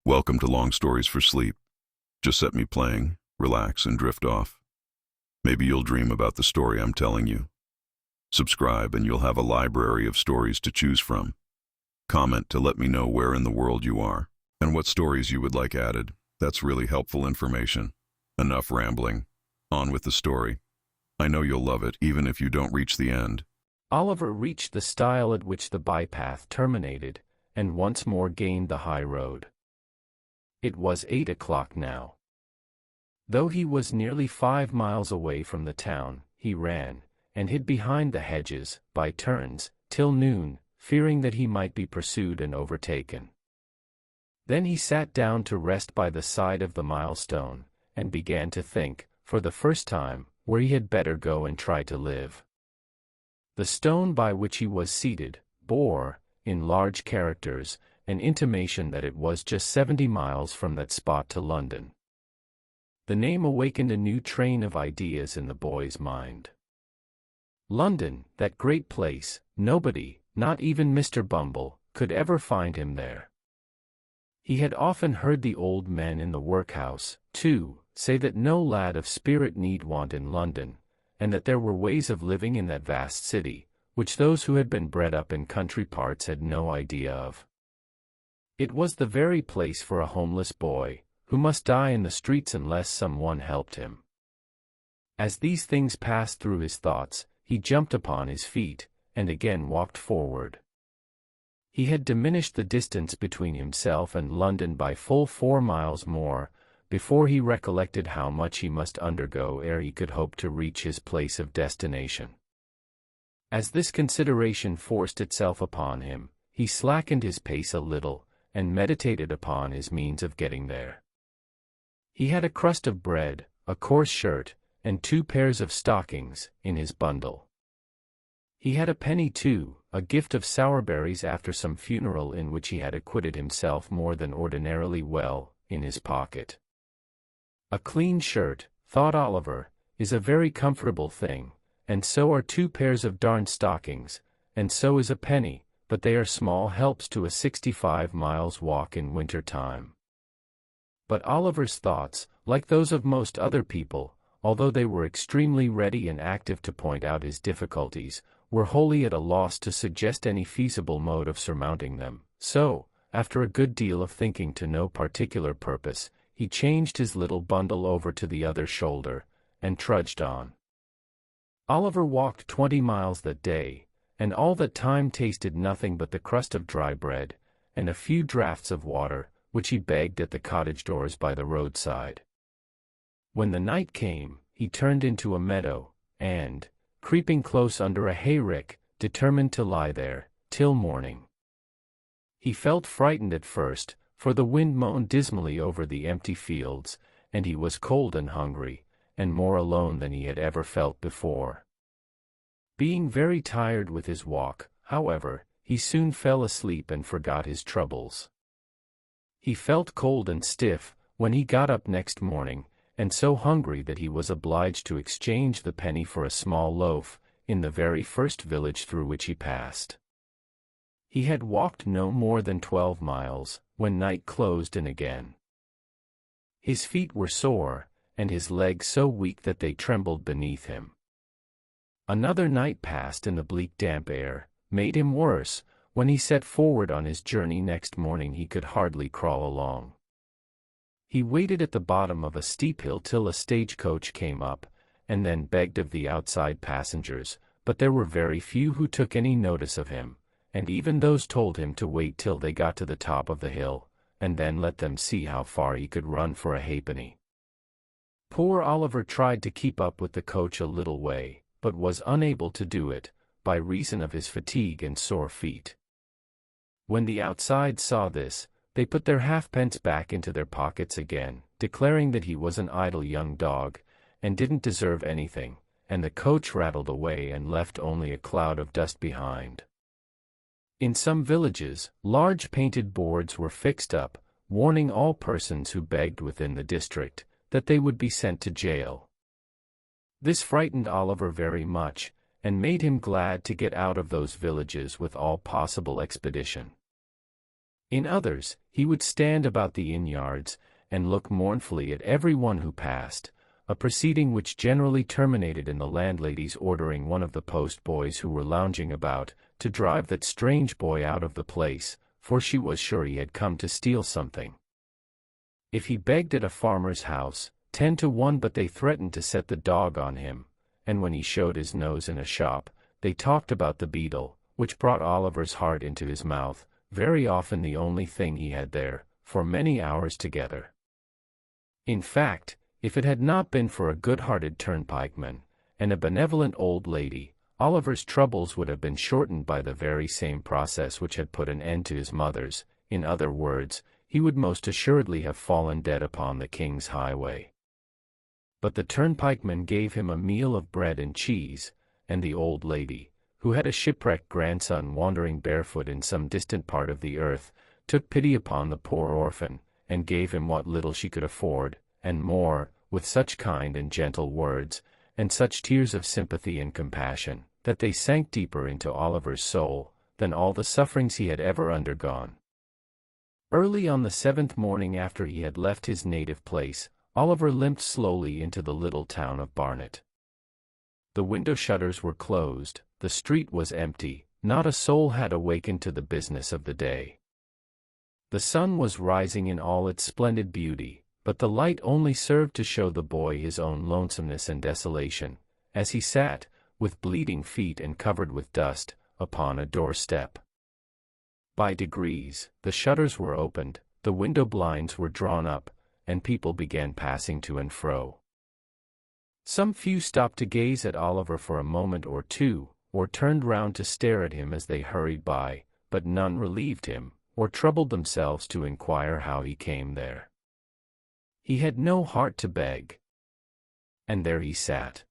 Welcome to Long Stories for Sleep. Just set me playing, relax, and drift off. Maybe you'll dream about the story I'm telling you. Subscribe and you'll have a library of stories to choose from. Comment to let me know where in the world you are and what stories you would like added. That's really helpful information. Enough rambling. On with the story. I know you'll love it even if you don't reach the end. Oliver reached the stile at which the bypath terminated, and once more gained the high road. It was 8 o'clock now. Though he was nearly 5 miles away from the town, he ran, and hid behind the hedges, by turns, till noon, fearing that he might be pursued and overtaken. Then he sat down to rest by the side of the milestone, and began to think, for the first time, where he had better go and try to live. The stone by which he was seated bore, in large characters, an intimation that it was just 70 miles from that spot to London. The name awakened a new train of ideas in the boy's mind. London, that great place, nobody, not even Mr. Bumble, could ever find him there. He had often heard the old men in the workhouse, too, say that no lad of spirit need want in London, and that there were ways of living in that vast city, which those who had been bred up in country parts had no idea of. It was the very place for a homeless boy, who must die in the streets unless someone helped him. As these things passed through his thoughts, he jumped upon his feet, and again walked forward. He had diminished the distance between himself and London by full 4 miles more, before he recollected how much he must undergo ere he could hope to reach his place of destination. As this consideration forced itself upon him, he slackened his pace a little, and meditated upon his means of getting there. He had a crust of bread, a coarse shirt, and 2 pairs of stockings, in his bundle. He had a penny too, a gift of sourberries after some funeral in which he had acquitted himself more than ordinarily well, in his pocket. A clean shirt, thought Oliver, is a very comfortable thing, and so are 2 pairs of darned stockings, and so is a penny, but they are small helps to a 65 miles walk in winter time. But Oliver's thoughts, like those of most other people, although they were extremely ready and active to point out his difficulties, were wholly at a loss to suggest any feasible mode of surmounting them. So, after a good deal of thinking to no particular purpose, he changed his little bundle over to the other shoulder, and trudged on. Oliver walked 20 miles that day, and all that time tasted nothing but the crust of dry bread, and a few draughts of water, which he begged at the cottage doors by the roadside. When the night came, he turned into a meadow, and, creeping close under a hayrick, determined to lie there, till morning. He felt frightened at first, for the wind moaned dismally over the empty fields, and he was cold and hungry, and more alone than he had ever felt before. Being very tired with his walk, however, he soon fell asleep and forgot his troubles. He felt cold and stiff, when he got up next morning, and so hungry that he was obliged to exchange the penny for a small loaf, in the very first village through which he passed. He had walked no more than 12 miles, when night closed in again. His feet were sore, and his legs so weak that they trembled beneath him. Another night passed in the bleak damp air, made him worse. When he set forward on his journey next morning he could hardly crawl along. He waited at the bottom of a steep hill till a stagecoach came up, and then begged of the outside passengers, but there were very few who took any notice of him, and even those told him to wait till they got to the top of the hill, and then let them see how far he could run for a halfpenny. Poor Oliver tried to keep up with the coach a little way, but was unable to do it, by reason of his fatigue and sore feet. When the outside saw this, they put their halfpence back into their pockets again, declaring that he was an idle young dog, and didn't deserve anything, and the coach rattled away and left only a cloud of dust behind. In some villages, large painted boards were fixed up, warning all persons who begged within the district, that they would be sent to jail. This frightened Oliver very much, and made him glad to get out of those villages with all possible expedition. In others, he would stand about the inn-yards, and look mournfully at every one who passed, a proceeding which generally terminated in the landlady's ordering one of the post-boys who were lounging about, to drive that strange boy out of the place, for she was sure he had come to steal something. If he begged at a farmer's house, 10 to 1 but they threatened to set the dog on him, and when he showed his nose in a shop, they talked about the beetle, which brought Oliver's heart into his mouth, very often the only thing he had there, for many hours together. In fact, if it had not been for a good-hearted turnpikeman, and a benevolent old lady, Oliver's troubles would have been shortened by the very same process which had put an end to his mother's. In other words, he would most assuredly have fallen dead upon the king's highway. But the turnpikeman gave him a meal of bread and cheese, and the old lady, who had a shipwrecked grandson wandering barefoot in some distant part of the earth, took pity upon the poor orphan, and gave him what little she could afford, and more, with such kind and gentle words, and such tears of sympathy and compassion, that they sank deeper into Oliver's soul than all the sufferings he had ever undergone. Early on the 7th morning after he had left his native place, Oliver limped slowly into the little town of Barnet. The window shutters were closed, the street was empty, not a soul had awakened to the business of the day. The sun was rising in all its splendid beauty, but the light only served to show the boy his own lonesomeness and desolation, as he sat, with bleeding feet and covered with dust, upon a doorstep. By degrees, the shutters were opened, the window blinds were drawn up, and people began passing to and fro. Some few stopped to gaze at Oliver for a moment or two, or turned round to stare at him as they hurried by, but none relieved him, or troubled themselves to inquire how he came there. He had no heart to beg. And there he sat.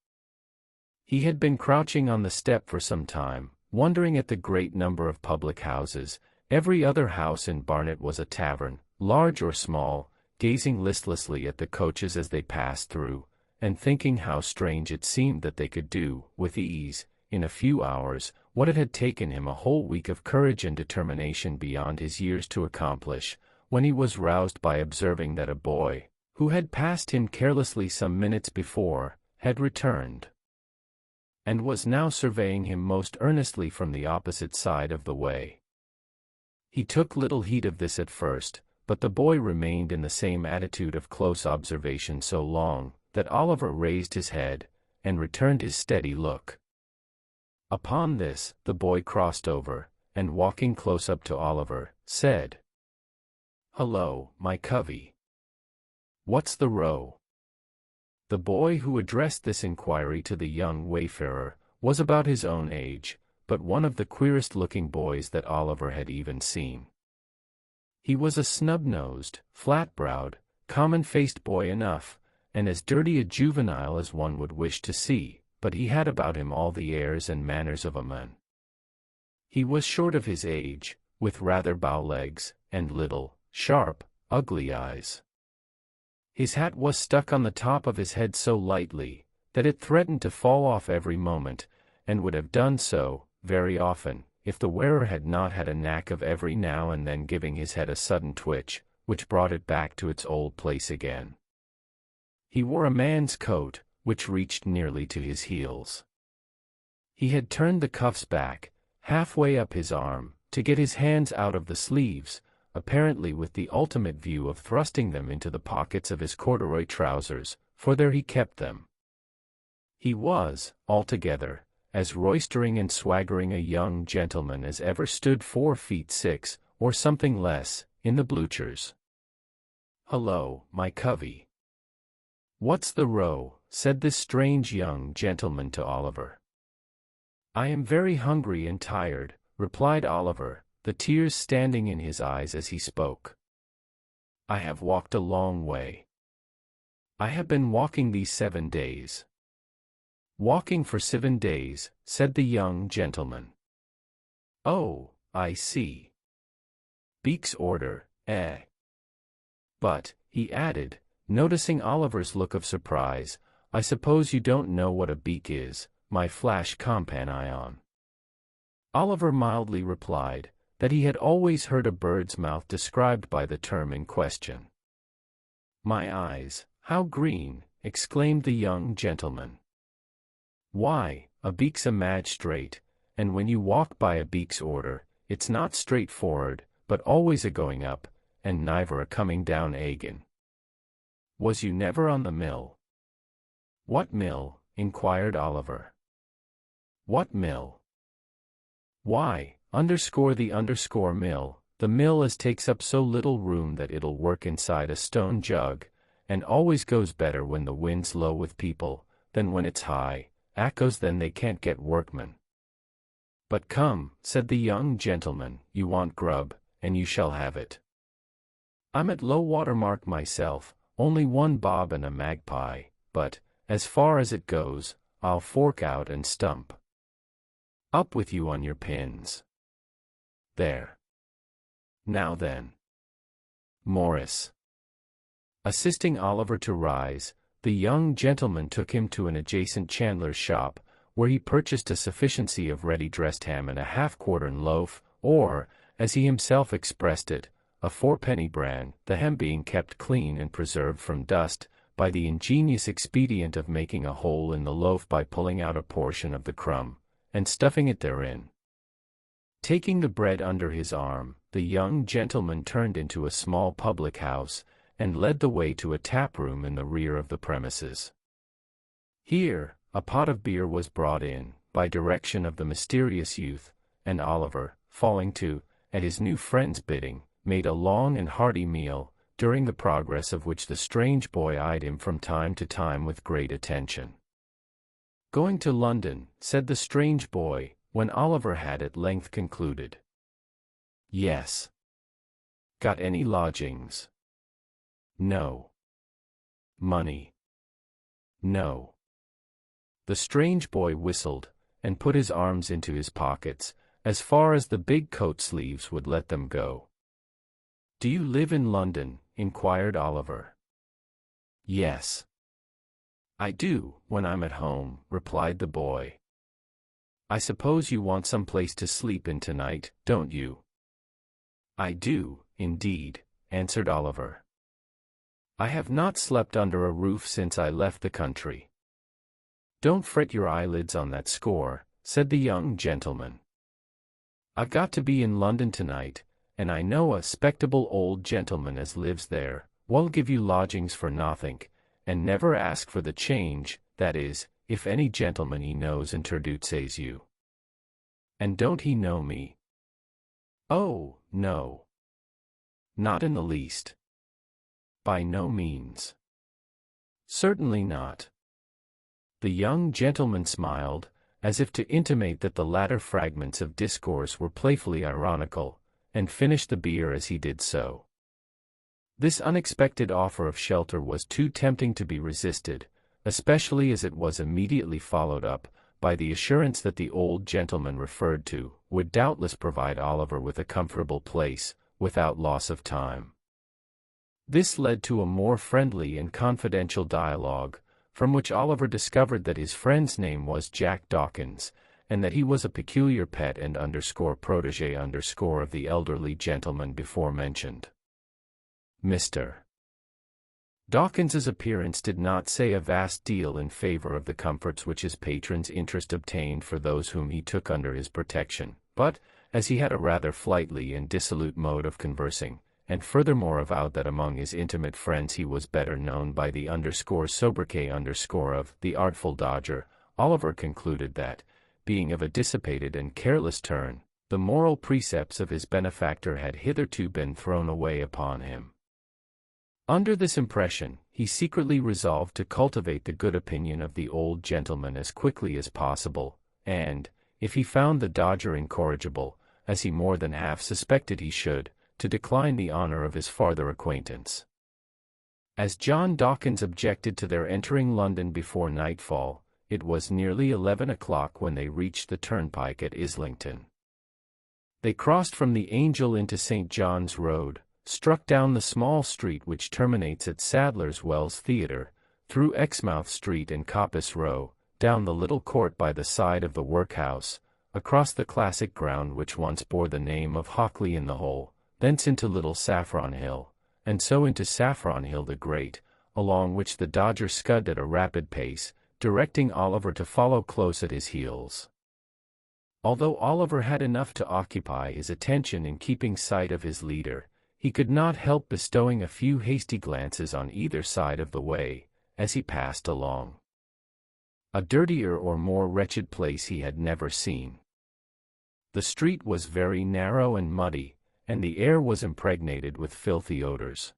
He had been crouching on the step for some time, wondering at the great number of public houses. Every other house in Barnet was a tavern, large or small, gazing listlessly at the coaches as they passed through, and thinking how strange it seemed that they could do, with ease, in a few hours, what it had taken him a whole week of courage and determination beyond his years to accomplish, when he was roused by observing that a boy, who had passed him carelessly some minutes before, had returned, and was now surveying him most earnestly from the opposite side of the way. He took little heed of this at first, but the boy remained in the same attitude of close observation so long, that Oliver raised his head, and returned his steady look. Upon this, the boy crossed over, and walking close up to Oliver, said, "Hullo, my covey. What's the row?" The boy who addressed this inquiry to the young wayfarer was about his own age, but one of the queerest-looking boys that Oliver had even seen. He was a snub-nosed, flat-browed, common-faced boy enough, and as dirty a juvenile as one would wish to see, but he had about him all the airs and manners of a man. He was short of his age, with rather bow legs, and little, sharp, ugly eyes. His hat was stuck on the top of his head so lightly, that it threatened to fall off every moment, and would have done so, very often, if the wearer had not had a knack of every now and then giving his head a sudden twitch, which brought it back to its old place again. He wore a man's coat, which reached nearly to his heels. He had turned the cuffs back, halfway up his arm, to get his hands out of the sleeves, apparently with the ultimate view of thrusting them into the pockets of his corduroy trousers, for there he kept them. He was, altogether, as roistering and swaggering a young gentleman as ever stood 4 feet 6, or something less, in the bluchers. "Hullo, my covey. What's the row?" said this strange young gentleman to Oliver. "I am very hungry and tired," replied Oliver, the tears standing in his eyes as he spoke. "I have walked a long way. I have been walking these 7 days. "Walking for 7 days," said the young gentleman. "Oh, I see. Beak's order, eh? But," he added, noticing Oliver's look of surprise, "I suppose you don't know what a beak is, my flash companion." Oliver mildly replied, that he had always heard a bird's mouth described by the term in question. "My eyes, how green!" exclaimed the young gentleman. "Why, a beak's a magistrate, and when you walk by a beak's order, it's not straightforward, but always a going up, and never a coming down again. Was you never on the mill?" "What mill?" inquired Oliver. "What mill?" "Why, the mill, the mill as takes up so little room that it'll work inside a stone jug, and always goes better when the wind's low with people, than when it's high, acos then they can't get workmen." "But come," said the young gentleman, "you want grub, and you shall have it. I'm at low water mark myself, only one bob and a magpie, but, as far as it goes, I'll fork out and stump. Up with you on your pins. There. Now then." Morris. Assisting Oliver to rise, the young gentleman took him to an adjacent chandler's shop, where he purchased a sufficiency of ready-dressed ham and a half-quartern loaf, or, as he himself expressed it, a fourpenny bran, the ham being kept clean and preserved from dust, by the ingenious expedient of making a hole in the loaf by pulling out a portion of the crumb, and stuffing it therein. Taking the bread under his arm, the young gentleman turned into a small public house, and led the way to a tap-room in the rear of the premises. Here, a pot of beer was brought in, by direction of the mysterious youth, and Oliver, falling to, at his new friend's bidding, made a long and hearty meal, during the progress of which the strange boy eyed him from time to time with great attention. "Going to London," said the strange boy, when Oliver had at length concluded. "Yes." "Got any lodgings?" "No." "Money?" "No." The strange boy whistled, and put his arms into his pockets, as far as the big coat sleeves would let them go. "Do you live in London?" inquired Oliver. "Yes." "I do, when I'm at home," replied the boy. "I suppose you want some place to sleep in tonight, don't you?" "I do, indeed," answered Oliver. "I have not slept under a roof since I left the country." "Don't fret your eyelids on that score," said the young gentleman. "I've got to be in London tonight, and I know a 'spectable old gentleman as lives there, what'll give you lodgings for nothink, and never ask for the change, that is, if any gentleman he knows introduces you." "And don't he know me?" "Oh, no. Not in the least." "By no means." "Certainly not." The young gentleman smiled, as if to intimate that the latter fragments of discourse were playfully ironical, and finished the beer as he did so. This unexpected offer of shelter was too tempting to be resisted, especially as it was immediately followed up by the assurance that the old gentleman referred to would doubtless provide Oliver with a comfortable place, without loss of time. This led to a more friendly and confidential dialogue, from which Oliver discovered that his friend's name was Jack Dawkins, and that he was a peculiar pet and protege of the elderly gentleman before mentioned. Mr. Dawkins's appearance did not say a vast deal in favor of the comforts which his patron's interest obtained for those whom he took under his protection, but, as he had a rather flighty and dissolute mode of conversing, and furthermore avowed that among his intimate friends he was better known by the sobriquet of the Artful Dodger, Oliver concluded that, being of a dissipated and careless turn, the moral precepts of his benefactor had hitherto been thrown away upon him. Under this impression, he secretly resolved to cultivate the good opinion of the old gentleman as quickly as possible, and, if he found the Dodger incorrigible, as he more than half suspected he should, to decline the honor of his farther acquaintance. As John Dawkins objected to their entering London before nightfall, it was nearly 11 o'clock when they reached the turnpike at Islington. They crossed from the Angel into St. John's Road, struck down the small street which terminates at Sadler's Wells Theatre, through Exmouth Street and Coppice Row, down the little court by the side of the workhouse, across the classic ground which once bore the name of Hockley in the Hole, thence into Little Saffron Hill, and so into Saffron Hill the Great, along which the Dodger scud at a rapid pace, directing Oliver to follow close at his heels. Although Oliver had enough to occupy his attention in keeping sight of his leader, he could not help bestowing a few hasty glances on either side of the way, as he passed along. A dirtier or more wretched place he had never seen. The street was very narrow and muddy, and the air was impregnated with filthy odors.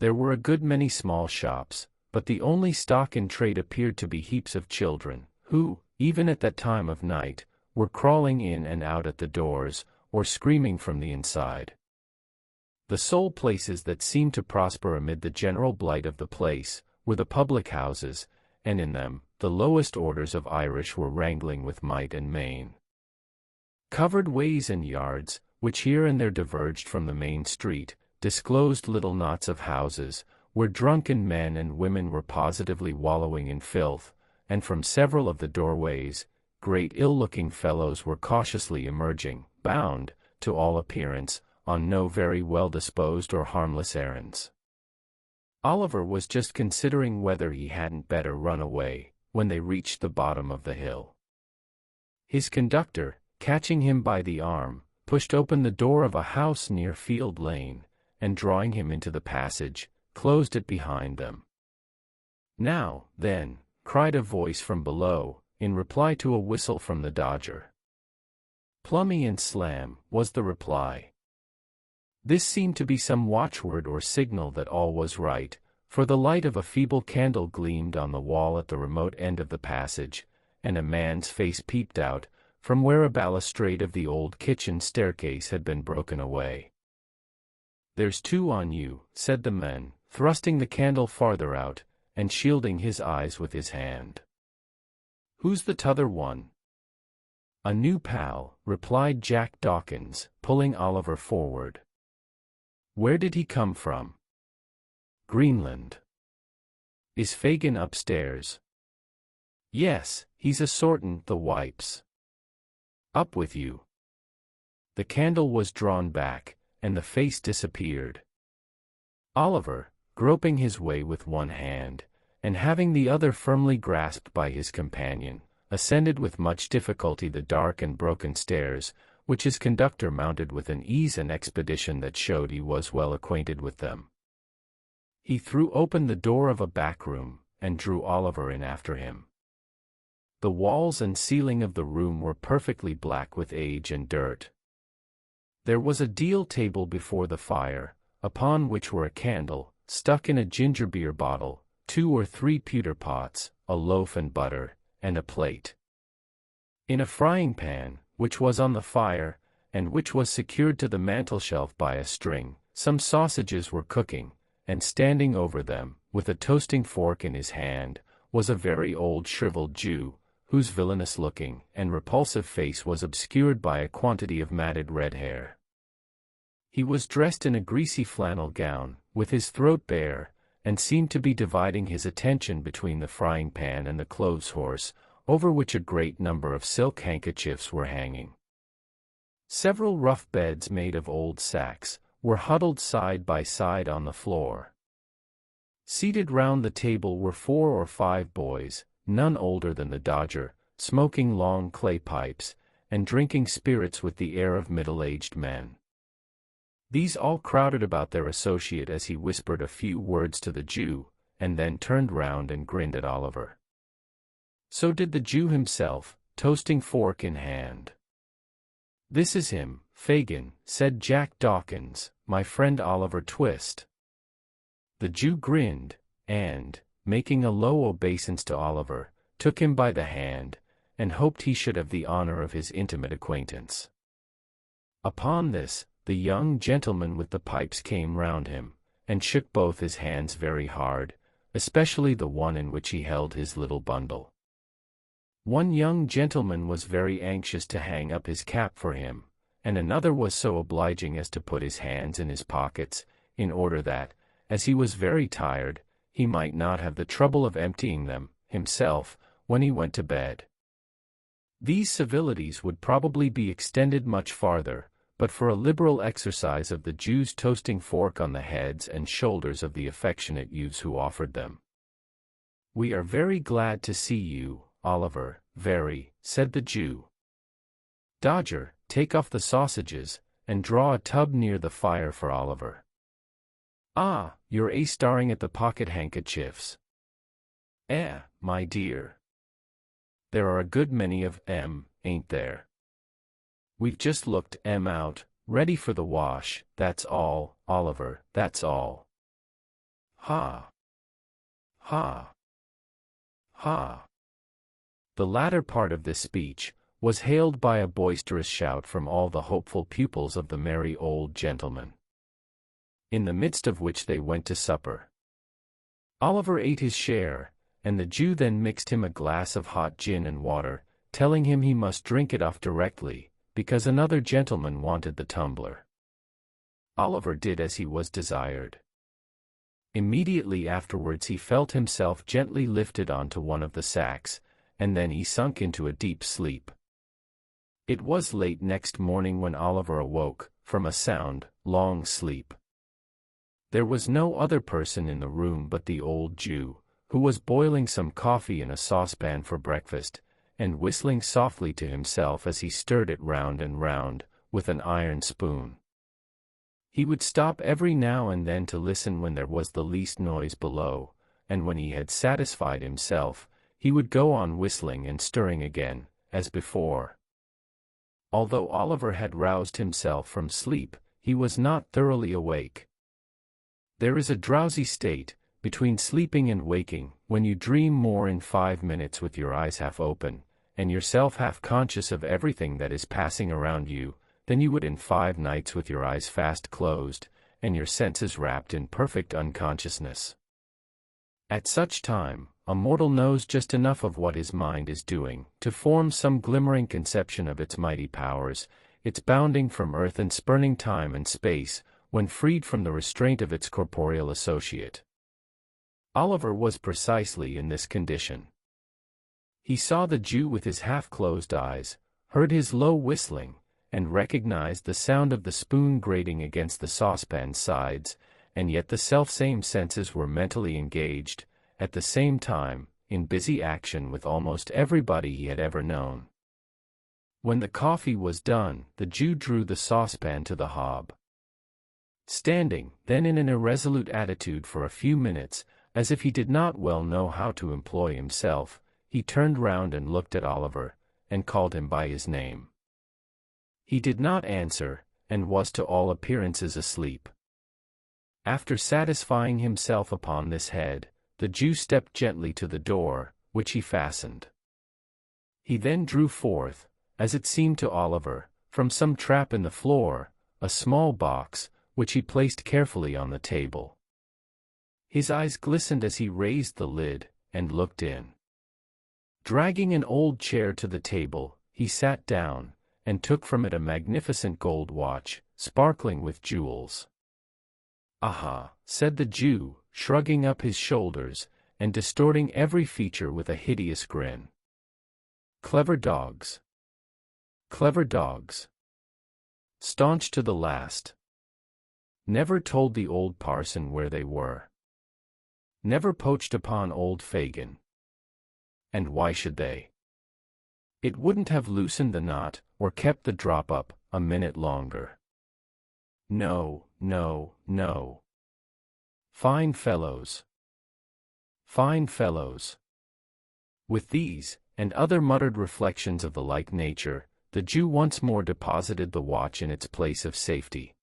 There were a good many small shops, but the only stock in trade appeared to be heaps of children, who, even at that time of night, were crawling in and out at the doors, or screaming from the inside. The sole places that seemed to prosper amid the general blight of the place were the public houses, and in them, the lowest orders of Irish were wrangling with might and main. Covered ways and yards, which here and there diverged from the main street, disclosed little knots of houses, where drunken men and women were positively wallowing in filth, and from several of the doorways, great ill-looking fellows were cautiously emerging, bound, to all appearance, on no very well-disposed or harmless errands. Oliver was just considering whether he hadn't better run away, when they reached the bottom of the hill. His conductor, catching him by the arm, pushed open the door of a house near Field Lane, and drawing him into the passage, closed it behind them. "Now, then," cried a voice from below, in reply to a whistle from the Dodger. "Plummy and slam," was the reply. This seemed to be some watchword or signal that all was right, for the light of a feeble candle gleamed on the wall at the remote end of the passage, and a man's face peeped out, from where a balustrade of the old kitchen staircase had been broken away. "There's two on you," said the man, thrusting the candle farther out, and shielding his eyes with his hand. "Who's the t'other one?" "A new pal," replied Jack Dawkins, pulling Oliver forward. "Where did he come from?" "Greenland." "Is Fagin upstairs?" "Yes, he's assortin' the wipes." "Up with you." The candle was drawn back, and the face disappeared. Oliver, groping his way with one hand, and having the other firmly grasped by his companion, ascended with much difficulty the dark and broken stairs, which his conductor mounted with an ease and expedition that showed he was well acquainted with them. He threw open the door of a back room, and drew Oliver in after him. The walls and ceiling of the room were perfectly black with age and dirt. There was a deal table before the fire, upon which were a candle, stuck in a ginger beer bottle, 2 or 3 pewter pots, a loaf and butter, and a plate. In a frying pan, which was on the fire, and which was secured to the mantelshelf by a string, some sausages were cooking, and standing over them, with a toasting fork in his hand, was a very old shriveled Jew, whose villainous-looking and repulsive face was obscured by a quantity of matted red hair. He was dressed in a greasy flannel gown, with his throat bare, and seemed to be dividing his attention between the frying pan and the clothes horse, over which a great number of silk handkerchiefs were hanging. Several rough beds made of old sacks were huddled side by side on the floor. Seated round the table were 4 or 5 boys, none older than the Dodger, smoking long clay pipes, and drinking spirits with the air of middle-aged men. These all crowded about their associate as he whispered a few words to the Jew, and then turned round and grinned at Oliver. So did the Jew himself, toasting fork in hand. "This is him, Fagin," said Jack Dawkins, "my friend Oliver Twist." The Jew grinned, and, making a low obeisance to Oliver, took him by the hand, and hoped he should have the honor of his intimate acquaintance. Upon this, the young gentleman with the pipes came round him, and shook both his hands very hard, especially the one in which he held his little bundle. One young gentleman was very anxious to hang up his cap for him, and another was so obliging as to put his hands in his pockets, in order that, as he was very tired, he might not have the trouble of emptying them, himself, when he went to bed. These civilities would probably be extended much farther, but for a liberal exercise of the Jew's toasting fork on the heads and shoulders of the affectionate youths who offered them. "We are very glad to see you, Oliver, very," said the Jew. "Dodger, take off the sausages, and draw a tub near the fire for Oliver. Ah, you're staring at the pocket handkerchiefs. My dear. There are a good many of 'em, ain't there? We've just looked 'em out, ready for the wash, that's all, Oliver, that's all. Ha! Ha! Ha!" The latter part of this speech was hailed by a boisterous shout from all the hopeful pupils of the merry old gentleman, in the midst of which they went to supper. Oliver ate his share, and the Jew then mixed him a glass of hot gin and water, telling him he must drink it off directly, because another gentleman wanted the tumbler. Oliver did as he was desired. Immediately afterwards he felt himself gently lifted onto one of the sacks, and then he sunk into a deep sleep. It was late next morning when Oliver awoke, from a sound, long sleep. There was no other person in the room but the old Jew, who was boiling some coffee in a saucepan for breakfast, and whistling softly to himself as he stirred it round and round, with an iron spoon. He would stop every now and then to listen when there was the least noise below, and when he had satisfied himself, he would go on whistling and stirring again, as before. Although Oliver had roused himself from sleep, he was not thoroughly awake. There is a drowsy state, between sleeping and waking, when you dream more in 5 minutes with your eyes half open, and yourself half conscious of everything that is passing around you, than you would in 5 nights with your eyes fast closed, and your senses wrapped in perfect unconsciousness. At such time, a mortal knows just enough of what his mind is doing, to form some glimmering conception of its mighty powers, its bounding from earth and spurning time and space, when freed from the restraint of its corporeal associate. Oliver was precisely in this condition. He saw the Jew with his half-closed eyes, heard his low whistling, and recognized the sound of the spoon grating against the saucepan sides, and yet the selfsame senses were mentally engaged, at the same time, in busy action with almost everybody he had ever known. When the coffee was done, the Jew drew the saucepan to the hob. Standing, then in an irresolute attitude for a few minutes, as if he did not well know how to employ himself, he turned round and looked at Oliver, and called him by his name. He did not answer, and was to all appearances asleep. After satisfying himself upon this head, the Jew stepped gently to the door, which he fastened. He then drew forth, as it seemed to Oliver, from some trap in the floor, a small box, which he placed carefully on the table. His eyes glistened as he raised the lid, and looked in. Dragging an old chair to the table, he sat down, and took from it a magnificent gold watch, sparkling with jewels. "Aha," said the Jew, shrugging up his shoulders, and distorting every feature with a hideous grin. "Clever dogs. Clever dogs. Staunch to the last. Never told the old parson where they were. Never poached upon old Fagin. And why should they? It wouldn't have loosened the knot, or kept the drop up, a minute longer. No, no, no. Fine fellows. Fine fellows." With these, and other muttered reflections of the like nature, the Jew once more deposited the watch in its place of safety.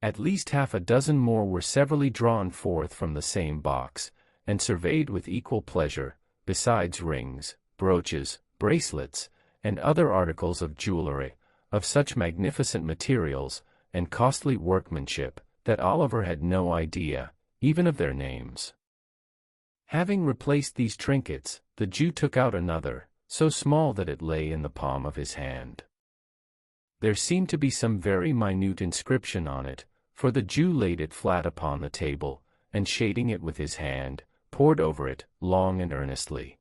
At least half a dozen more were severally drawn forth from the same box, and surveyed with equal pleasure, besides rings, brooches, bracelets, and other articles of jewelry, of such magnificent materials, and costly workmanship, that Oliver had no idea, even of their names. Having replaced these trinkets, the Jew took out another, so small that it lay in the palm of his hand. There seemed to be some very minute inscription on it, for the Jew laid it flat upon the table, and shading it with his hand, pored over it, long and earnestly.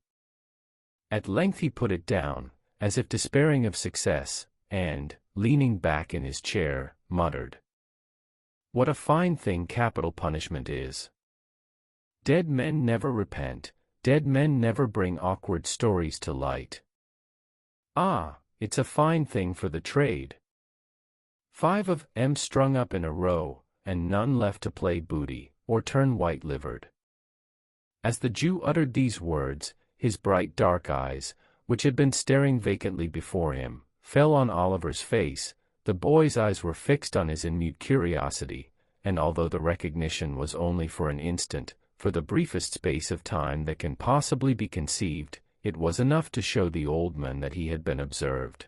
At length he put it down, as if despairing of success, and, leaning back in his chair, muttered, "What a fine thing capital punishment is! Dead men never repent, dead men never bring awkward stories to light. Ah, it's a fine thing for the trade. 5 of 'em strung up in a row, and none left to play booty, or turn white-livered." As the Jew uttered these words, his bright dark eyes, which had been staring vacantly before him, fell on Oliver's face. The boy's eyes were fixed on his in mute curiosity, and although the recognition was only for an instant, for the briefest space of time that can possibly be conceived, it was enough to show the old man that he had been observed.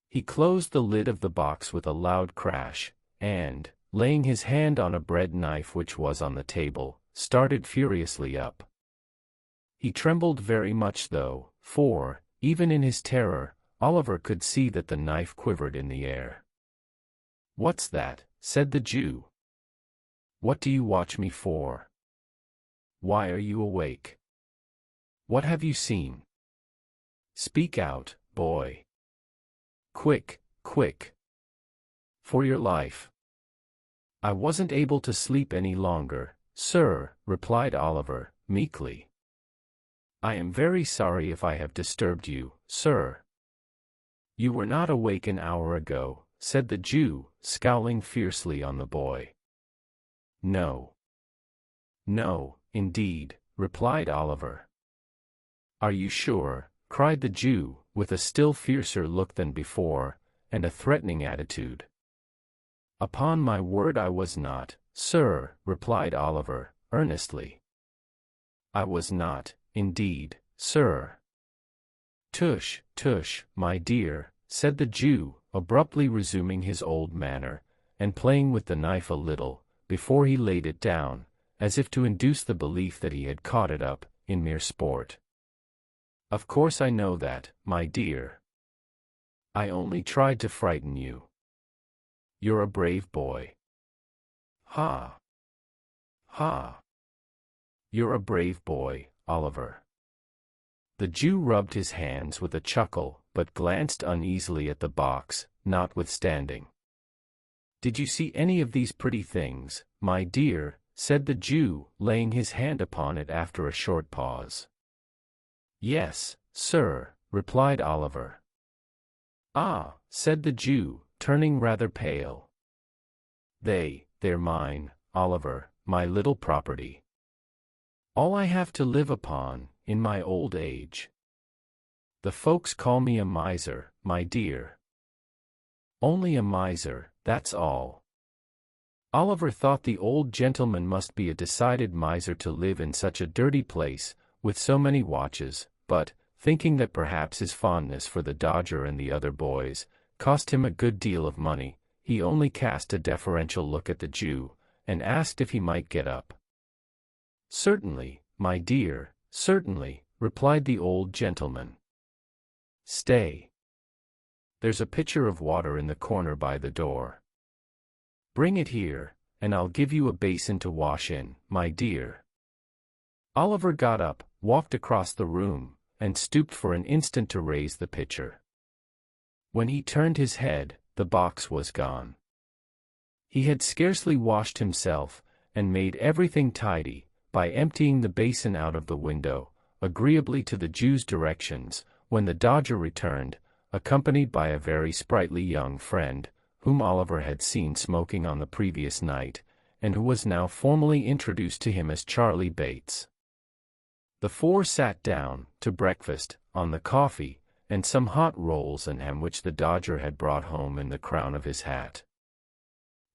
He closed the lid of the box with a loud crash, and, laying his hand on a bread knife which was on the table, started furiously up. He trembled very much though, for, even in his terror, Oliver could see that the knife quivered in the air. "What's that?" said the Jew. "What do you watch me for? Why are you awake? What have you seen? Speak out, boy. Quick, quick. For your life." "I wasn't able to sleep any longer, sir," replied Oliver, meekly. "I am very sorry if I have disturbed you, sir." "You were not awake an hour ago," said the Jew, scowling fiercely on the boy. "No. No, indeed," replied Oliver. "Are you sure?" cried the Jew, with a still fiercer look than before, and a threatening attitude. "Upon my word I was not, sir," replied Oliver, earnestly. "I was not, indeed, sir." "Tush, tush, my dear," said the Jew, abruptly resuming his old manner, and playing with the knife a little, before he laid it down, as if to induce the belief that he had caught it up, in mere sport. "Of course I know that, my dear. I only tried to frighten you. You're a brave boy. Ha! Ha! You're a brave boy, Oliver." The Jew rubbed his hands with a chuckle, but glanced uneasily at the box, notwithstanding. "Did you see any of these pretty things, my dear?" said the Jew, laying his hand upon it after a short pause. "Yes, sir," replied Oliver. "Ah," said the Jew, turning rather pale. They're mine, Oliver, my little property. All I have to live upon, in my old age. The folks call me a miser, my dear. Only a miser, that's all." Oliver thought the old gentleman must be a decided miser to live in such a dirty place, with so many watches, but, thinking that perhaps his fondness for the Dodger and the other boys cost him a good deal of money, he only cast a deferential look at the Jew, and asked if he might get up. "Certainly, my dear, certainly," replied the old gentleman. "Stay. There's a pitcher of water in the corner by the door. Bring it here, and I'll give you a basin to wash in, my dear." Oliver got up, walked across the room, and stooped for an instant to raise the pitcher. When he turned his head, the box was gone. He had scarcely washed himself, and made everything tidy, by emptying the basin out of the window, agreeably to the Jew's directions, when the Dodger returned, accompanied by a very sprightly young friend, whom Oliver had seen smoking on the previous night, and who was now formally introduced to him as Charlie Bates. The four sat down, to breakfast, on the coffee, and some hot rolls and ham which the Dodger had brought home in the crown of his hat.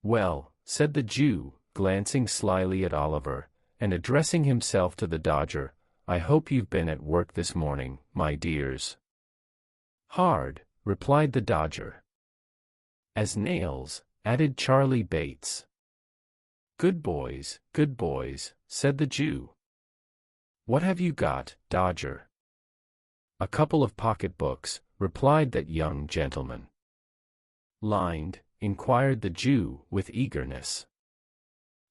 "Well," said the Jew, glancing slyly at Oliver, and addressing himself to the Dodger, "I hope you've been at work this morning, my dears." "Hard," replied the Dodger. "As nails," added Charlie Bates. Good boys," said the Jew. "What have you got, Dodger?" "A couple of pocketbooks," replied that young gentleman. "Lined?" inquired the Jew, with eagerness.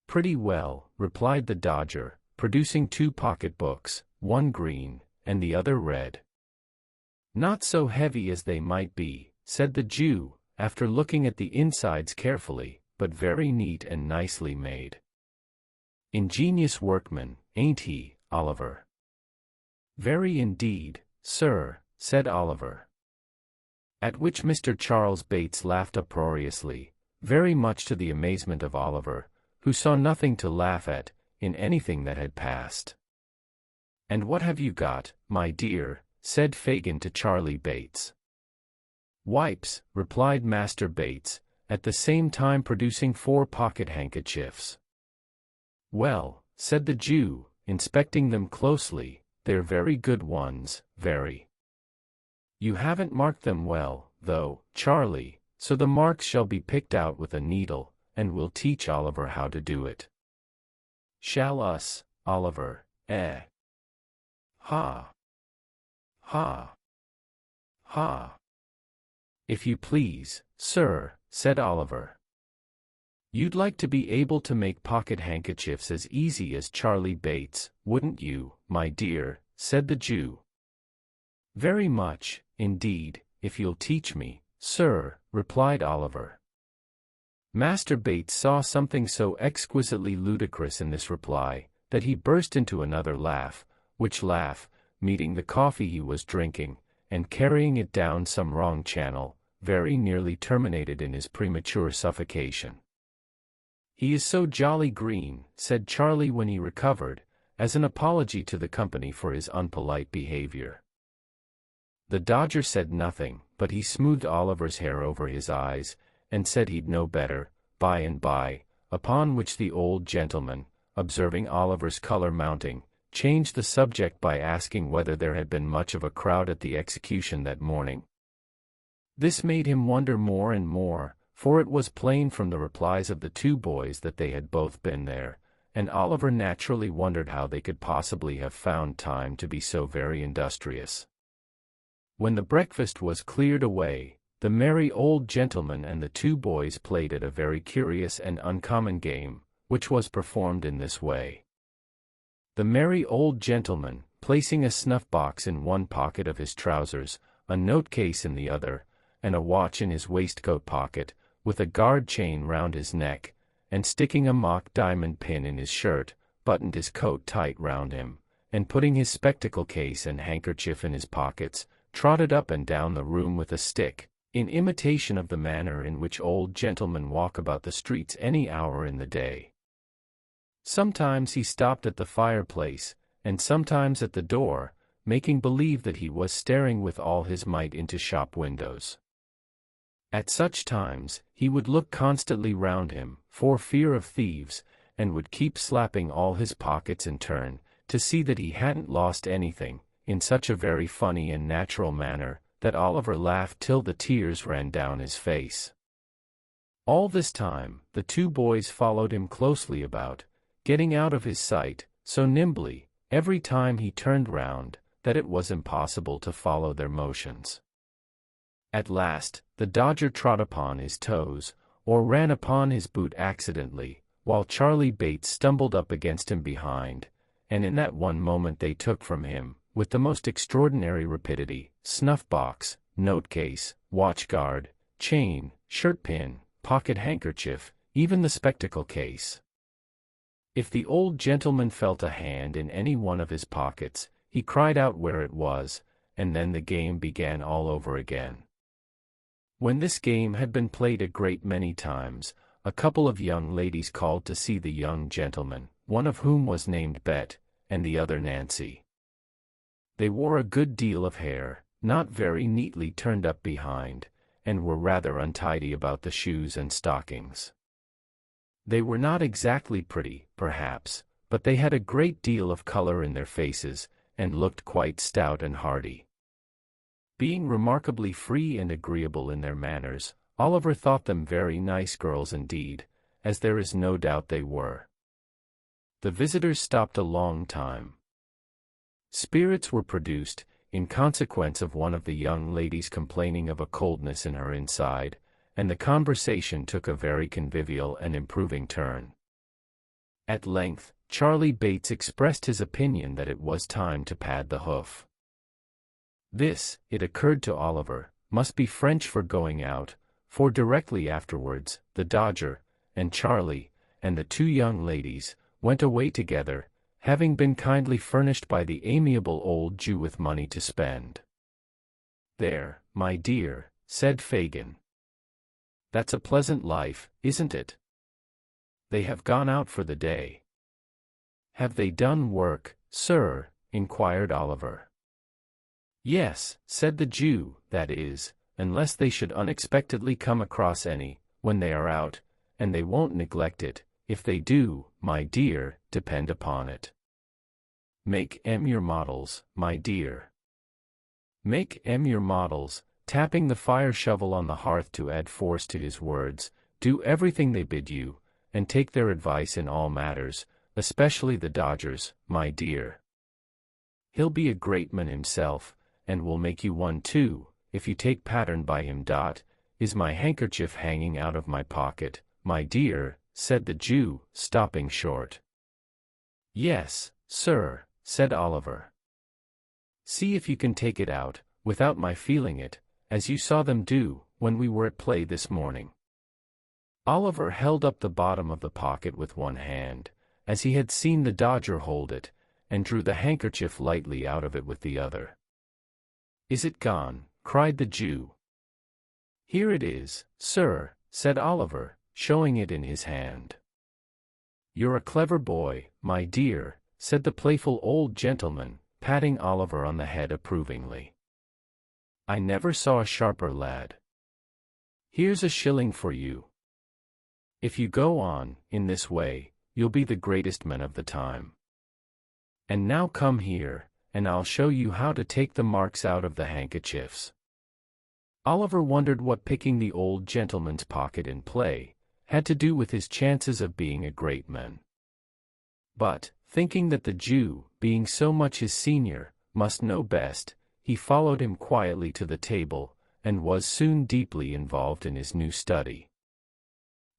"Pretty well," replied the Dodger, producing 2 pocketbooks, one green, and the other red. "Not so heavy as they might be," said the Jew, after looking at the insides carefully, "but very neat and nicely made. Ingenious workman, ain't he, Oliver?" "Very indeed, sir," said Oliver. At which Mr. Charles Bates laughed uproariously, very much to the amazement of Oliver, who saw nothing to laugh at in anything that had passed. "And what have you got, my dear?" said Fagin to Charlie Bates. "Wipes," replied Master Bates, at the same time producing 4 pocket-handkerchiefs. "Well," said the Jew, inspecting them closely, "they're very good ones, very. You haven't marked them well, though, Charlie, so the marks shall be picked out with a needle, and we'll teach Oliver how to do it." "Shall us, Oliver, eh?" "Ha! Ha! Ha! If you please, sir," said Oliver. "You'd like to be able to make pocket-handkerchiefs as easy as Charlie Bates, wouldn't you, my dear?" said the Jew. "Very much, indeed, if you'll teach me, sir," replied Oliver. Master Bates saw something so exquisitely ludicrous in this reply, that he burst into another laugh, which laugh, meeting the coffee he was drinking, and carrying it down some wrong channel, very nearly terminated in his premature suffocation. "He is so jolly green," said Charlie when he recovered, as an apology to the company for his unpolite behavior. The Dodger said nothing, but he smoothed Oliver's hair over his eyes, and said he'd know better, by and by, upon which the old gentleman, observing Oliver's color mounting, changed the subject by asking whether there had been much of a crowd at the execution that morning. This made him wonder more and more, for it was plain from the replies of the 2 boys that they had both been there, and Oliver naturally wondered how they could possibly have found time to be so very industrious. When the breakfast was cleared away, the merry old gentleman and the 2 boys played at a very curious and uncommon game, which was performed in this way. The merry old gentleman, placing a snuff-box in one pocket of his trousers, a note-case in the other, and a watch in his waistcoat pocket, with a guard chain round his neck, and sticking a mock diamond pin in his shirt, buttoned his coat tight round him, and putting his spectacle case and handkerchief in his pockets, trotted up and down the room with a stick, in imitation of the manner in which old gentlemen walk about the streets any hour in the day. Sometimes he stopped at the fireplace, and sometimes at the door, making believe that he was staring with all his might into shop windows. At such times, he would look constantly round him, for fear of thieves, and would keep slapping all his pockets in turn, to see that he hadn't lost anything, in such a very funny and natural manner, that Oliver laughed till the tears ran down his face. All this time, the 2 boys followed him closely about, getting out of his sight, so nimbly, every time he turned round, that it was impossible to follow their motions. At last, the Dodger trod upon his toes, or ran upon his boot accidentally, while Charlie Bates stumbled up against him behind, and in that one moment they took from him, with the most extraordinary rapidity, snuff-box, note-case, watch-guard, chain, shirt-pin, pocket-handkerchief, even the spectacle-case. If the old gentleman felt a hand in any one of his pockets, he cried out where it was, and then the game began all over again. When this game had been played a great many times, a couple of young ladies called to see the young gentleman, one of whom was named Bet, and the other Nancy. They wore a good deal of hair, not very neatly turned up behind, and were rather untidy about the shoes and stockings. They were not exactly pretty, perhaps, but they had a great deal of color in their faces, and looked quite stout and hearty. Being remarkably free and agreeable in their manners, Oliver thought them very nice girls indeed, as there is no doubt they were. The visitors stopped a long time. Spirits were produced, in consequence of one of the young ladies complaining of a coldness in her inside, and the conversation took a very convivial and improving turn. At length, Charlie Bates expressed his opinion that it was time to pad the hoof. This, it occurred to Oliver, must be French for going out, for directly afterwards, the Dodger, and Charlie, and the two young ladies, went away together, having been kindly furnished by the amiable old Jew with money to spend. "There, my dear," said Fagin. "That's a pleasant life, isn't it? They have gone out for the day." "Have they done work, sir?" inquired Oliver. "Yes," said the Jew, "that is, unless they should unexpectedly come across any, when they are out, and they won't neglect it. If they do, my dear, depend upon it. Make your models, my dear. Make your models," tapping the fire shovel on the hearth to add force to his words. "Do everything they bid you, and take their advice in all matters, especially the Dodger's, my dear. He'll be a great man himself, and will make you one too, if you take pattern by him. Is my handkerchief hanging out of my pocket, my dear?" said the Jew, stopping short. "Yes, sir," said Oliver. "See if you can take it out, without my feeling it, as you saw them do, when we were at play this morning." Oliver held up the bottom of the pocket with one hand, as he had seen the Dodger hold it, and drew the handkerchief lightly out of it with the other. "Is it gone?" cried the Jew. "Here it is, sir," said Oliver, showing it in his hand. "You're a clever boy, my dear," said the playful old gentleman, patting Oliver on the head approvingly. "I never saw a sharper lad. Here's a shilling for you. If you go on, in this way, you'll be the greatest man of the time. And now come here, and I'll show you how to take the marks out of the handkerchiefs." Oliver wondered what picking the old gentleman's pocket in play had to do with his chances of being a great man. But, thinking that the Jew, being so much his senior, must know best, he followed him quietly to the table, and was soon deeply involved in his new study.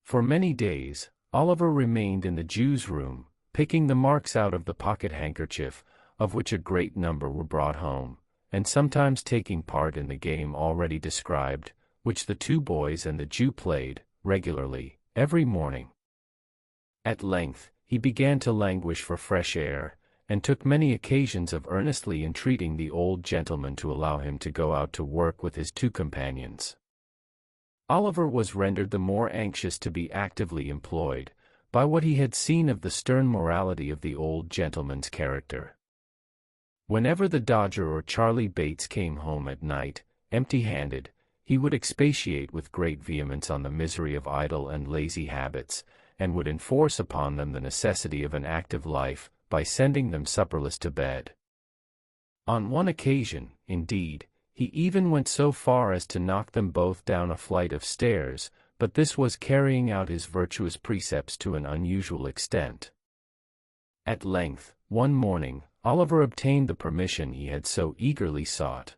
For many days, Oliver remained in the Jew's room, picking the marks out of the pocket handkerchief, of which a great number were brought home, and sometimes taking part in the game already described, which the two boys and the Jew played, regularly, every morning. At length, he began to languish for fresh air, and took many occasions of earnestly entreating the old gentleman to allow him to go out to work with his two companions. Oliver was rendered the more anxious to be actively employed, by what he had seen of the stern morality of the old gentleman's character. Whenever the Dodger or Charlie Bates came home at night, empty-handed, he would expatiate with great vehemence on the misery of idle and lazy habits, and would enforce upon them the necessity of an active life, by sending them supperless to bed. On one occasion, indeed, he even went so far as to knock them both down a flight of stairs, but this was carrying out his virtuous precepts to an unusual extent. At length, one morning, Oliver obtained the permission he had so eagerly sought.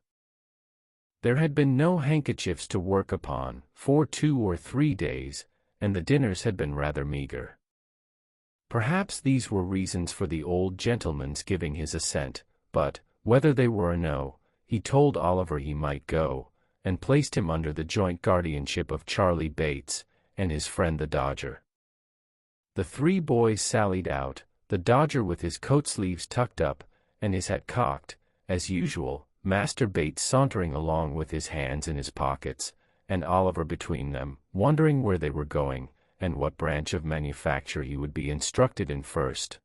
There had been no handkerchiefs to work upon for 2 or 3 days, and the dinners had been rather meager. Perhaps these were reasons for the old gentleman's giving his assent, but, whether they were or no, he told Oliver he might go, and placed him under the joint guardianship of Charlie Bates, and his friend the Dodger. The 3 boys sallied out, the Dodger with his coat sleeves tucked up, and his hat cocked, as usual, Master Bates sauntering along with his hands in his pockets, and Oliver between them, wondering where they were going, and what branch of manufacture he would be instructed in first.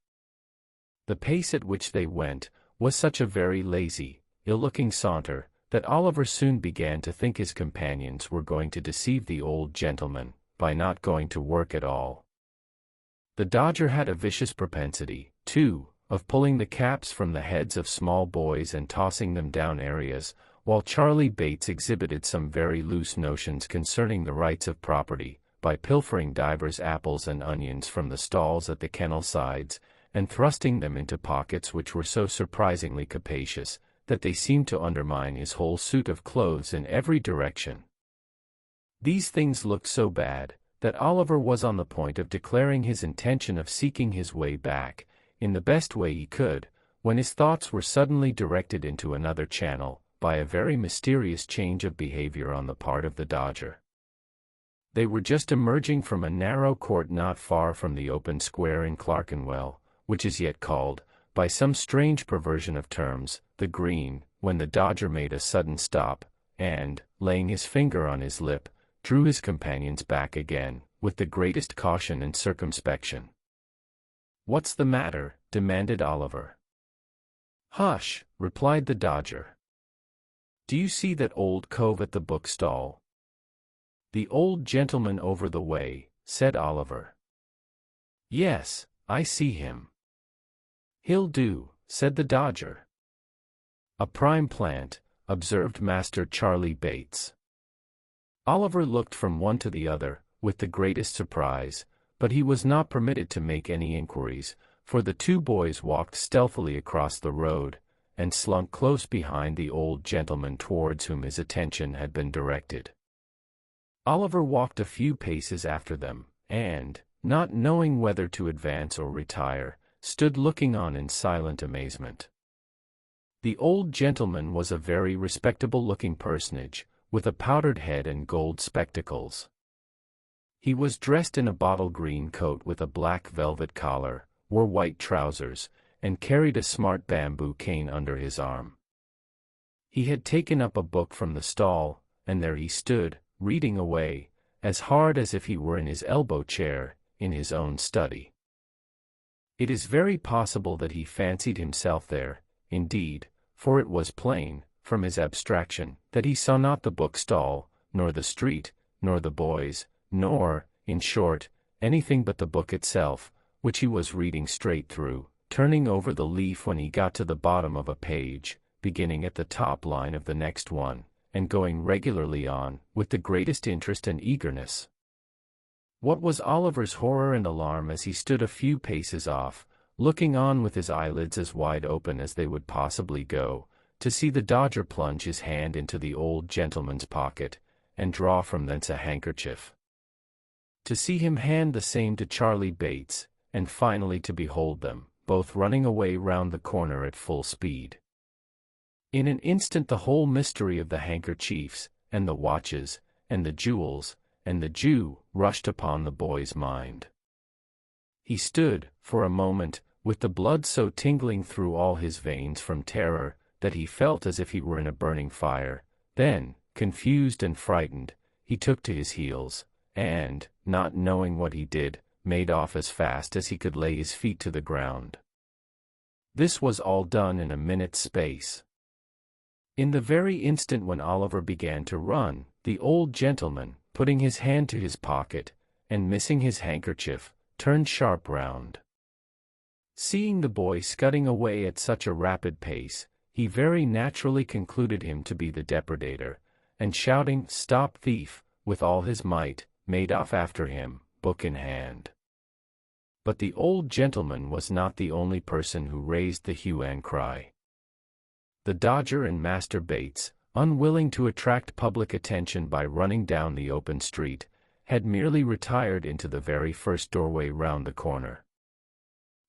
The pace at which they went was such a very lazy, ill-looking saunter, that Oliver soon began to think his companions were going to deceive the old gentleman, by not going to work at all. The Dodger had a vicious propensity, too, of pulling the caps from the heads of small boys and tossing them down areas, while Charlie Bates exhibited some very loose notions concerning the rights of property, by pilfering divers apples and onions from the stalls at the kennel sides, and thrusting them into pockets which were so surprisingly capacious, that they seemed to undermine his whole suit of clothes in every direction. These things looked so bad, that Oliver was on the point of declaring his intention of seeking his way back, in the best way he could, when his thoughts were suddenly directed into another channel, by a very mysterious change of behavior on the part of the Dodger. They were just emerging from a narrow court not far from the open square in Clerkenwell, which is yet called, by some strange perversion of terms, the Green, when the Dodger made a sudden stop, and, laying his finger on his lip, drew his companions back again, with the greatest caution and circumspection. "What's the matter?" demanded Oliver. "Hush," replied the Dodger. "Do you see that old cove at the bookstall?" "The old gentleman over the way," said Oliver. "Yes, I see him." "He'll do," said the Dodger. "A prime plant," observed Master Charlie Bates. Oliver looked from one to the other, with the greatest surprise, but he was not permitted to make any inquiries, for the two boys walked stealthily across the road, and slunk close behind the old gentleman towards whom his attention had been directed. Oliver walked a few paces after them, and, not knowing whether to advance or retire, stood looking on in silent amazement. The old gentleman was a very respectable-looking personage, with a powdered head and gold spectacles. He was dressed in a bottle-green coat with a black velvet collar, wore white trousers, and carried a smart bamboo cane under his arm. He had taken up a book from the stall, and there he stood, reading away, as hard as if he were in his elbow-chair, in his own study. It is very possible that he fancied himself there, indeed, for it was plain, from his abstraction, that he saw not the bookstall, nor the street, nor the boys, nor, in short, anything but the book itself, which he was reading straight through, turning over the leaf when he got to the bottom of a page, beginning at the top line of the next one, and going regularly on, with the greatest interest and eagerness. What was Oliver's horror and alarm as he stood a few paces off, looking on with his eyelids as wide open as they would possibly go, to see the Dodger plunge his hand into the old gentleman's pocket, and draw from thence a handkerchief. To see him hand the same to Charlie Bates, and finally to behold them, both running away round the corner at full speed. In an instant the whole mystery of the handkerchiefs, and the watches, and the jewels, and the Jew, rushed upon the boy's mind. He stood, for a moment, with the blood so tingling through all his veins from terror, that he felt as if he were in a burning fire. Then, confused and frightened, he took to his heels, and, not knowing what he did, made off as fast as he could lay his feet to the ground. This was all done in a minute's space. In the very instant when Oliver began to run, the old gentleman, putting his hand to his pocket, and missing his handkerchief, turned sharp round. Seeing the boy scudding away at such a rapid pace, he very naturally concluded him to be the depredator, and shouting, "Stop, thief!" with all his might, made off after him, book in hand. But the old gentleman was not the only person who raised the hue and cry. The Dodger and Master Bates, unwilling to attract public attention by running down the open street, had merely retired into the very first doorway round the corner.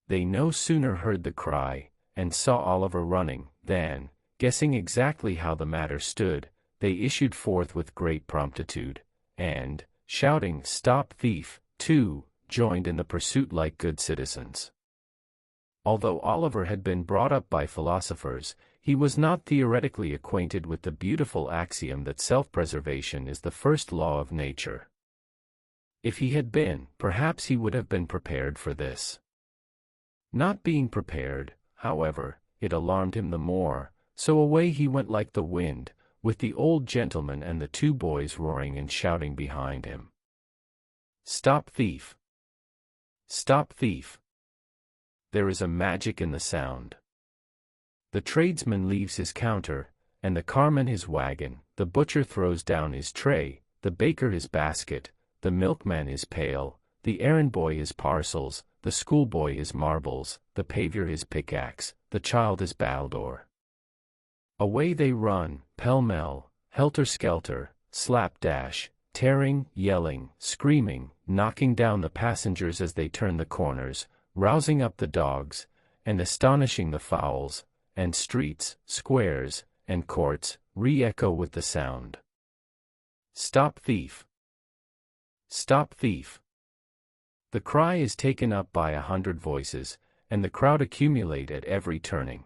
They no sooner heard the cry, and saw Oliver running, than, guessing exactly how the matter stood, they issued forth with great promptitude, and, shouting, "Stop, thief!" too, joined in the pursuit like good citizens. Although Oliver had been brought up by philosophers, he was not theoretically acquainted with the beautiful axiom that self-preservation is the first law of nature. If he had been, perhaps he would have been prepared for this. Not being prepared, however, it alarmed him the more, so away he went like the wind, with the old gentleman and the two boys roaring and shouting behind him. "Stop, thief! Stop, thief!" There is a magic in the sound. The tradesman leaves his counter, and the carman his wagon, the butcher throws down his tray, the baker his basket, the milkman his pail, the errand boy his parcels, the schoolboy his marbles, the pavior his pickaxe, the child his battledore. Away they run, pell-mell, helter-skelter, slapdash, tearing, yelling, screaming, knocking down the passengers as they turn the corners, rousing up the dogs, and astonishing the fowls, and streets, squares, and courts, re-echo with the sound. Stop thief! Stop thief! The cry is taken up by 100 voices, and the crowd accumulate at every turning.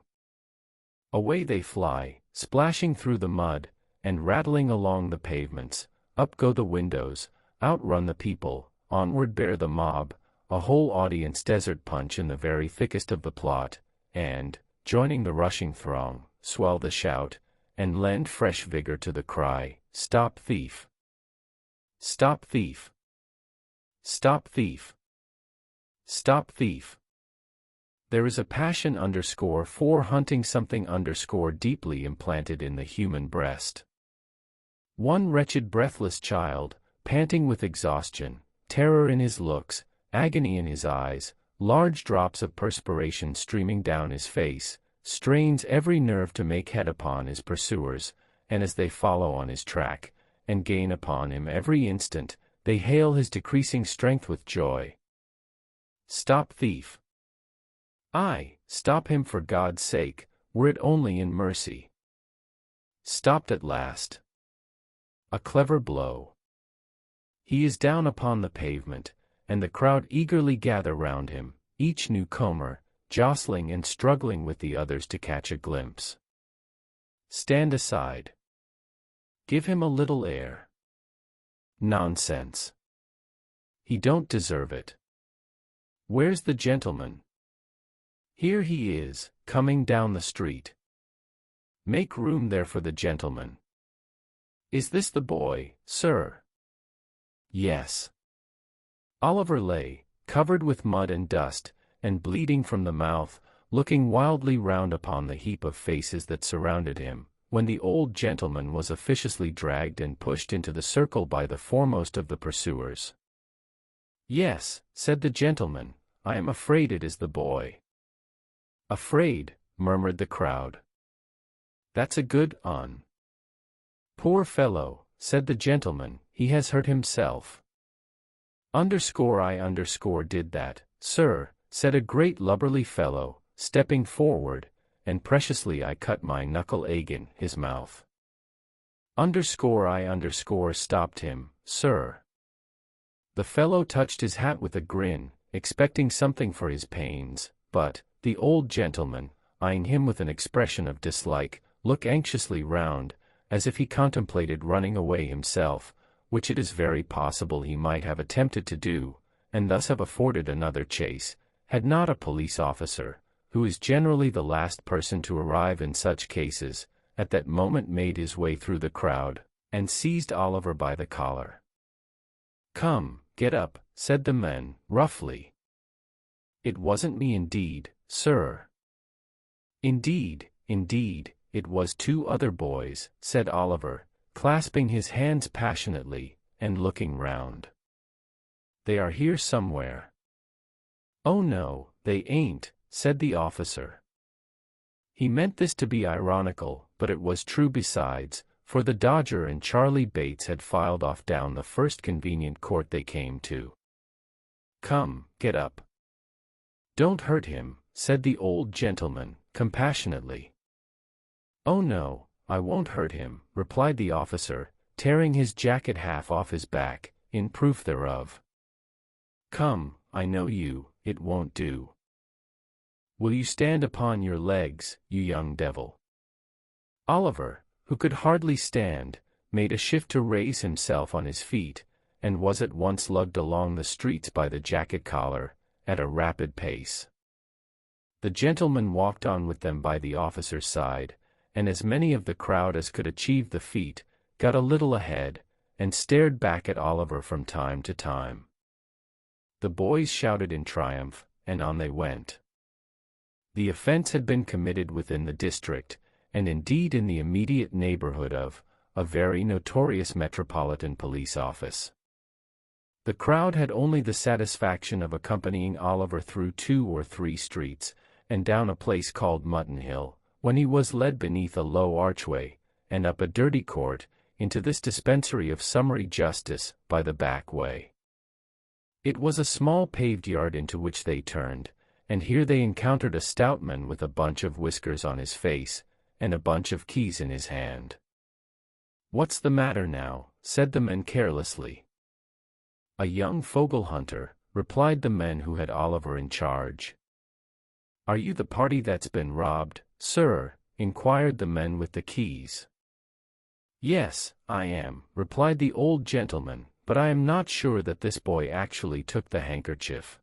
Away they fly, splashing through the mud, and rattling along the pavements. Up go the windows, outrun the people, onward bear the mob, a whole audience desert punch in the very thickest of the plot, and, joining the rushing throng, swell the shout, and lend fresh vigor to the cry, Stop thief! Stop thief! Stop thief! Stop thief! There is a passion for hunting something deeply implanted in the human breast. One wretched breathless child, panting with exhaustion, terror in his looks, agony in his eyes, large drops of perspiration streaming down his face, strains every nerve to make head upon his pursuers, and as they follow on his track, and gain upon him every instant, they hail his decreasing strength with joy. Stop thief! Aye, stop him for God's sake, were it only in mercy. Stopped at last. A clever blow. He is down upon the pavement, and the crowd eagerly gather round him, each newcomer, jostling and struggling with the others to catch a glimpse. Stand aside. Give him a little air. Nonsense. He don't deserve it. Where's the gentleman? Here he is, coming down the street. Make room there for the gentleman. Is this the boy, sir? Yes. Oliver lay, covered with mud and dust, and bleeding from the mouth, looking wildly round upon the heap of faces that surrounded him, when the old gentleman was officiously dragged and pushed into the circle by the foremost of the pursuers. Yes, said the gentleman, I am afraid it is the boy. Afraid, murmured the crowd. That's a good un. Poor fellow, said the gentleman, he has hurt himself. I did that, sir, said a great lubberly fellow, stepping forward, and preciously I cut my knuckle agin his mouth. I stopped him, sir. The fellow touched his hat with a grin, expecting something for his pains, but, the old gentleman, eyeing him with an expression of dislike, looked anxiously round, as if he contemplated running away himself, which it is very possible he might have attempted to do, and thus have afforded another chase, had not a police officer, who is generally the last person to arrive in such cases, at that moment made his way through the crowd, and seized Oliver by the collar. Come, get up, said the man, roughly. It wasn't me indeed, sir. Indeed, it was 2 other boys, said Oliver, clasping his hands passionately, and looking round. They are here somewhere. Oh no, they ain't, said the officer. He meant this to be ironical, but it was true besides, for the Dodger and Charlie Bates had filed off down the first convenient court they came to. Come, get up. Don't hurt him, said the old gentleman, compassionately. Oh no, I won't hurt him, replied the officer, tearing his jacket half off his back, in proof thereof. Come, I know you, it won't do. Will you stand upon your legs, you young devil? Oliver, who could hardly stand, made a shift to raise himself on his feet, and was at once lugged along the streets by the jacket collar, at a rapid pace. The gentleman walked on with them by the officer's side, and as many of the crowd as could achieve the feat, got a little ahead, and stared back at Oliver from time to time. The boys shouted in triumph, and on they went. The offense had been committed within the district, and indeed in the immediate neighborhood of a very notorious metropolitan police office. The crowd had only the satisfaction of accompanying Oliver through 2 or 3 streets, and down a place called Mutton Hill, when he was led beneath a low archway, and up a dirty court, into this dispensary of summary justice, by the back way. It was a small paved yard into which they turned, and here they encountered a stout man with a bunch of whiskers on his face, and a bunch of keys in his hand. "What's the matter now?" said the men carelessly. "A young fogle hunter," replied the men who had Oliver in charge. "Are you the party that's been robbed, sir?" inquired the men with the keys. "Yes, I am," replied the old gentleman, "but I am not sure that this boy actually took the handkerchief."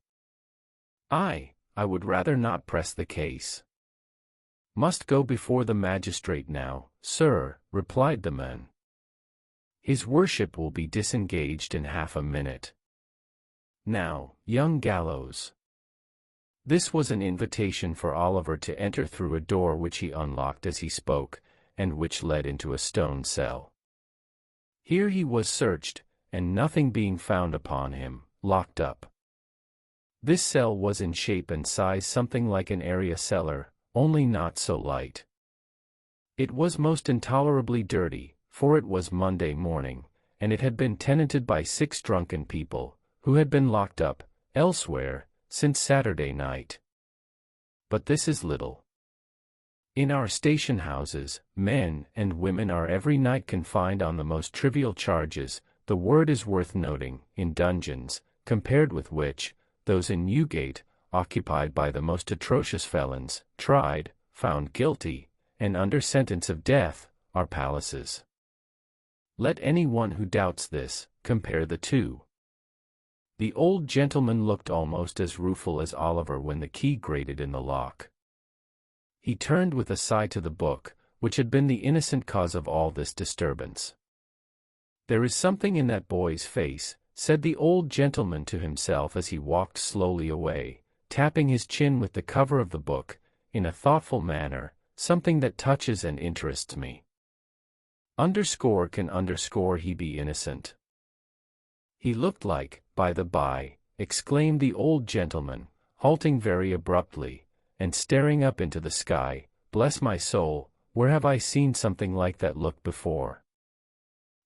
I would rather not press the case." "Must go before the magistrate now, sir," replied the man. "His worship will be disengaged in half a minute. Now, young gallows." This was an invitation for Oliver to enter through a door which he unlocked as he spoke, and which led into a stone cell. Here he was searched, and nothing being found upon him, locked up. This cell was in shape and size something like an area cellar, only not so light. It was most intolerably dirty, for it was Monday morning, and it had been tenanted by 6 drunken people, who had been locked up, elsewhere, since Saturday night. But this is little. In our station houses, men and women are every night confined on the most trivial charges. The word is worth noting, in dungeons, compared with which, those in Newgate, occupied by the most atrocious felons, tried, found guilty, and under sentence of death, are palaces. Let anyone who doubts this, compare the two. The old gentleman looked almost as rueful as Oliver when the key grated in the lock. He turned with a sigh to the book, which had been the innocent cause of all this disturbance. "There is something in that boy's face," said the old gentleman to himself as he walked slowly away, tapping his chin with the cover of the book, in a thoughtful manner, "something that touches and interests me. Can he be innocent? He looked like, by the by," exclaimed the old gentleman, halting very abruptly, and staring up into the sky, "bless my soul, where have I seen something like that look before?"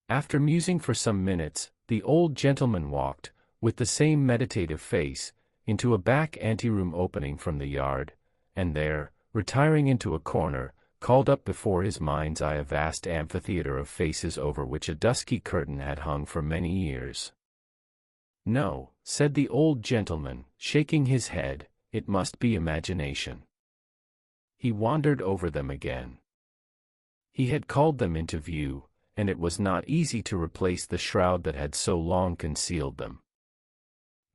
After musing for some minutes, the old gentleman walked, with the same meditative face, into a back anteroom opening from the yard, and there, retiring into a corner, called up before his mind's eye a vast amphitheater of faces over which a dusky curtain had hung for many years. "No," said the old gentleman, shaking his head, "it must be imagination." He wandered over them again. He had called them into view, and it was not easy to replace the shroud that had so long concealed them.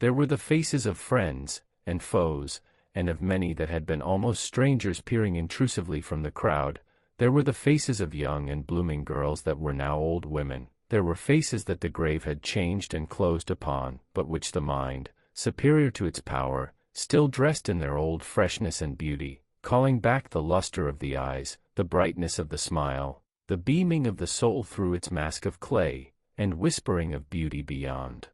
There were the faces of friends, and foes, and of many that had been almost strangers peering intrusively from the crowd. There were the faces of young and blooming girls that were now old women. There were faces that the grave had changed and closed upon, but which the mind, superior to its power, still dressed in their old freshness and beauty, calling back the luster of the eyes, the brightness of the smile, the beaming of the soul through its mask of clay, and whispering of beauty beyond.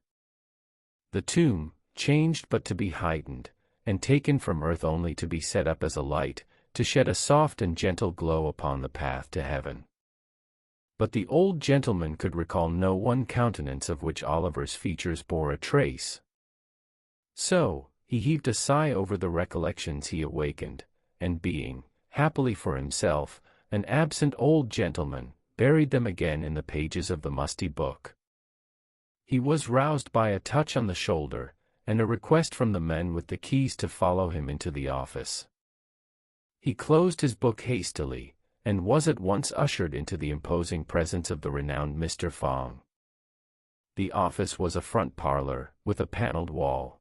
The tomb, changed but to be heightened, and taken from earth only to be set up as a light, to shed a soft and gentle glow upon the path to heaven. But the old gentleman could recall no one countenance of which Oliver's features bore a trace. So, he heaved a sigh over the recollections he awakened, and being, happily for himself, an absent old gentleman, buried them again in the pages of the musty book. He was roused by a touch on the shoulder, and a request from the men with the keys to follow him into the office. He closed his book hastily, and was at once ushered into the imposing presence of the renowned Mr. Fong. The office was a front parlor, with a paneled wall.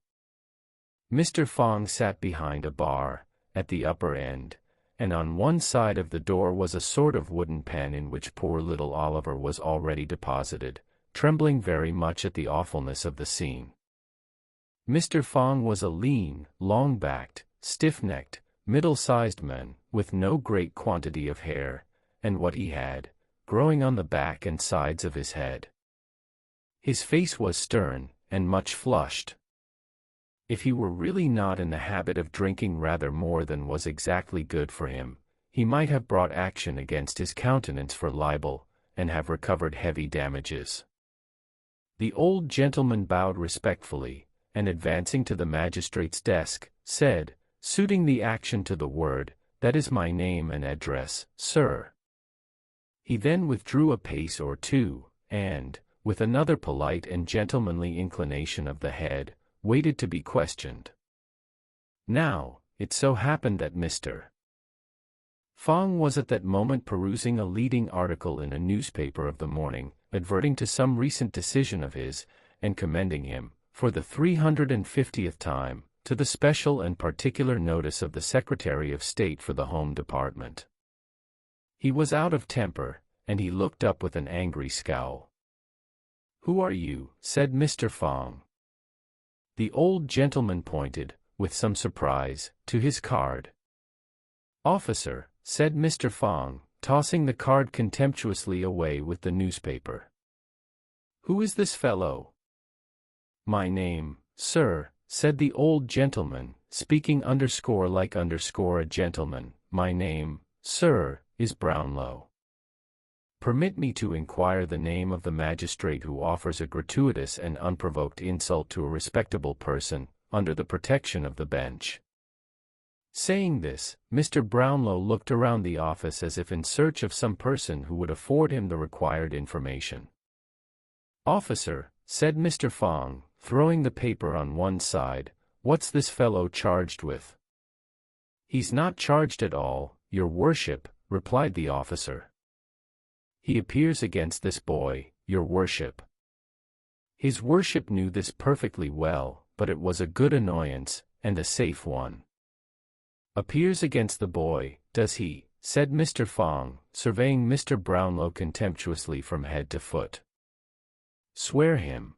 Mr. Fong sat behind a bar, at the upper end, and on one side of the door was a sort of wooden pen in which poor little Oliver was already deposited, trembling very much at the awfulness of the scene. Mr. Fong was a lean, long-backed, stiff-necked, middle-sized man, with no great quantity of hair, and what he had, growing on the back and sides of his head. His face was stern, and much flushed. If he were really not in the habit of drinking rather more than was exactly good for him, he might have brought action against his countenance for libel, and have recovered heavy damages. The old gentleman bowed respectfully, and advancing to the magistrate's desk, said, suiting the action to the word, "That is my name and address, sir." He then withdrew a pace or two, and, with another polite and gentlemanly inclination of the head, waited to be questioned. Now, it so happened that Mr. Fong was at that moment perusing a leading article in a newspaper of the morning, adverting to some recent decision of his, and commending him, for the 350th time, to the special and particular notice of the Secretary of State for the Home Department. He was out of temper, and he looked up with an angry scowl. "Who are you?" said Mr. Fong. The old gentleman pointed, with some surprise, to his card. "Officer," said Mr. Fong, tossing the card contemptuously away with the newspaper. "Who is this fellow?" "My name, sir," said the old gentleman, speaking like a gentleman, "my name, sir, is Brownlow. Permit me to inquire the name of the magistrate who offers a gratuitous and unprovoked insult to a respectable person, under the protection of the bench." Saying this, Mr. Brownlow looked around the office as if in search of some person who would afford him the required information. "Officer," said Mr. Fong, throwing the paper on one side, "what's this fellow charged with?" "He's not charged at all, your worship," replied the officer. "He appears against this boy, your worship." His worship knew this perfectly well, but it was a good annoyance, and a safe one. "Appears against the boy, does he?" said Mr. Fong, surveying Mr. Brownlow contemptuously from head to foot. "Swear him."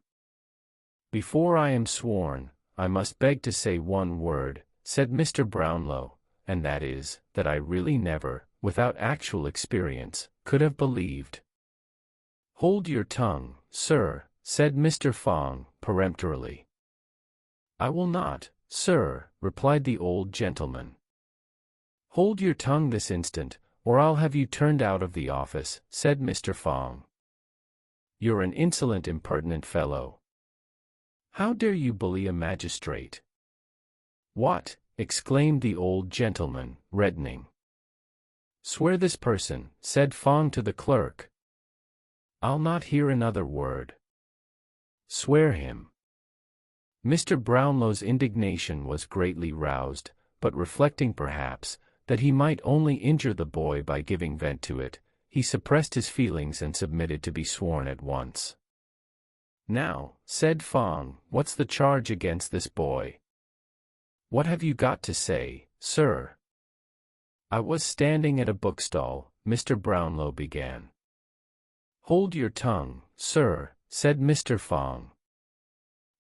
"Before I am sworn, I must beg to say one word," said Mr. Brownlow, "and that is, that I really never, without actual experience, could have believed." "Hold your tongue, sir," said Mr. Fong, peremptorily. "I will not, sir," replied the old gentleman. "Hold your tongue this instant, or I'll have you turned out of the office," said Mr. Fong. "You're an insolent, impertinent fellow. How dare you bully a magistrate?" "What?" exclaimed the old gentleman, reddening. "Swear this person," said Fong to the clerk. "I'll not hear another word." "Swear him." Mr. Brownlow's indignation was greatly roused, but reflecting perhaps, that he might only injure the boy by giving vent to it, he suppressed his feelings and submitted to be sworn at once. "Now," said Fong, "what's the charge against this boy? What have you got to say, sir?" "I was standing at a bookstall," Mr. Brownlow began. "Hold your tongue, sir," said Mr. Fong.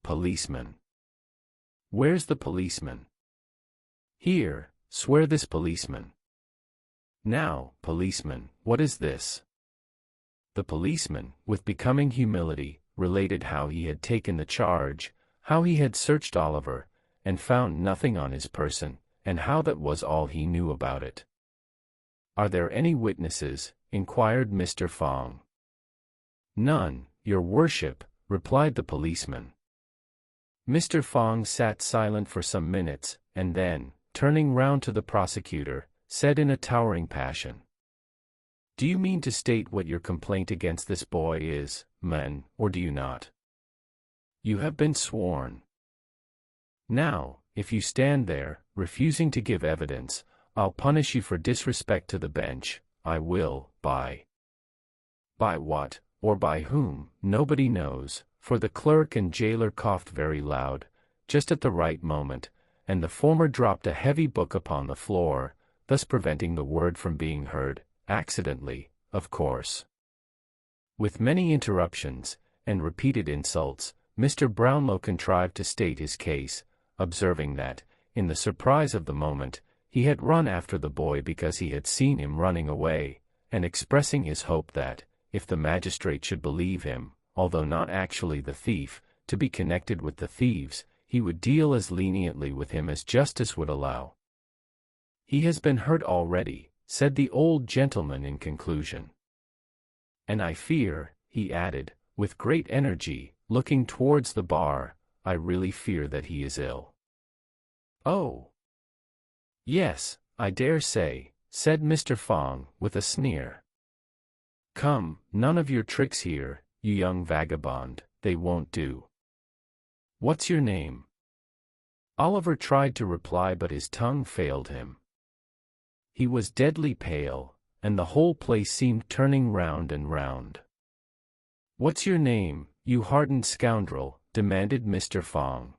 "Policeman." "Where's the policeman?" "Here, swear this policeman." "Now, policeman, what is this?" The policeman, with becoming humility, related how he had taken the charge, how he had searched Oliver, and found nothing on his person, and how that was all he knew about it. "Are there any witnesses?" inquired Mr. Fong. "None, your worship," replied the policeman. Mr. Fong sat silent for some minutes, and then, turning round to the prosecutor, said in a towering passion, "Do you mean to state what your complaint against this boy is, man, or do you not? You have been sworn. Now, if you stand there, refusing to give evidence, I'll punish you for disrespect to the bench. I will, by what, or by whom, nobody knows," for the clerk and jailer coughed very loud, just at the right moment, and the former dropped a heavy book upon the floor, thus preventing the word from being heard, accidentally, of course. With many interruptions, and repeated insults, Mr. Brownlow contrived to state his case, observing that, in the surprise of the moment, he had run after the boy because he had seen him running away, and expressing his hope that, if the magistrate should believe him, although not actually the thief, to be connected with the thieves, he would deal as leniently with him as justice would allow. "He has been hurt already," said the old gentleman in conclusion. "And I fear," he added, with great energy, looking towards the bar, "I really fear that he is ill." "Oh! Yes, I dare say," said Mr. Fong, with a sneer. Come, none of your tricks here, you young vagabond, they won't do. What's your name? Oliver tried to reply, but his tongue failed him. He was deadly pale, and the whole place seemed turning round and round. What's your name, you hardened scoundrel? Demanded Mr. Fong.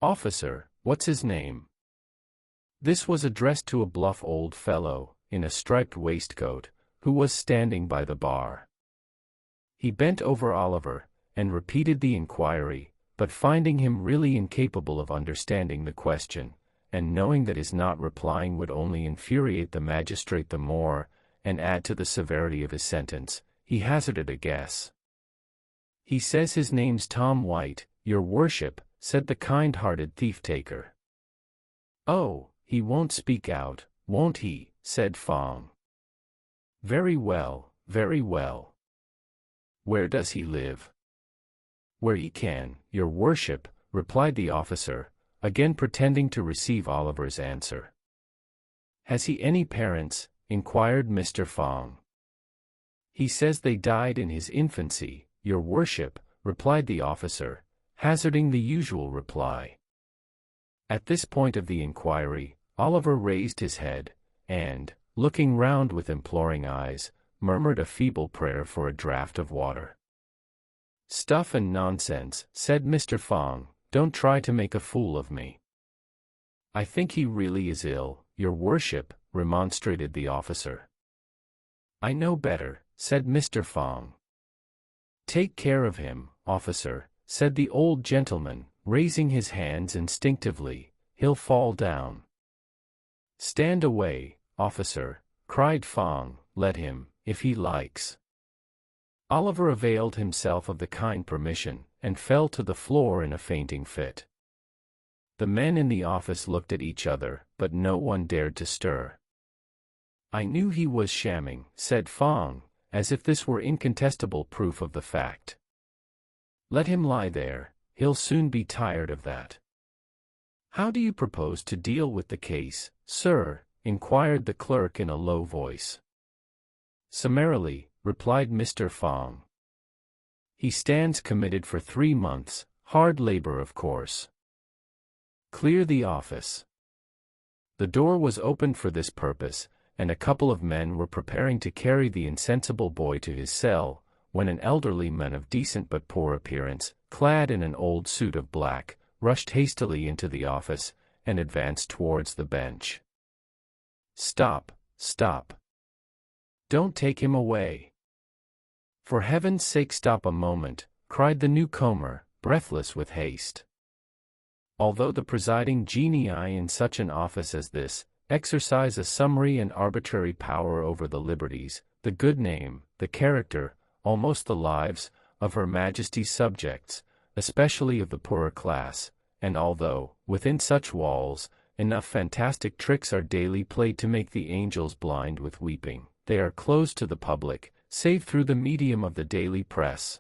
Officer, what's his name? This was addressed to a bluff old fellow, in a striped waistcoat, who was standing by the bar. He bent over Oliver, and repeated the inquiry, but finding him really incapable of understanding the question, and knowing that his not replying would only infuriate the magistrate the more, and add to the severity of his sentence, he hazarded a guess. He says his name's Tom White, your worship, said the kind-hearted thief-taker. Oh, he won't speak out, won't he? Said Fong. Very well, very well. Where does he live? Where he can, your worship, replied the officer, again pretending to receive Oliver's answer. Has he any parents? Inquired Mr. Fong. He says they died in his infancy, your worship, replied the officer, hazarding the usual reply. At this point of the inquiry, Oliver raised his head, and, looking round with imploring eyes, murmured a feeble prayer for a draught of water. Stuff and nonsense, said Mr. Fong, don't try to make a fool of me. I think he really is ill, your worship, remonstrated the officer. I know better, said Mr. Fong. Take care of him, officer, said the old gentleman, raising his hands instinctively, he'll fall down. Stand away, officer, cried Fong, let him, if he likes. Oliver availed himself of the kind permission, and fell to the floor in a fainting fit. The men in the office looked at each other, but no one dared to stir. I knew he was shamming, said Fong, as if this were incontestable proof of the fact. Let him lie there, he'll soon be tired of that. How do you propose to deal with the case, sir? Inquired the clerk in a low voice. Summarily, replied Mr. Fong. He stands committed for 3 months, hard labor of course. Clear the office. The door was opened for this purpose, and a couple of men were preparing to carry the insensible boy to his cell, when an elderly man of decent but poor appearance, clad in an old suit of black, rushed hastily into the office, and advanced towards the bench. Stop, stop. Don't take him away. For heaven's sake stop a moment, cried the newcomer, breathless with haste. Although the presiding genii in such an office as this exercise a summary and arbitrary power over the liberties, the good name, the character, almost the lives, of Her Majesty's subjects, especially of the poorer class, and although, within such walls, enough fantastic tricks are daily played to make the angels blind with weeping, they are closed to the public, save through the medium of the daily press.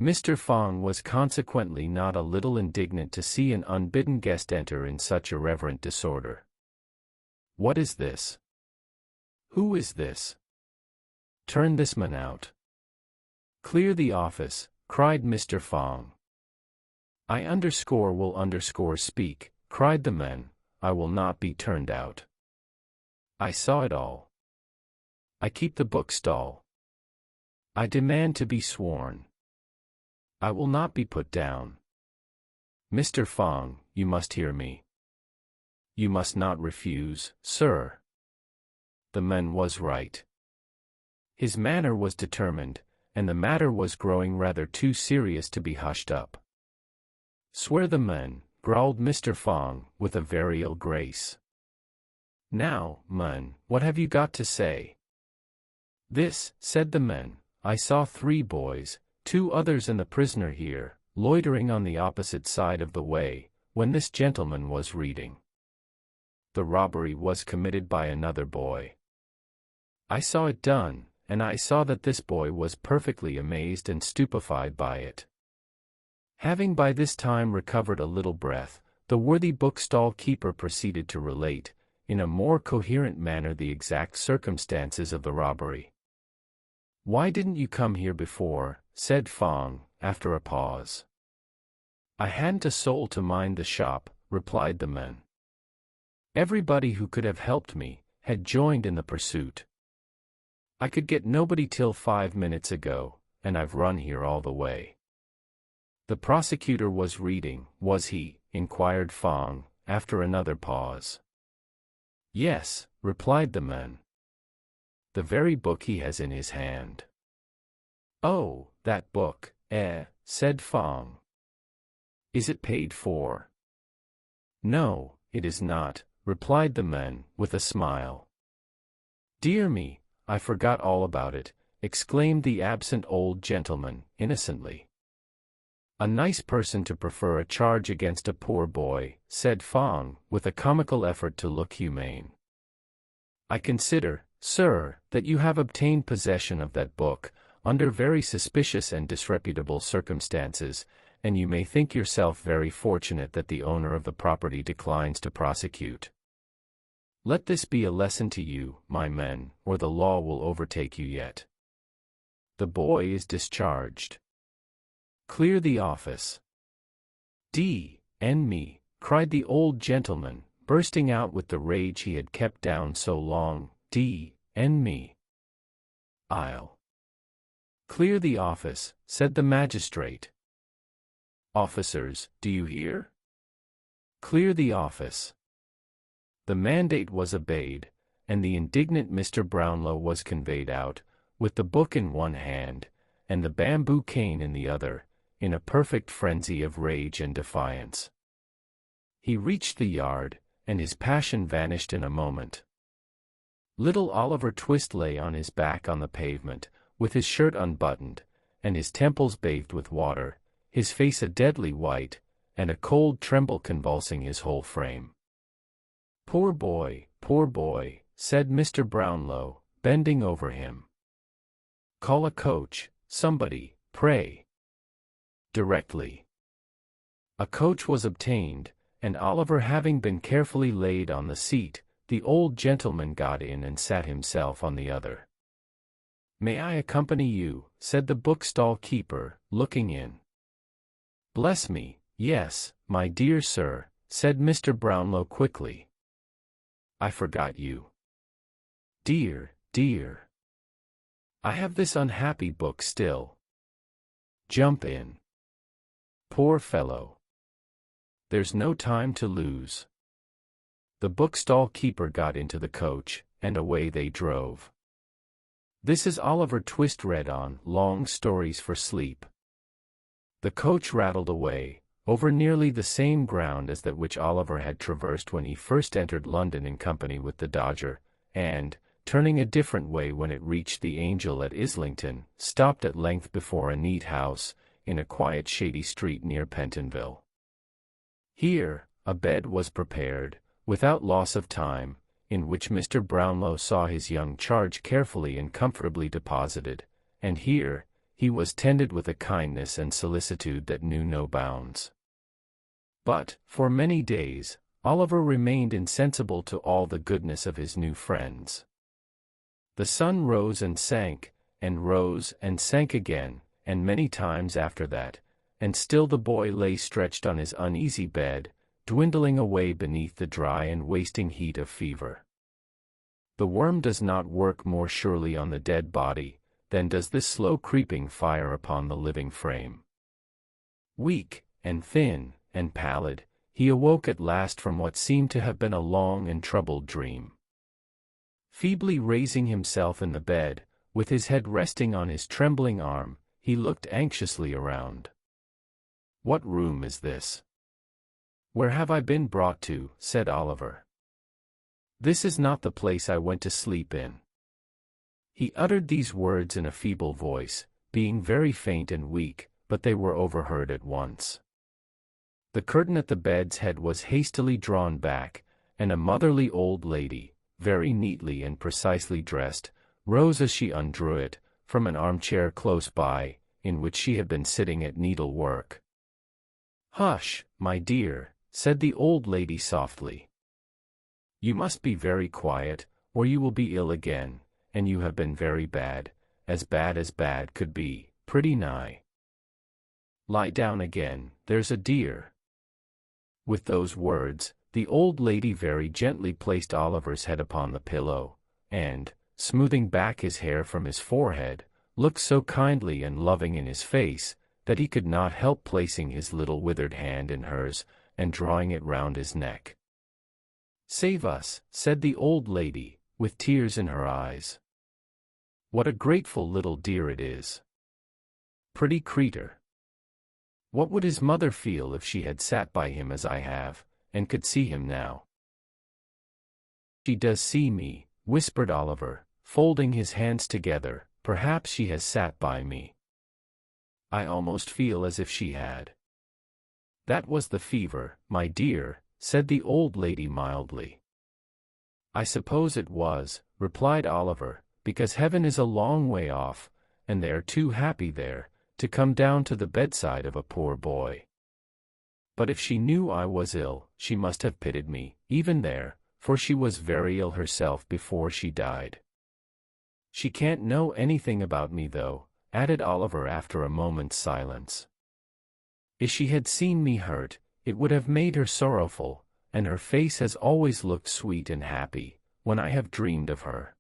Mr. Fong was consequently not a little indignant to see an unbidden guest enter in such irreverent disorder. What is this? Who is this? Turn this man out. Clear the office, cried Mr. Fong. I will speak, cried the man, I will not be turned out. I saw it all. I keep the bookstall. I demand to be sworn. I will not be put down. Mr. Fong, you must hear me. You must not refuse, sir. The man was right. His manner was determined, and the matter was growing rather too serious to be hushed up. Swear the man, growled Mr. Fong, with a very ill grace. Now, man, what have you got to say? This, said the man, I saw 3 boys, 2 others and the prisoner here, loitering on the opposite side of the way, when this gentleman was reading. The robbery was committed by another boy. I saw it done, and I saw that this boy was perfectly amazed and stupefied by it. Having by this time recovered a little breath, the worthy bookstall keeper proceeded to relate, in a more coherent manner, the exact circumstances of the robbery. Why didn't you come here before? Said Fong, after a pause. I hadn't a soul to mind the shop, replied the man. Everybody who could have helped me had joined in the pursuit. I could get nobody till 5 minutes ago, and I've run here all the way. The prosecutor was reading, was he? Inquired Fong, after another pause. Yes, replied the man. The very book he has in his hand. Oh, that book, said Fong. Is it paid for? No, it is not, replied the man, with a smile. Dear me, I forgot all about it, exclaimed the absent old gentleman, innocently. A nice person to prefer a charge against a poor boy, said Fong, with a comical effort to look humane. I consider, sir, that you have obtained possession of that book, under very suspicious and disreputable circumstances, and you may think yourself very fortunate that the owner of the property declines to prosecute. Let this be a lesson to you, my men, or the law will overtake you yet. The boy is discharged. Clear the office. Me, cried the old gentleman, bursting out with the rage he had kept down so long, me. I'll clear the office, said the magistrate. Officers, do you hear? Clear the office. The mandate was obeyed, and the indignant Mr. Brownlow was conveyed out, with the book in one hand, and the bamboo cane in the other, in a perfect frenzy of rage and defiance. He reached the yard, and his passion vanished in a moment. Little Oliver Twist lay on his back on the pavement, with his shirt unbuttoned, and his temples bathed with water, his face a deadly white, and a cold tremble convulsing his whole frame. Poor boy, said Mr. Brownlow, bending over him. Call a coach, somebody, pray. Directly. A coach was obtained, and Oliver having been carefully laid on the seat, the old gentleman got in and sat himself on the other. May I accompany you? Said the bookstall keeper, looking in. Bless me, yes, my dear sir, said Mr. Brownlow quickly. I forgot you. Dear. I have this unhappy book still. Jump in. Poor fellow. There's no time to lose. The bookstall keeper got into the coach, and away they drove. This is Oliver Twist read on Long Stories for Sleep. The coach rattled away, over nearly the same ground as that which Oliver had traversed when he first entered London in company with the Dodger, and, turning a different way when it reached the Angel at Islington, stopped at length before a neat house, in a quiet shady street near Pentonville. Here, a bed was prepared, without loss of time, in which Mr. Brownlow saw his young charge carefully and comfortably deposited, and here, he was tended with a kindness and solicitude that knew no bounds. But, for many days, Oliver remained insensible to all the goodness of his new friends. The sun rose and sank again, and many times after that, and still the boy lay stretched on his uneasy bed, dwindling away beneath the dry and wasting heat of fever. The worm does not work more surely on the dead body, than does this slow creeping fire upon the living frame. Weak, and thin, and pallid, he awoke at last from what seemed to have been a long and troubled dream. Feebly raising himself in the bed, with his head resting on his trembling arm, he looked anxiously around. What room is this? Where have I been brought to? Said Oliver. This is not the place I went to sleep in. He uttered these words in a feeble voice, being very faint and weak, but they were overheard at once. The curtain at the bed's head was hastily drawn back, and a motherly old lady, very neatly and precisely dressed, rose as she undrew it, from an armchair close by, in which she had been sitting at needlework. Hush, my dear, said the old lady softly. You must be very quiet, or you will be ill again, and you have been very bad, as bad could be, pretty nigh. Lie down again, there's a dear." With those words, the old lady very gently placed Oliver's head upon the pillow, and, smoothing back his hair from his forehead, looked so kindly and loving in his face, that he could not help placing his little withered hand in hers, and drawing it round his neck. "Save us," said the old lady, with tears in her eyes. "What a grateful little dear it is. Pretty creetur. What would his mother feel if she had sat by him as I have, and could see him now?" "She does see me," whispered Oliver, folding his hands together. "Perhaps she has sat by me. I almost feel as if she had." "That was the fever, my dear," said the old lady mildly. "I suppose it was," replied Oliver, "because heaven is a long way off, and they are too happy there, to come down to the bedside of a poor boy. But if she knew I was ill, she must have pitied me, even there, for she was very ill herself before she died. She can't know anything about me though," added Oliver after a moment's silence. "If she had seen me hurt, it would have made her sorrowful, and her face has always looked sweet and happy, when I have dreamed of her."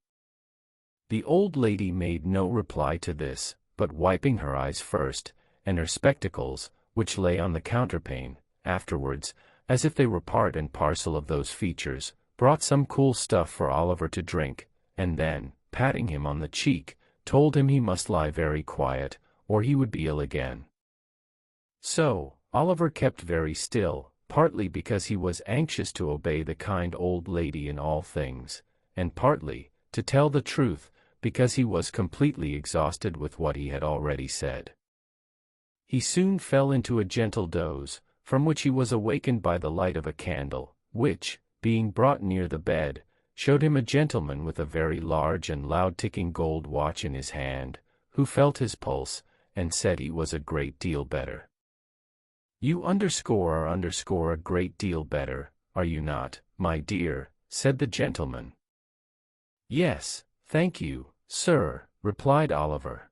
The old lady made no reply to this, but wiping her eyes first, and her spectacles, which lay on the counterpane, afterwards, as if they were part and parcel of those features, brought some cool stuff for Oliver to drink, and then, patting him on the cheek, told him he must lie very quiet, or he would be ill again. So, Oliver kept very still, partly because he was anxious to obey the kind old lady in all things, and partly, to tell the truth, because he was completely exhausted with what he had already said. He soon fell into a gentle doze, from which he was awakened by the light of a candle, which, being brought near the bed, showed him a gentleman with a very large and loud-ticking gold watch in his hand, who felt his pulse, and said he was a great deal better. "You are a great deal better, are you not, my dear?" said the gentleman. "Yes, thank you, sir," replied Oliver.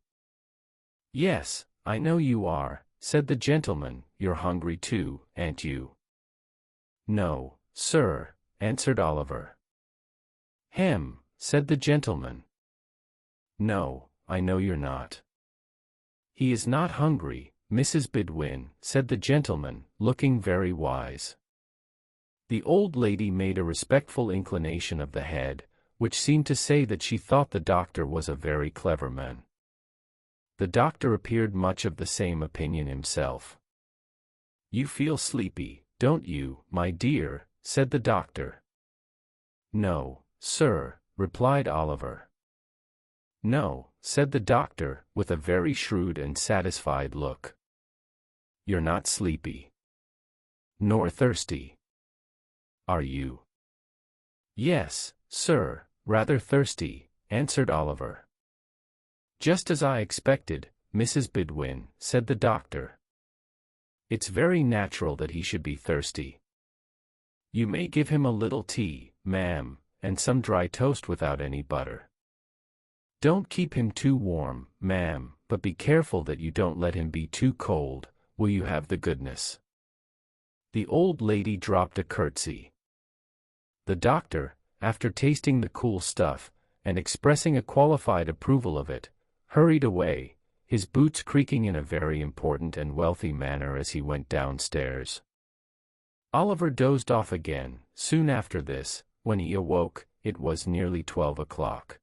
"Yes, I know you are," said the gentleman. "You're hungry too, ain't you?" "No, sir," answered Oliver. "Hem," said the gentleman. "No, I know you're not." "He is not hungry, Mrs. Bidwin," said the gentleman, looking very wise. The old lady made a respectful inclination of the head, which seemed to say that she thought the doctor was a very clever man. The doctor appeared much of the same opinion himself. "You feel sleepy, don't you, my dear?" said the doctor. "No, sir," replied Oliver. "No," said the doctor, with a very shrewd and satisfied look. "You're not sleepy. Nor thirsty. Are you?" "Yes, sir, rather thirsty," answered Oliver. "Just as I expected, Mrs. Bidwin," said the doctor. "It's very natural that he should be thirsty. You may give him a little tea, ma'am, and some dry toast without any butter. Don't keep him too warm, ma'am, but be careful that you don't let him be too cold, will you have the goodness?" The old lady dropped a curtsy. The doctor, after tasting the cool stuff, and expressing a qualified approval of it, hurried away, his boots creaking in a very important and wealthy manner as he went downstairs. Oliver dozed off again. Soon after this, when he awoke, it was nearly 12 o'clock.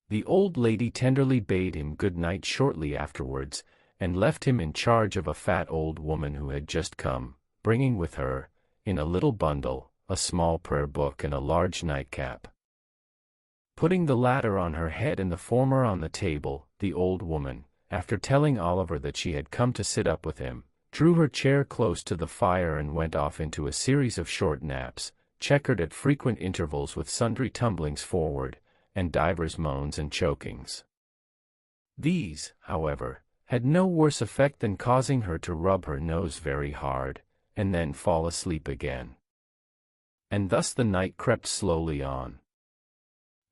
The old lady tenderly bade him good night shortly afterwards, and left him in charge of a fat old woman who had just come, bringing with her, in a little bundle, a small prayer book and a large nightcap. Putting the latter on her head and the former on the table, the old woman, after telling Oliver that she had come to sit up with him, drew her chair close to the fire and went off into a series of short naps, checkered at frequent intervals with sundry tumblings forward, and divers moans and chokings. These, however, had no worse effect than causing her to rub her nose very hard, and then fall asleep again. And thus the night crept slowly on.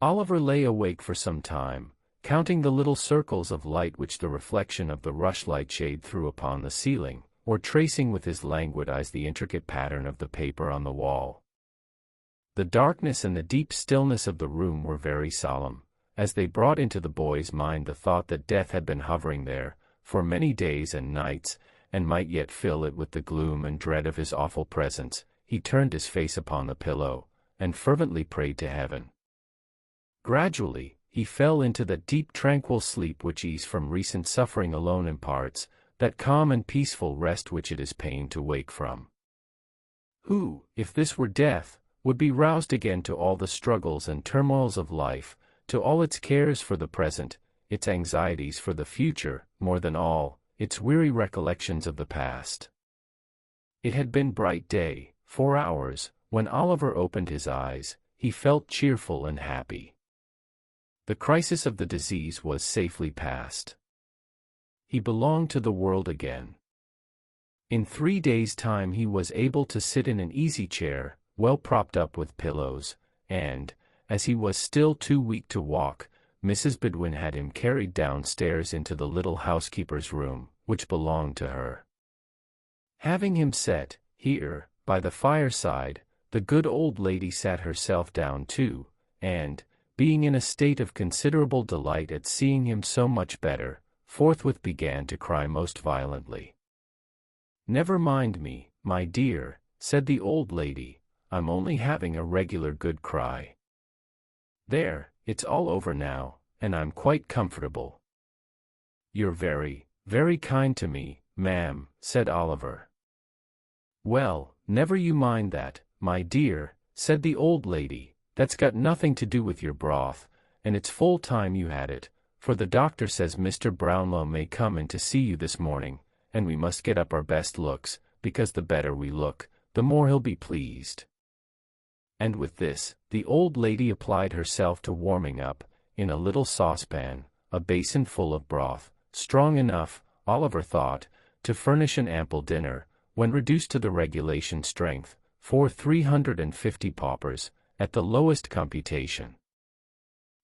Oliver lay awake for some time, counting the little circles of light which the reflection of the rushlight shade threw upon the ceiling, or tracing with his languid eyes the intricate pattern of the paper on the wall. The darkness and the deep stillness of the room were very solemn, as they brought into the boy's mind the thought that death had been hovering there for many days and nights, and might yet fill it with the gloom and dread of his awful presence. He turned his face upon the pillow, and fervently prayed to heaven. Gradually, he fell into that deep tranquil sleep which ease from recent suffering alone imparts, that calm and peaceful rest which it is pain to wake from. Who, if this were death, would be roused again to all the struggles and turmoils of life, to all its cares for the present, its anxieties for the future, more than all, its weary recollections of the past. It had been bright day, 4 hours, when Oliver opened his eyes. He felt cheerful and happy. The crisis of the disease was safely past. He belonged to the world again. In 3 days' time he was able to sit in an easy chair, well propped up with pillows, and, as he was still too weak to walk, Mrs. Bedwin had him carried downstairs into the little housekeeper's room, which belonged to her. Having him set, here, by the fireside, the good old lady sat herself down too, and, being in a state of considerable delight at seeing him so much better, forthwith began to cry most violently. "Never mind me, my dear," said the old lady, "I'm only having a regular good cry. There, it's all over now, and I'm quite comfortable." "You're very, very kind to me, ma'am," said Oliver. "Well, never you mind that, my dear," said the old lady, "that's got nothing to do with your broth, and it's full time you had it, for the doctor says Mr. Brownlow may come in to see you this morning, and we must get up our best looks, because the better we look, the more he'll be pleased." And with this, the old lady applied herself to warming up, in a little saucepan, a basin full of broth, strong enough, Oliver thought, to furnish an ample dinner, when reduced to the regulation strength, for 350 paupers, at the lowest computation.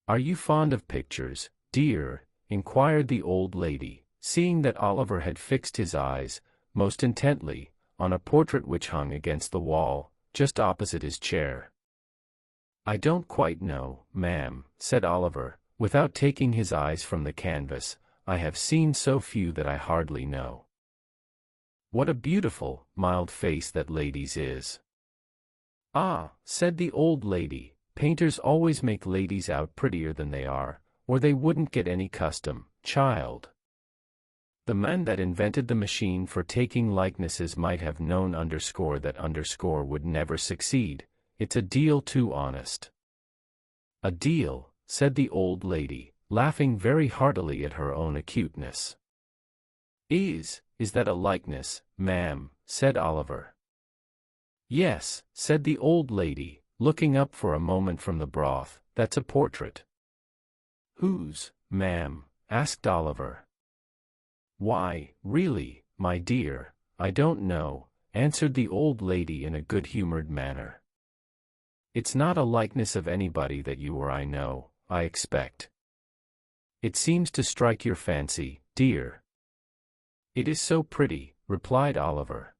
"Are you fond of pictures, dear?" inquired the old lady, seeing that Oliver had fixed his eyes, most intently, on a portrait which hung against the wall, just opposite his chair. "I don't quite know, ma'am," said Oliver, without taking his eyes from the canvas. "I have seen so few that I hardly know." "What a beautiful, mild face that lady's is." "Ah," said the old lady, "painters always make ladies out prettier than they are, or they wouldn't get any custom, child. The man that invented the machine for taking likenesses might have known that would never succeed. It's a deal too honest." "A deal," said the old lady, laughing very heartily at her own acuteness. Is that a likeness, ma'am?" said Oliver. "Yes," said the old lady, looking up for a moment from the broth, "that's a portrait." "Whose, ma'am?" asked Oliver. "Why, really, my dear, I don't know," answered the old lady in a good-humored manner. "It's not a likeness of anybody that you or I know, I expect. It seems to strike your fancy, dear." "It is so pretty," replied Oliver.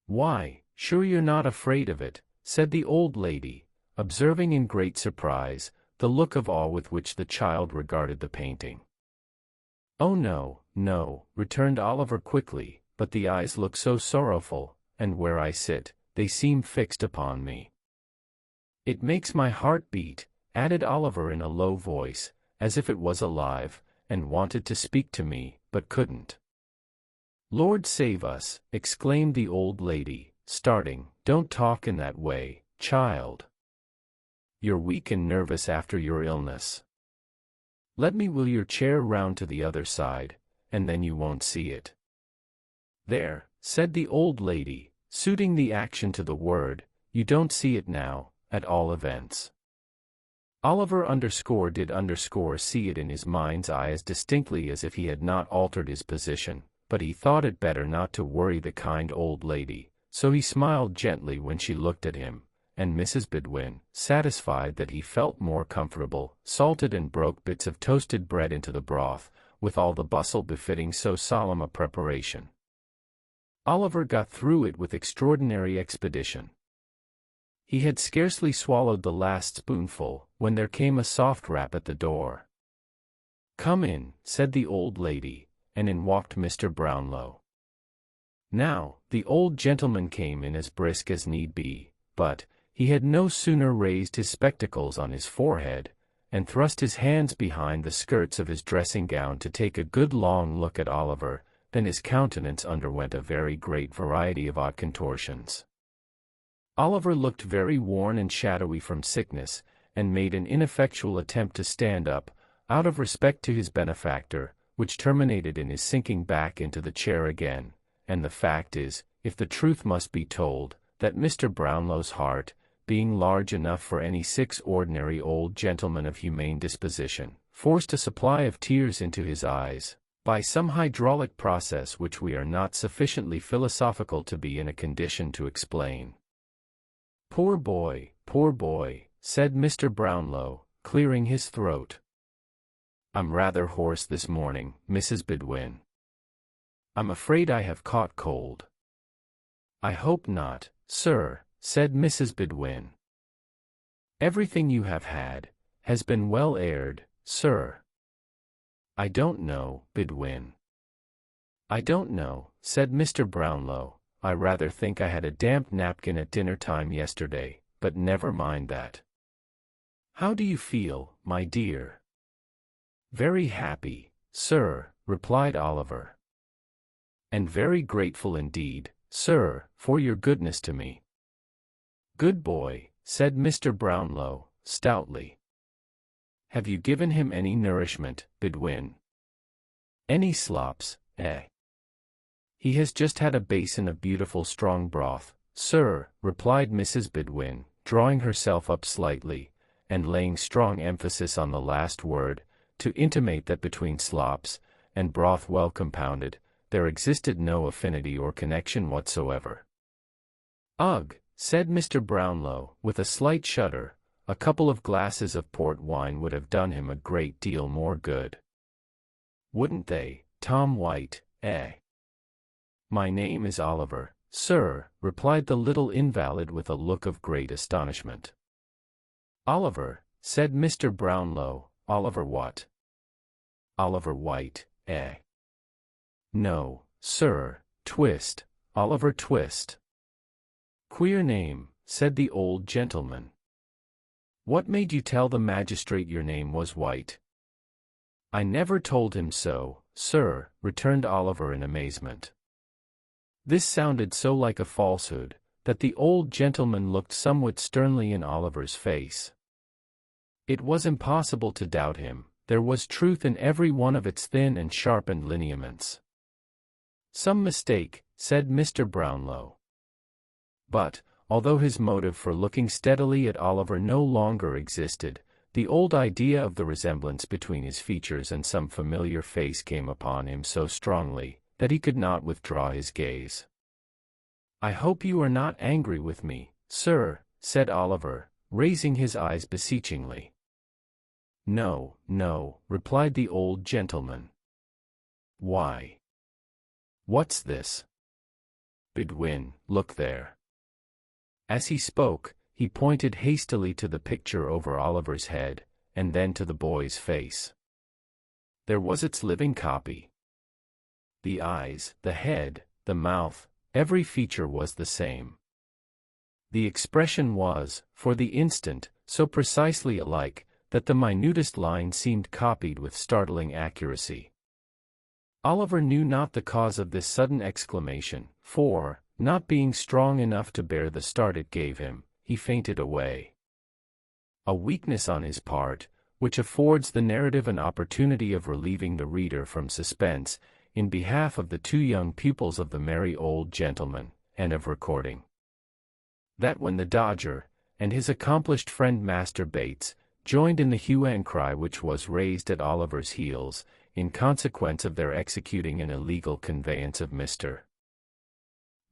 "Why, sure you're not afraid of it," said the old lady, observing in great surprise the look of awe with which the child regarded the painting. "Oh no, no," returned Oliver quickly, "but the eyes look so sorrowful, and where I sit, they seem fixed upon me. It makes my heart beat," added Oliver in a low voice, as if it was alive, and wanted to speak to me, but couldn't. "Lord save us," exclaimed the old lady, starting, "don't talk in that way, child. You're weak and nervous after your illness. Let me wheel your chair round to the other side, and then you won't see it." "There," said the old lady, suiting the action to the word, "you don't see it now, at all events." Oliver did see it in his mind's eye as distinctly as if he had not altered his position, but he thought it better not to worry the kind old lady, so he smiled gently when she looked at him, and Mrs. Bedwin, satisfied that he felt more comfortable, salted and broke bits of toasted bread into the broth, with all the bustle befitting so solemn a preparation. Oliver got through it with extraordinary expedition. He had scarcely swallowed the last spoonful, when there came a soft rap at the door. "Come in," said the old lady, and in walked Mr. Brownlow. Now, the old gentleman came in as brisk as need be, but he had no sooner raised his spectacles on his forehead, and thrust his hands behind the skirts of his dressing gown to take a good long look at Oliver, than his countenance underwent a very great variety of odd contortions. Oliver looked very worn and shadowy from sickness, and made an ineffectual attempt to stand up, out of respect to his benefactor, which terminated in his sinking back into the chair again, and the fact is, if the truth must be told, that Mr. Brownlow's heart, being large enough for any 6 ordinary old gentlemen of humane disposition, forced a supply of tears into his eyes, by some hydraulic process which we are not sufficiently philosophical to be in a condition to explain. Poor boy," said Mr. Brownlow, clearing his throat. "I'm rather hoarse this morning, Mrs. Bedwin. I'm afraid I have caught cold." "I hope not, sir," said Mrs. Bedwin. "Everything you have had has been well aired, sir." "I don't know, Bedwin." "I don't know," said Mr. Brownlow. "I rather think I had a damp napkin at dinner time yesterday, but never mind that." "How do you feel, my dear?" "Very happy, sir," replied Oliver. "And very grateful indeed, sir, for your goodness to me." "Good boy," said Mr. Brownlow, stoutly. "Have you given him any nourishment, Bedwin?" "Any slops, eh?" "He has just had a basin of beautiful strong broth, sir," replied Mrs. Bedwin, drawing herself up slightly, and laying strong emphasis on the last word, to intimate that between slops, and broth well compounded, there existed no affinity or connection whatsoever. "Ugh," said Mr. Brownlow, with a slight shudder, "a couple of glasses of port wine would have done him a great deal more good." "Wouldn't they, Tom White, eh?" "My name is Oliver, sir," replied the little invalid with a look of great astonishment. "Oliver," said Mr. Brownlow, "Oliver what?" "Oliver White, eh?" "No, sir, Twist, Oliver Twist." "Queer name," said the old gentleman. "What made you tell the magistrate your name was White?" "I never told him so, sir," returned Oliver in amazement. This sounded so like a falsehood, that the old gentleman looked somewhat sternly in Oliver's face. It was impossible to doubt him, there was truth in every one of its thin and sharpened lineaments. "Some mistake," said Mr. Brownlow. But, although his motive for looking steadily at Oliver no longer existed, the old idea of the resemblance between his features and some familiar face came upon him so strongly, that he could not withdraw his gaze. "I hope you are not angry with me, sir," said Oliver, raising his eyes beseechingly. "No, no," replied the old gentleman. "Why? What's this? Bedwin, look there." As he spoke, he pointed hastily to the picture over Oliver's head, and then to the boy's face. There was its living copy. The eyes, the head, the mouth, every feature was the same. The expression was, for the instant, so precisely alike, that the minutest line seemed copied with startling accuracy. Oliver knew not the cause of this sudden exclamation, for, not being strong enough to bear the start it gave him, he fainted away. A weakness on his part, which affords the narrative an opportunity of relieving the reader from suspense, in behalf of the 2 young pupils of the merry old gentleman, and of recording that when the Dodger, and his accomplished friend Master Bates, joined in the hue and cry which was raised at Oliver's heels, in consequence of their executing an illegal conveyance of Mr.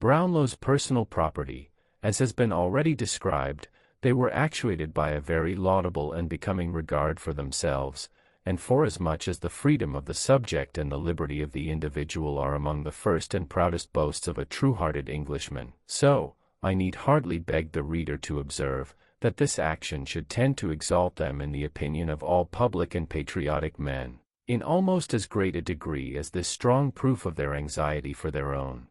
Brownlow's personal property, as has been already described, they were actuated by a very laudable and becoming regard for themselves, and forasmuch as the freedom of the subject and the liberty of the individual are among the first and proudest boasts of a true-hearted Englishman, so, I need hardly beg the reader to observe, that this action should tend to exalt them in the opinion of all public and patriotic men, in almost as great a degree as this strong proof of their anxiety for their own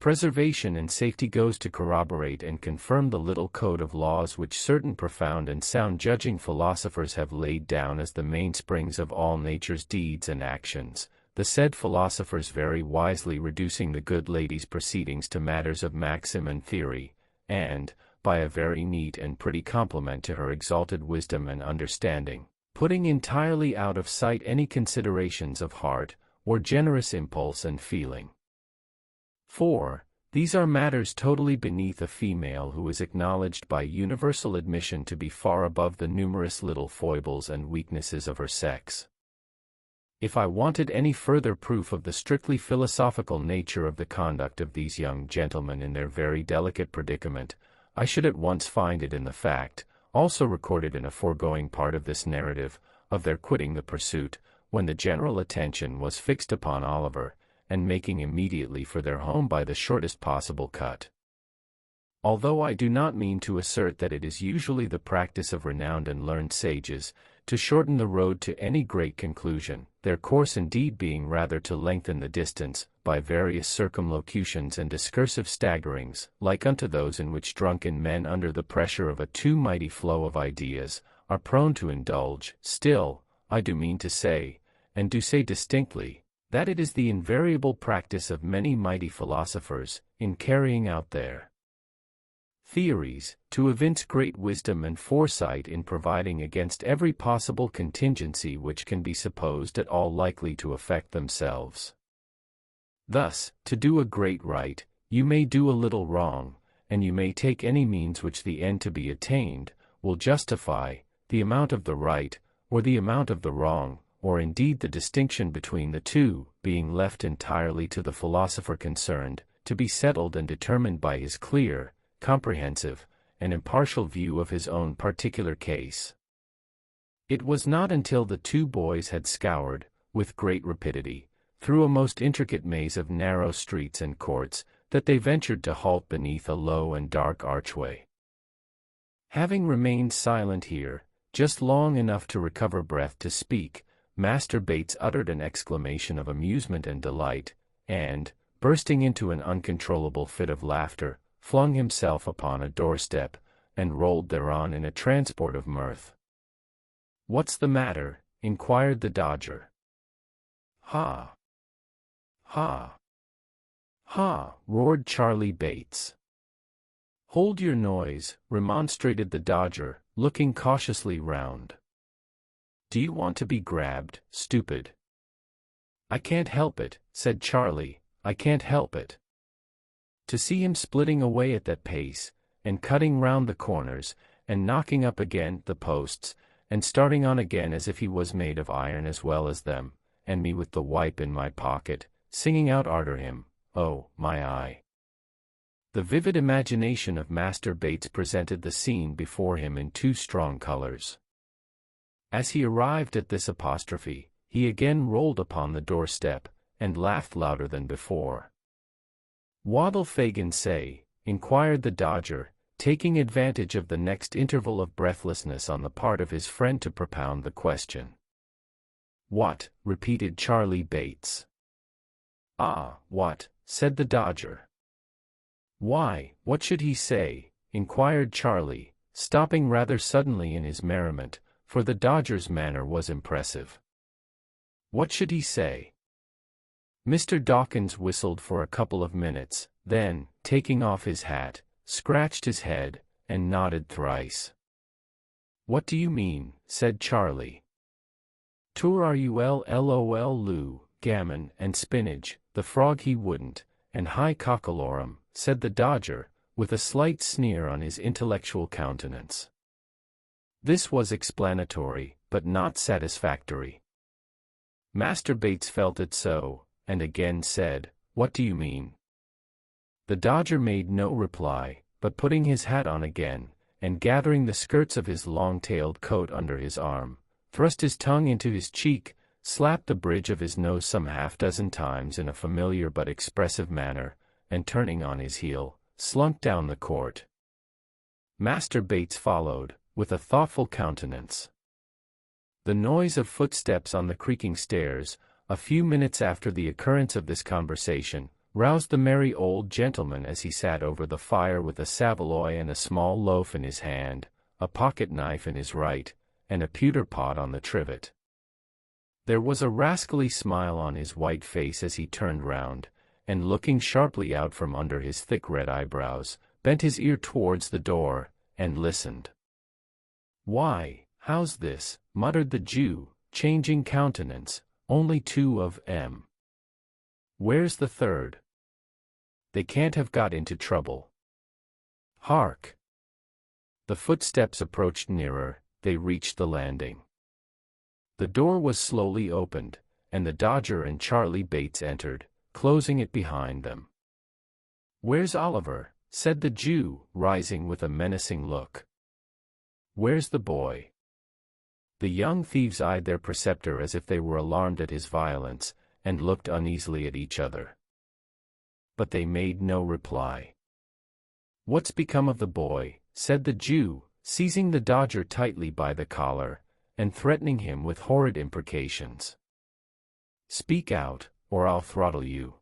preservation and safety goes to corroborate and confirm the little code of laws which certain profound and sound-judging philosophers have laid down as the mainsprings of all nature's deeds and actions, the said philosophers very wisely reducing the good lady's proceedings to matters of maxim and theory, and, by a very neat and pretty compliment to her exalted wisdom and understanding, putting entirely out of sight any considerations of heart, or generous impulse and feeling. For, these are matters totally beneath a female who is acknowledged by universal admission to be far above the numerous little foibles and weaknesses of her sex. If I wanted any further proof of the strictly philosophical nature of the conduct of these young gentlemen in their very delicate predicament, I should at once find it in the fact, also recorded in a foregoing part of this narrative, of their quitting the pursuit, when the general attention was fixed upon Oliver, and making immediately for their home by the shortest possible cut. Although I do not mean to assert that it is usually the practice of renowned and learned sages, to shorten the road to any great conclusion, their course indeed being rather to lengthen the distance, by various circumlocutions and discursive staggerings, like unto those in which drunken men under the pressure of a too mighty flow of ideas, are prone to indulge, still, I do mean to say, and do say distinctly, that it is the invariable practice of many mighty philosophers, in carrying out their theories, to evince great wisdom and foresight in providing against every possible contingency which can be supposed at all likely to affect themselves. Thus, to do a great right, you may do a little wrong, and you may take any means which the end to be attained will justify, the amount of the right, or the amount of the wrong, or indeed the distinction between the two, being left entirely to the philosopher concerned, to be settled and determined by his clear, comprehensive, and impartial view of his own particular case. It was not until the two boys had scoured, with great rapidity, through a most intricate maze of narrow streets and courts, that they ventured to halt beneath a low and dark archway. Having remained silent here, just long enough to recover breath to speak, Master Bates uttered an exclamation of amusement and delight, and, bursting into an uncontrollable fit of laughter, flung himself upon a doorstep, and rolled thereon in a transport of mirth. "What's the matter?" inquired the Dodger. "Ha! Ha! Ha!" roared Charlie Bates. "Hold your noise," remonstrated the Dodger, looking cautiously round. "Do you want to be grabbed, stupid?" "I can't help it," said Charlie, "I can't help it." To see him splitting away at that pace, and cutting round the corners, and knocking up again the posts, and starting on again as if he was made of iron as well as them, and me with the wipe in my pocket, singing out arter him, oh, my eye. The vivid imagination of Master Bates presented the scene before him in too strong colors. As he arrived at this apostrophe, he again rolled upon the doorstep, and laughed louder than before. "What'll Fagin say?" inquired the Dodger, taking advantage of the next interval of breathlessness on the part of his friend to propound the question. "What?" repeated Charlie Bates. "Ah, what?" said the Dodger. "Why, what should he say?" inquired Charlie, stopping rather suddenly in his merriment, for the Dodger's manner was impressive. "What should he say?" Mr. Dawkins whistled for a couple of minutes, then, taking off his hat, scratched his head, and nodded thrice. "What do you mean?" said Charlie. "Tour lol loo, gammon and spinach, the frog he wouldn't, and high cockalorum," said the Dodger, with a slight sneer on his intellectual countenance. This was explanatory, but not satisfactory. Master Bates felt it so, and again said, "What do you mean?" The Dodger made no reply, but putting his hat on again, and gathering the skirts of his long-tailed coat under his arm, thrust his tongue into his cheek, slapped the bridge of his nose some half-dozen times in a familiar but expressive manner, and turning on his heel, slunk down the court. Master Bates followed, with a thoughtful countenance. The noise of footsteps on the creaking stairs, a few minutes after the occurrence of this conversation, roused the merry old gentleman as he sat over the fire with a saveloy and a small loaf in his hand, a pocket-knife in his right, and a pewter pot on the trivet. There was a rascally smile on his white face as he turned round, and looking sharply out from under his thick red eyebrows, bent his ear towards the door, and listened. "Why, how's this?" muttered the Jew, changing countenance. "Only two of 'em. Where's the third? They can't have got into trouble. Hark!" The footsteps approached nearer, they reached the landing. The door was slowly opened, and the Dodger and Charlie Bates entered, closing it behind them. "Where's Oliver?" said the Jew, rising with a menacing look. "Where's the boy?" The young thieves eyed their preceptor as if they were alarmed at his violence, and looked uneasily at each other. But they made no reply. "What's become of the boy?" said the Jew, seizing the Dodger tightly by the collar, and threatening him with horrid imprecations. "Speak out, or I'll throttle you."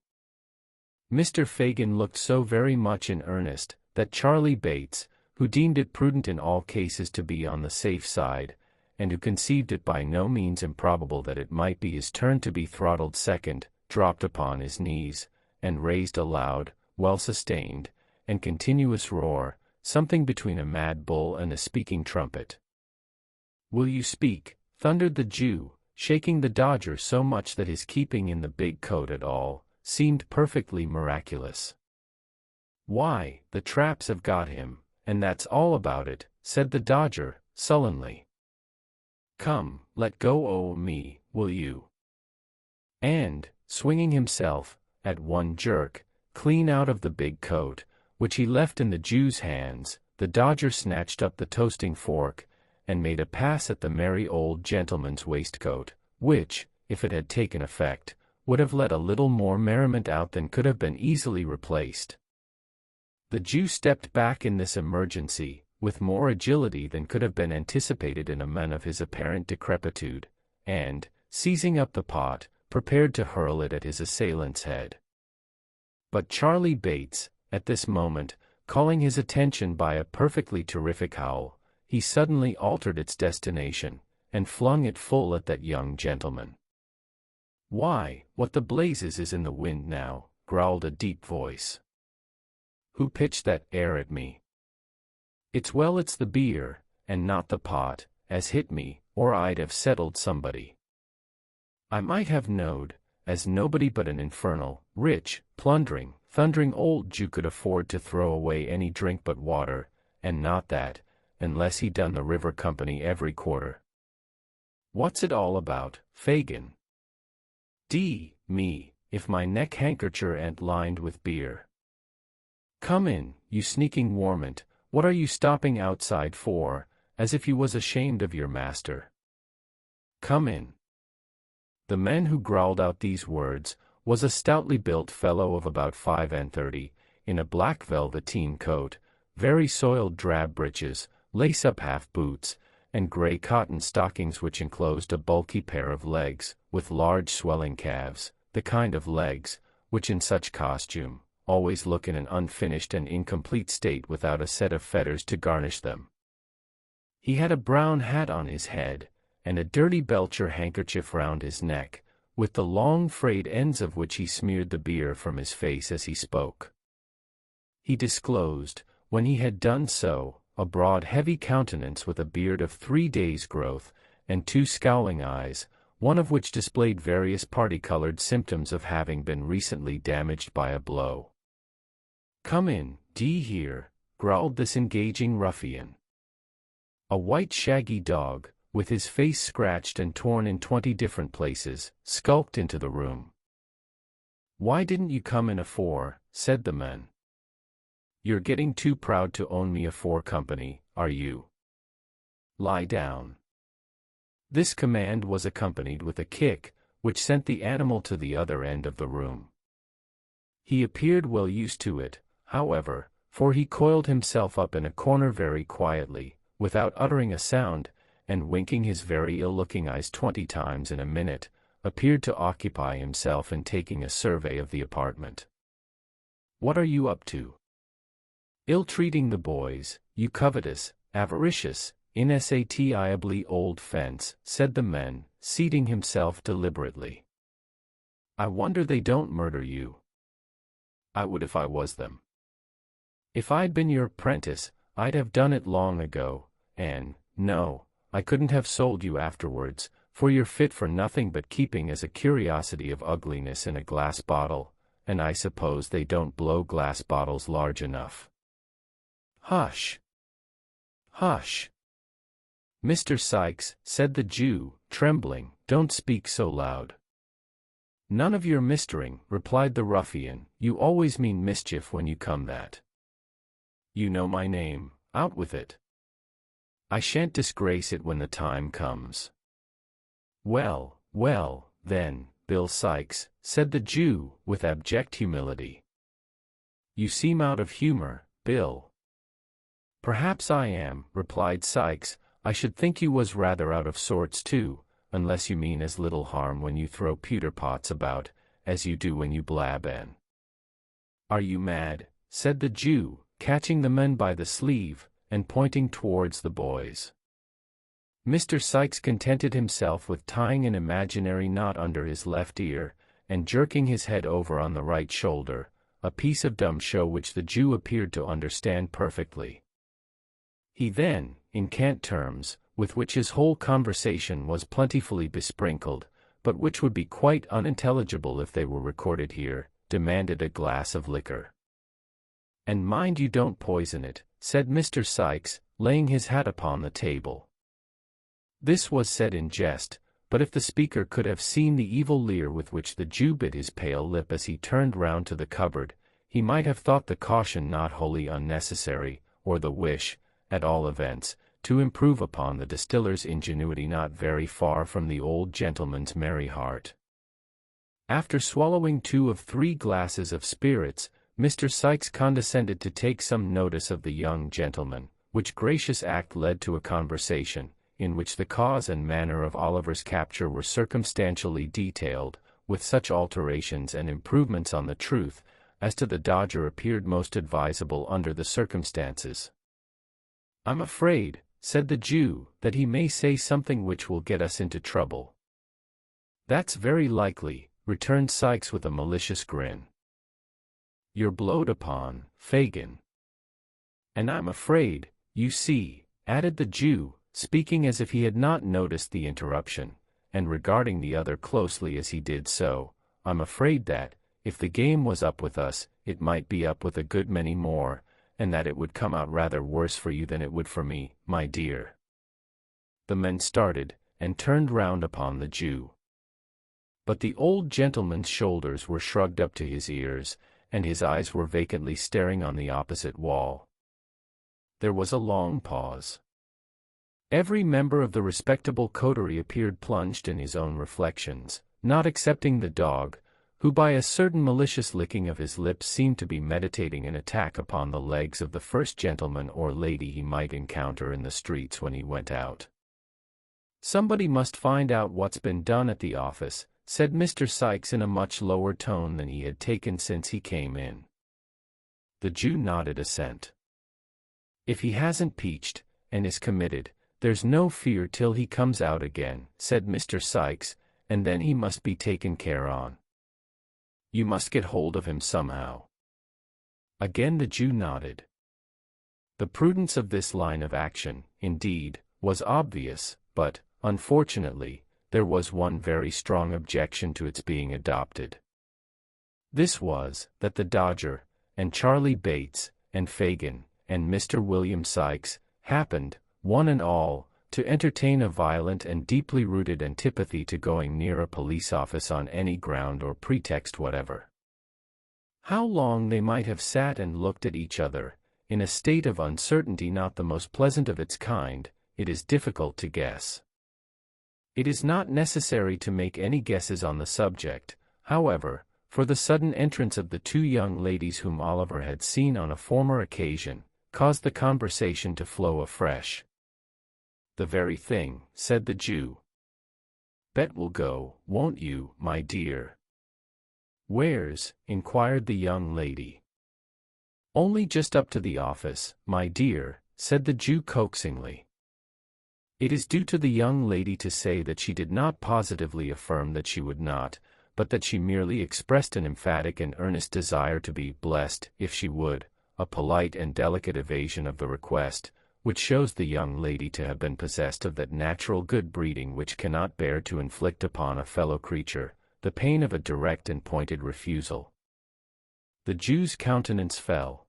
Mr. Fagin looked so very much in earnest, that Charlie Bates, who deemed it prudent in all cases to be on the safe side, and who conceived it by no means improbable that it might be his turn to be throttled second, dropped upon his knees, and raised a loud, well-sustained, and continuous roar, something between a mad bull and a speaking trumpet. "Will you speak?" thundered the Jew, shaking the Dodger so much that his keeping in the big coat at all seemed perfectly miraculous. "Why, the traps have got him, and that's all about it," said the Dodger, sullenly. "Come, let go o' me, will you?" And, swinging himself, at one jerk, clean out of the big coat, which he left in the Jew's hands, the Dodger snatched up the toasting fork, and made a pass at the merry old gentleman's waistcoat, which, if it had taken effect, would have let a little more merriment out than could have been easily replaced. The Jew stepped back in this emergency, with more agility than could have been anticipated in a man of his apparent decrepitude, and, seizing up the pot, prepared to hurl it at his assailant's head. But Charlie Bates, at this moment, calling his attention by a perfectly terrific howl, he suddenly altered its destination, and flung it full at that young gentleman. "Why, what the blazes is in the wind now?" growled a deep voice. "Who pitched that air at me?" It's the beer, and not the pot, as hit me, or I'd have settled somebody. I might have knowed, as nobody but an infernal, rich, plundering, thundering old Jew could afford to throw away any drink but water, and not that, unless he done the river company every quarter. What's it all about, Fagin? Me, if my neck-handkercher ain't lined with beer. Come in, you sneaking warmint, what are you stopping outside for, as if you was ashamed of your master? Come in." The man who growled out these words was a stoutly built fellow of about 35, in a black velveteen coat, very soiled drab breeches, lace-up half-boots, and grey cotton stockings which enclosed a bulky pair of legs, with large swelling calves, the kind of legs, which in such costume, always look in an unfinished and incomplete state without a set of fetters to garnish them. He had a brown hat on his head, and a dirty belcher handkerchief round his neck, with the long frayed ends of which he smeared the beer from his face as he spoke. He disclosed, when he had done so, a broad heavy countenance with a beard of 3 days' growth, and 2 scowling eyes, one of which displayed various party-colored symptoms of having been recently damaged by a blow. "Come in, d'ye hear?" growled this engaging ruffian. A white shaggy dog, with his face scratched and torn in 20 different places, skulked into the room. "Why didn't you come in afore?" said the man. "You're getting too proud to own me afore company," are you? Lie down." This command was accompanied with a kick, which sent the animal to the other end of the room. He appeared well used to it, however, for he coiled himself up in a corner very quietly, without uttering a sound, and winking his very ill-looking eyes 20 times in a minute, appeared to occupy himself in taking a survey of the apartment. "What are you up to?" "Ill-treating the boys, you covetous, avaricious, insatiably old fence," said the man, seating himself deliberately. "I wonder they don't murder you." "I would if I was them. If I'd been your apprentice, I'd have done it long ago, and, no, I couldn't have sold you afterwards, for you're fit for nothing but keeping as a curiosity of ugliness in a glass bottle, and I suppose they don't blow glass bottles large enough." "Hush! Hush! Mr. Sikes," said the Jew, trembling, "don't speak so loud." "None of your mistering," replied the ruffian, "you always mean mischief when you come that. You know my name, out with it. I shan't disgrace it when the time comes." "Well, well, then, Bill Sikes," said the Jew, with abject humility. "You seem out of humor, Bill." "Perhaps I am," replied Sikes. "I should think you was rather out of sorts too, unless you mean as little harm when you throw pewter pots about, as you do when you blab in." "Are you mad?" said the Jew, catching the man by the sleeve, and pointing towards the boys. Mr. Sikes contented himself with tying an imaginary knot under his left ear, and jerking his head over on the right shoulder, a piece of dumb show which the Jew appeared to understand perfectly. He then, in cant terms, with which his whole conversation was plentifully besprinkled, but which would be quite unintelligible if they were recorded here, demanded a glass of liquor. "And mind you don't poison it," said Mr. Sikes, laying his hat upon the table. This was said in jest, but if the speaker could have seen the evil leer with which the Jew bit his pale lip as he turned round to the cupboard, he might have thought the caution not wholly unnecessary, or the wish, at all events, to improve upon the distiller's ingenuity not very far from the old gentleman's merry heart. After swallowing 2 of 3 glasses of spirits, Mr. Sikes condescended to take some notice of the young gentleman, which gracious act led to a conversation, in which the cause and manner of Oliver's capture were circumstantially detailed, with such alterations and improvements on the truth, as to the Dodger appeared most advisable under the circumstances. "I'm afraid," said the Jew, "that he may say something which will get us into trouble." "That's very likely," returned Sikes with a malicious grin. "You're blowed upon, Fagin." "And I'm afraid, you see," added the Jew, speaking as if he had not noticed the interruption, and regarding the other closely as he did so, "I'm afraid that, if the game was up with us, it might be up with a good many more, and that it would come out rather worse for you than it would for me, my dear." The men started, and turned round upon the Jew. But the old gentleman's shoulders were shrugged up to his ears, and his eyes were vacantly staring on the opposite wall. There was a long pause. Every member of the respectable coterie appeared plunged in his own reflections, not excepting the dog, who by a certain malicious licking of his lips seemed to be meditating an attack upon the legs of the first gentleman or lady he might encounter in the streets when he went out. "Somebody must find out what's been done at the office," said Mr. Sikes in a much lower tone than he had taken since he came in. The Jew nodded assent. "If he hasn't peached, and is committed, there's no fear till he comes out again," said Mr. Sikes, "and then he must be taken care on. You must get hold of him somehow." Again the Jew nodded. The prudence of this line of action, indeed, was obvious, but, unfortunately, there was one very strong objection to its being adopted. This was, that the Dodger, and Charlie Bates, and Fagin, and Mr. William Sikes, happened, one and all, to entertain a violent and deeply rooted antipathy to going near a police office on any ground or pretext whatever. How long they might have sat and looked at each other, in a state of uncertainty not the most pleasant of its kind, it is difficult to guess. It is not necessary to make any guesses on the subject, however, for the sudden entrance of the two young ladies whom Oliver had seen on a former occasion, caused the conversation to flow afresh. "The very thing," said the Jew. "Bet we'll go, won't you, my dear?" "Where's?" inquired the young lady. "Only just up to the office, my dear," said the Jew coaxingly. It is due to the young lady to say that she did not positively affirm that she would not, but that she merely expressed an emphatic and earnest desire to be blessed if she would, a polite and delicate evasion of the request, which shows the young lady to have been possessed of that natural good breeding which cannot bear to inflict upon a fellow creature the pain of a direct and pointed refusal. The Jew's countenance fell.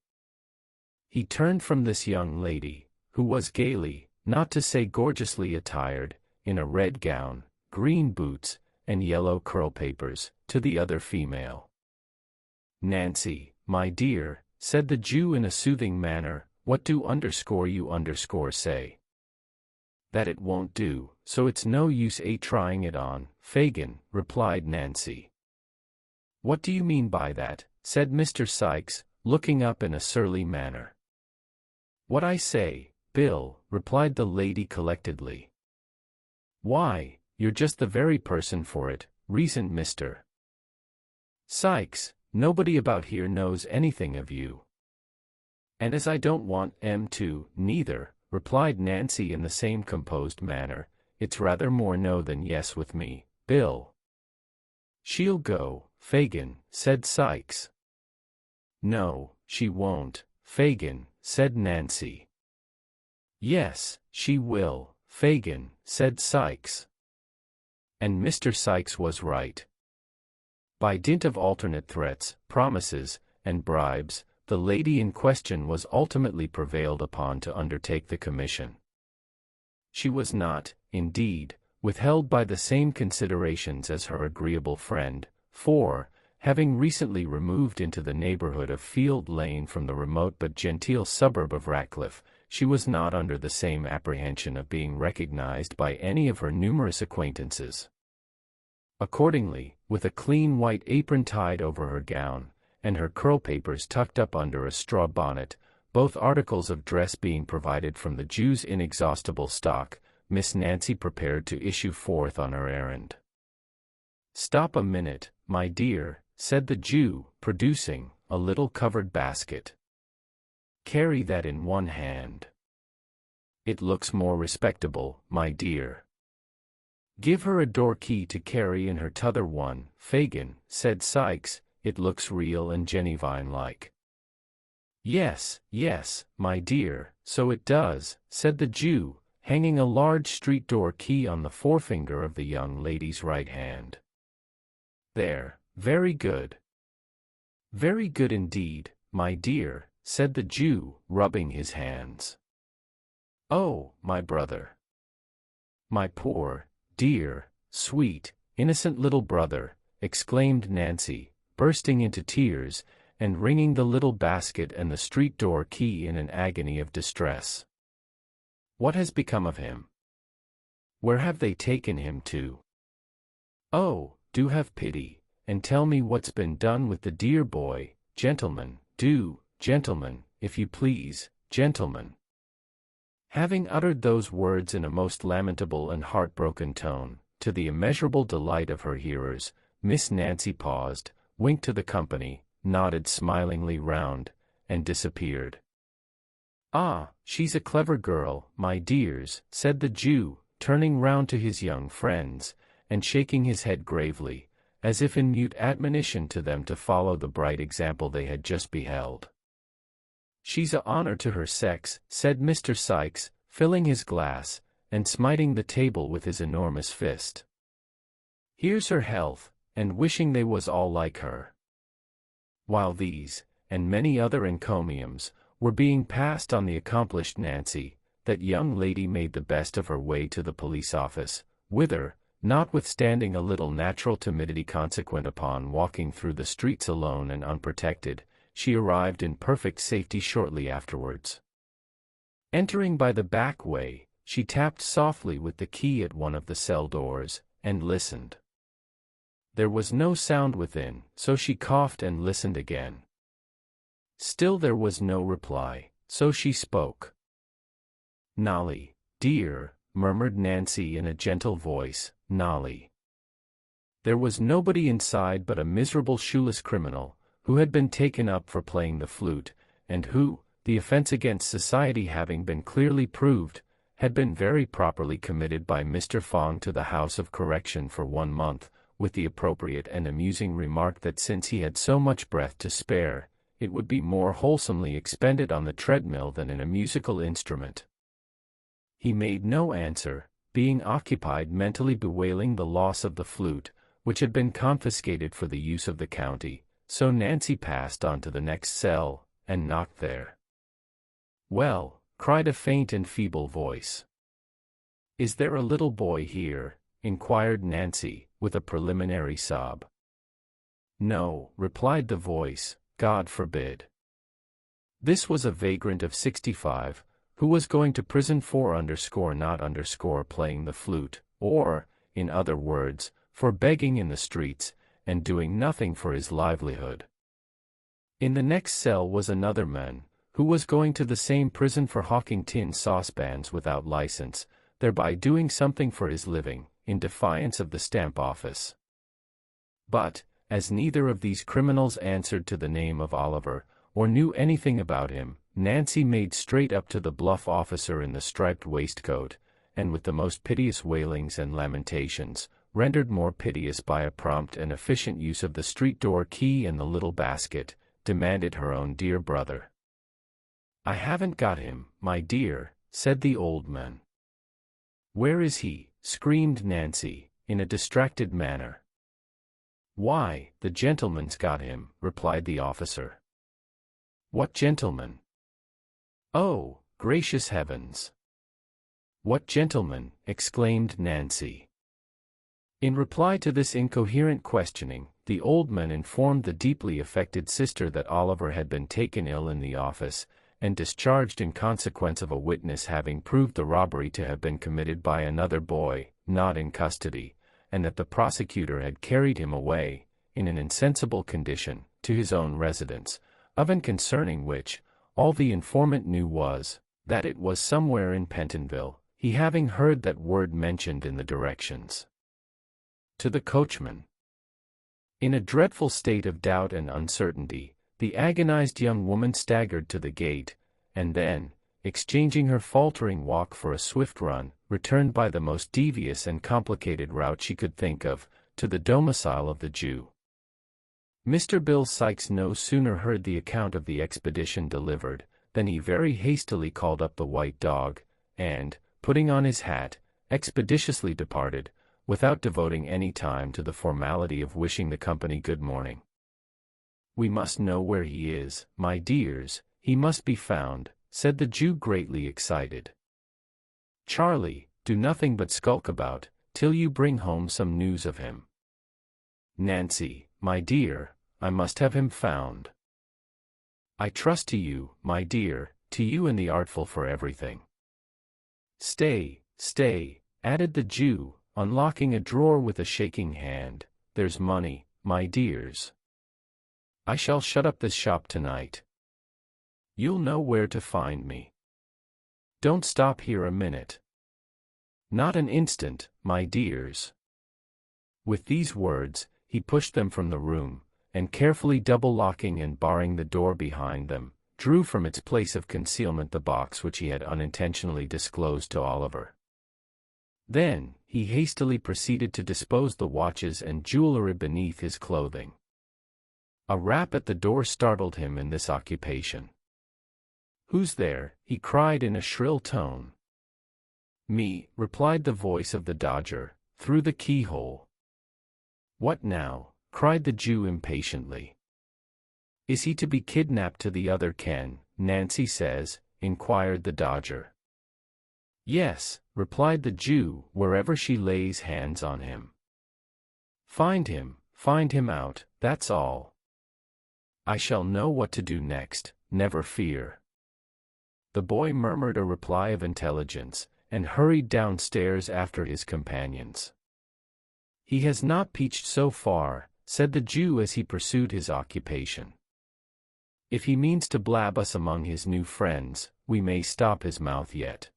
He turned from this young lady, who was gaily, not to say gorgeously attired, in a red gown, green boots, and yellow curl papers, to the other female. "Nancy, my dear," said the Jew in a soothing manner, "what do you say?" "That it won't do, so it's no use trying it on, Fagin," replied Nancy. "What do you mean by that?" said Mr. Sikes, looking up in a surly manner. "What I say, Bill," replied the lady collectedly. "Why, you're just the very person for it," reasoned Mr. Sikes. "Nobody about here knows anything of you." "And as I don't want to, neither," replied Nancy in the same composed manner, "it's rather more no than yes with me, Bill." "She'll go, Fagin," said Sikes. "No, she won't, Fagin," said Nancy. "Yes, she will, Fagin," said Sikes. And Mr. Sikes was right. By dint of alternate threats, promises, and bribes, the lady in question was ultimately prevailed upon to undertake the commission. She was not, indeed, withheld by the same considerations as her agreeable friend, for, having recently removed into the neighborhood of Field Lane from the remote but genteel suburb of Ratcliffe, she was not under the same apprehension of being recognized by any of her numerous acquaintances. Accordingly, with a clean white apron tied over her gown, and her curl papers tucked up under a straw bonnet, both articles of dress being provided from the Jew's inexhaustible stock, Miss Nancy prepared to issue forth on her errand. "Stop a minute, my dear," said the Jew, producing a little covered basket. "Carry that in one hand. It looks more respectable, my dear." "Give her a door key to carry in her t'other one, Fagin," said Sikes, "it looks real and genuine-like." "Yes, yes, my dear, so it does," said the Jew, hanging a large street door key on the forefinger of the young lady's right hand. "There, very good. Very good indeed, my dear," said the Jew, rubbing his hands. "Oh, my brother. My poor, dear, sweet, innocent little brother," exclaimed Nancy, bursting into tears, and wringing the little basket and the street door key in an agony of distress. "What has become of him? Where have they taken him to? Oh, do have pity, and tell me what's been done with the dear boy, gentlemen, do, gentlemen, if you please, gentlemen." Having uttered those words in a most lamentable and heartbroken tone, to the immeasurable delight of her hearers, Miss Nancy paused, winked to the company, nodded smilingly round, and disappeared. "Ah, she's a clever girl, my dears," said the Jew, turning round to his young friends, and shaking his head gravely, as if in mute admonition to them to follow the bright example they had just beheld. "She's a honor to her sex," said Mr. Sikes, filling his glass, and smiting the table with his enormous fist. "Here's her health, and wishing they was all like her." While these, and many other encomiums, were being passed on the accomplished Nancy, that young lady made the best of her way to the police office, whither, notwithstanding a little natural timidity consequent upon walking through the streets alone and unprotected, she arrived in perfect safety shortly afterwards. Entering by the back way, she tapped softly with the key at one of the cell doors, and listened. There was no sound within, so she coughed and listened again. Still there was no reply, so she spoke. "Nolly, dear," murmured Nancy in a gentle voice, "Nolly." There was nobody inside but a miserable shoeless criminal, who had been taken up for playing the flute, and who, the offense against society having been clearly proved, had been very properly committed by Mr. Fong to the House of Correction for 1 month, with the appropriate and amusing remark that since he had so much breath to spare, it would be more wholesomely expended on the treadmill than in a musical instrument. He made no answer, being occupied mentally bewailing the loss of the flute, which had been confiscated for the use of the county, so Nancy passed on to the next cell, and knocked there. "Well," cried a faint and feeble voice. "Is there a little boy here?" inquired Nancy, with a preliminary sob. "No," replied the voice, "God forbid." This was a vagrant of 65, who was going to prison for not playing the flute, or, in other words, for begging in the streets, and doing nothing for his livelihood. In the next cell was another man, who was going to the same prison for hawking tin saucepans without license, thereby doing something for his living, in defiance of the stamp office. But, as neither of these criminals answered to the name of Oliver, or knew anything about him, Nancy made straight up to the bluff officer in the striped waistcoat, and with the most piteous wailings and lamentations, rendered more piteous by a prompt and efficient use of the street door key and the little basket, demanded her own dear brother. "I haven't got him, my dear," said the old man. "Where is he?" screamed Nancy, in a distracted manner. "Why, the gentleman's got him," replied the officer. "What gentleman?" "Oh, gracious heavens! What gentleman?" exclaimed Nancy. In reply to this incoherent questioning, the old man informed the deeply affected sister that Oliver had been taken ill in the office, and discharged in consequence of a witness having proved the robbery to have been committed by another boy, not in custody, and that the prosecutor had carried him away, in an insensible condition, to his own residence, of and concerning which, all the informant knew was, that it was somewhere in Pentonville, he having heard that word mentioned in the directions. To the coachman. In a dreadful state of doubt and uncertainty, the agonized young woman staggered to the gate, and then, exchanging her faltering walk for a swift run, returned by the most devious and complicated route she could think of, to the domicile of the Jew. Mr. Bill Sikes no sooner heard the account of the expedition delivered, than he very hastily called up the white dog, and, putting on his hat, expeditiously departed, without devoting any time to the formality of wishing the company good morning. "We must know where he is, my dears, he must be found," said the Jew greatly excited. "Charlie, do nothing but skulk about, till you bring home some news of him. Nancy, my dear, I must have him found. I trust to you, my dear, to you and the artful for everything. Stay, added the Jew, unlocking a drawer with a shaking hand, there's money, my dears. I shall shut up this shop tonight. You'll know where to find me. Don't stop here a minute. Not an instant, my dears." With these words, he pushed them from the room, and carefully double-locking and barring the door behind them, drew from its place of concealment the box which he had unintentionally disclosed to Oliver. Then, he hastily proceeded to dispose the watches and jewelry beneath his clothing. A rap at the door startled him in this occupation. "Who's there?" he cried in a shrill tone. "Me," replied the voice of the Dodger, through the keyhole. "What now?" cried the Jew impatiently. "Is he to be kidnapped to the other Ken, Nancy says?" inquired the Dodger. "Yes," replied the Jew, "wherever she lays hands on him. Find him out, that's all." I shall know what to do next, never fear." The boy murmured a reply of intelligence, and hurried downstairs after his companions. "He has not peached so far," said the Jew as he pursued his occupation. "If he means to blab us among his new friends, we may stop his mouth yet."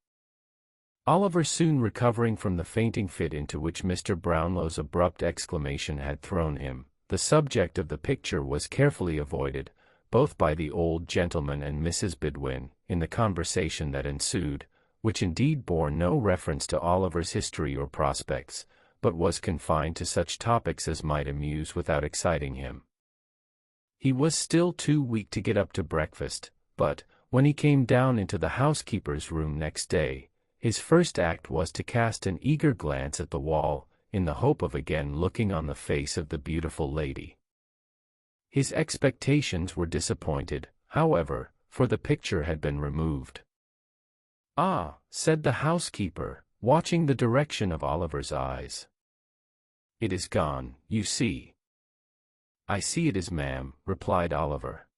Oliver, soon recovering from the fainting fit into which Mr. Brownlow's abrupt exclamation had thrown him, the subject of the picture was carefully avoided, both by the old gentleman and Mrs. Bidwin, in the conversation that ensued, which indeed bore no reference to Oliver's history or prospects, but was confined to such topics as might amuse without exciting him. He was still too weak to get up to breakfast, but, when he came down into the housekeeper's room next day, his first act was to cast an eager glance at the wall, in the hope of again looking on the face of the beautiful lady. His expectations were disappointed, however, for the picture had been removed. "Ah," said the housekeeper, watching the direction of Oliver's eyes. "It is gone, you see." "I see it is, ma'am," replied Oliver.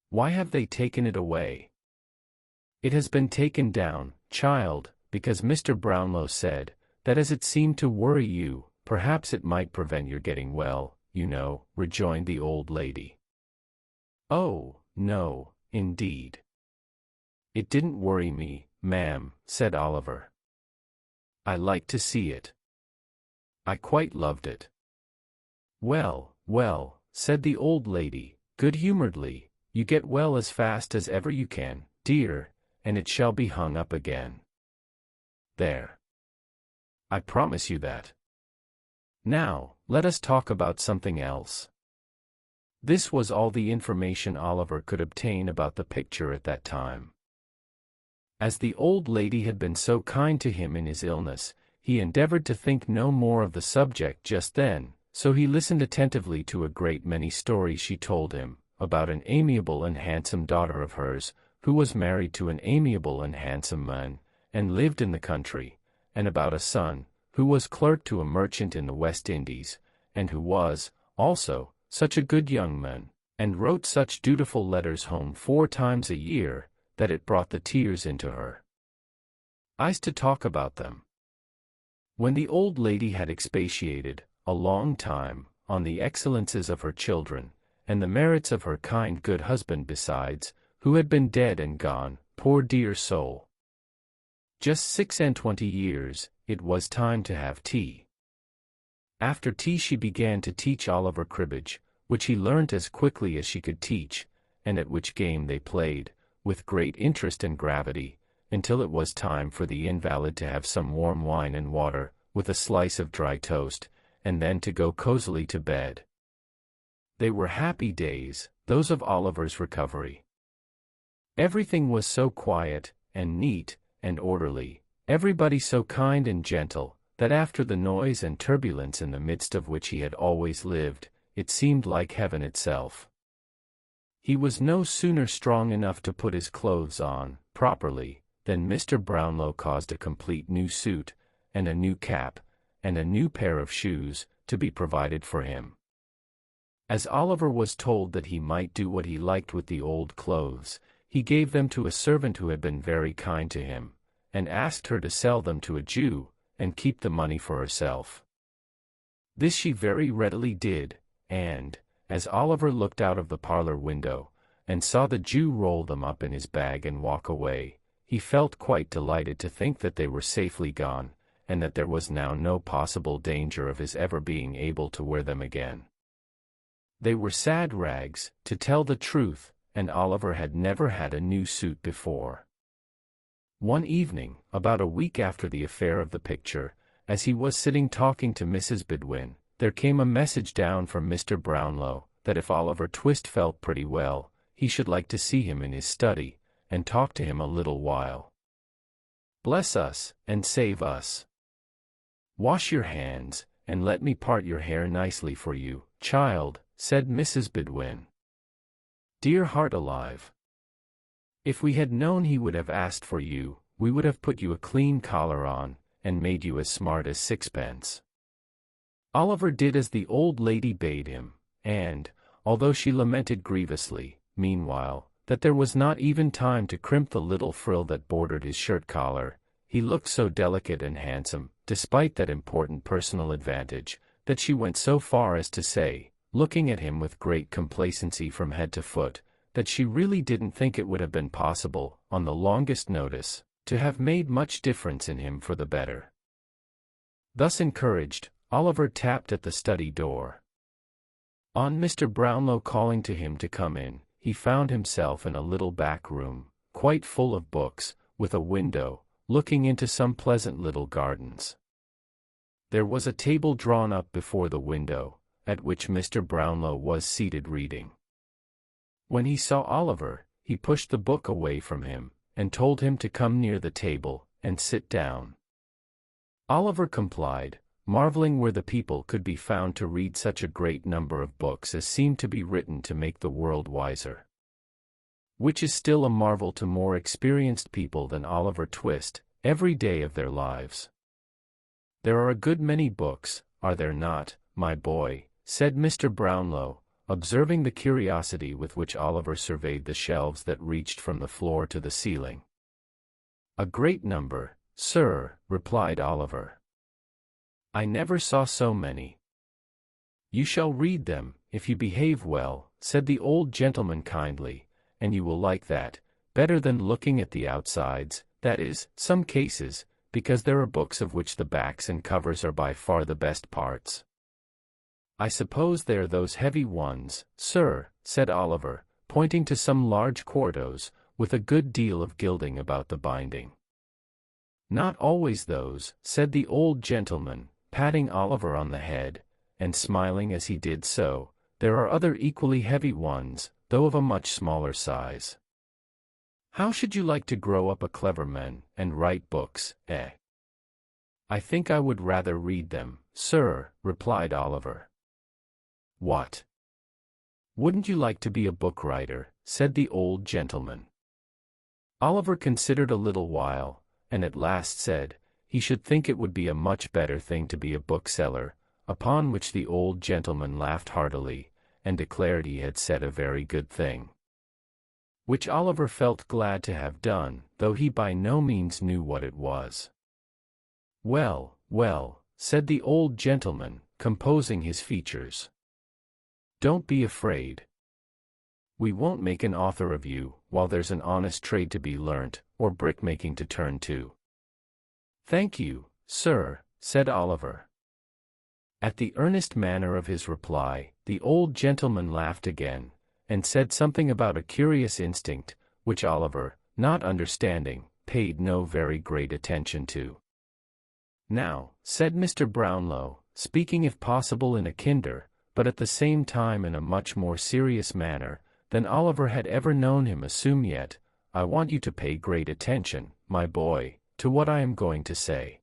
"Why have they taken it away?" "It has been taken down, child, because Mr. Brownlow said, that as it seemed to worry you, perhaps it might prevent your getting well, you know," rejoined the old lady. "Oh, no, indeed. It didn't worry me, ma'am," said Oliver. "I liked to see it. I quite loved it." "Well, well," said the old lady, good-humoredly, "you get well as fast as ever you can, dear, and it shall be hung up again. There. I promise you that. Now, let us talk about something else." This was all the information Oliver could obtain about the picture at that time. As the old lady had been so kind to him in his illness, he endeavored to think no more of the subject just then, so he listened attentively to a great many stories she told him, about an amiable and handsome daughter of hers, who was married to an amiable and handsome man, and lived in the country, and about a son, who was clerk to a merchant in the West Indies, and who was, also, such a good young man, and wrote such dutiful letters home 4 times a year, that it brought the tears into her eyes to talk about them. When the old lady had expatiated, a long time, on the excellences of her children, and the merits of her kind good husband besides, who had been dead and gone, poor dear soul, just 26 years, it was time to have tea. After tea she began to teach Oliver cribbage, which he learnt as quickly as she could teach, and at which game they played, with great interest and gravity, until it was time for the invalid to have some warm wine and water, with a slice of dry toast, and then to go cosily to bed. They were happy days, those of Oliver's recovery. Everything was so quiet, and neat, and orderly, everybody so kind and gentle, that after the noise and turbulence in the midst of which he had always lived, it seemed like heaven itself. He was no sooner strong enough to put his clothes on, properly, than Mr. Brownlow caused a complete new suit, and a new cap, and a new pair of shoes, to be provided for him. As Oliver was told that he might do what he liked with the old clothes, he gave them to a servant who had been very kind to him, and asked her to sell them to a Jew, and keep the money for herself. This she very readily did, and, as Oliver looked out of the parlor window, and saw the Jew roll them up in his bag and walk away, he felt quite delighted to think that they were safely gone, and that there was now no possible danger of his ever being able to wear them again. They were sad rags, to tell the truth, and Oliver had never had a new suit before. One evening, about a week after the affair of the picture, as he was sitting talking to Mrs. Bidwin, there came a message down from Mr. Brownlow, that if Oliver Twist felt pretty well, he should like to see him in his study, and talk to him a little while. "Bless us, and save us. Wash your hands, and let me part your hair nicely for you, child," said Mrs. Bidwin. "Dear heart alive! If we had known he would have asked for you, we would have put you a clean collar on, and made you as smart as sixpence." Oliver did as the old lady bade him, and, although she lamented grievously, meanwhile, that there was not even time to crimp the little frill that bordered his shirt collar. He looked so delicate and handsome, despite that important personal advantage, that she went so far as to say, looking at him with great complacency from head to foot, that she really didn't think it would have been possible, on the longest notice, to have made much difference in him for the better. Thus encouraged, Oliver tapped at the study door. On Mr. Brownlow calling to him to come in, he found himself in a little back room, quite full of books, with a window, looking into some pleasant little gardens. There was a table drawn up before the window, at which Mr. Brownlow was seated reading. When he saw Oliver, he pushed the book away from him, and told him to come near the table, and sit down. Oliver complied, marveling where the people could be found to read such a great number of books as seemed to be written to make the world wiser. Which is still a marvel to more experienced people than Oliver Twist, every day of their lives. "There are a good many books, are there not, my boy?" said Mr. Brownlow, observing the curiosity with which Oliver surveyed the shelves that reached from the floor to the ceiling. "A great number, sir," replied Oliver. "I never saw so many." "You shall read them, if you behave well," said the old gentleman kindly, "and you will like that, better than looking at the outsides, that is, some cases, because there are books of which the backs and covers are by far the best parts." "I suppose they are those heavy ones, sir," said Oliver, pointing to some large quartos, with a good deal of gilding about the binding. "Not always those," said the old gentleman, patting Oliver on the head, and smiling as he did so. "There are other equally heavy ones, though of a much smaller size. How should you like to grow up a clever man, and write books, eh?" "I think I would rather read them, sir," replied Oliver. "What? Wouldn't you like to be a book writer?" said the old gentleman. Oliver considered a little while, and at last said, he should think it would be a much better thing to be a bookseller, upon which the old gentleman laughed heartily, and declared he had said a very good thing. Which Oliver felt glad to have done, though he by no means knew what it was. "Well, well," said the old gentleman, composing his features. "Don't be afraid. We won't make an author of you, while there's an honest trade to be learnt, or brickmaking to turn to." "Thank you, sir," said Oliver. At the earnest manner of his reply, the old gentleman laughed again, and said something about a curious instinct, which Oliver, not understanding, paid no very great attention to. "Now," said Mr. Brownlow, speaking if possible in a kinder, but at the same time in a much more serious manner, than Oliver had ever known him assume yet, "I want you to pay great attention, my boy, to what I am going to say.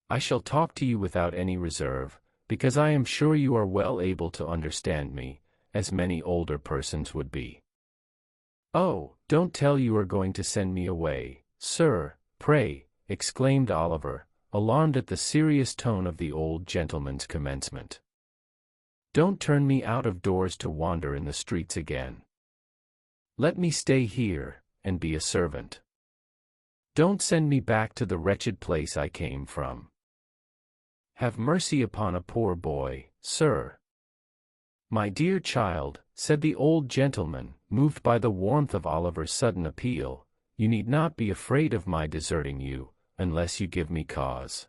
I shall talk to you without any reserve, because I am sure you are well able to understand me, as many older persons would be." "Oh, don't tell you are going to send me away, sir, pray," exclaimed Oliver, alarmed at the serious tone of the old gentleman's commencement. "Don't turn me out of doors to wander in the streets again. Let me stay here, and be a servant. Don't send me back to the wretched place I came from. Have mercy upon a poor boy, sir." "My dear child," said the old gentleman, moved by the warmth of Oliver's sudden appeal, "you need not be afraid of my deserting you, unless you give me cause."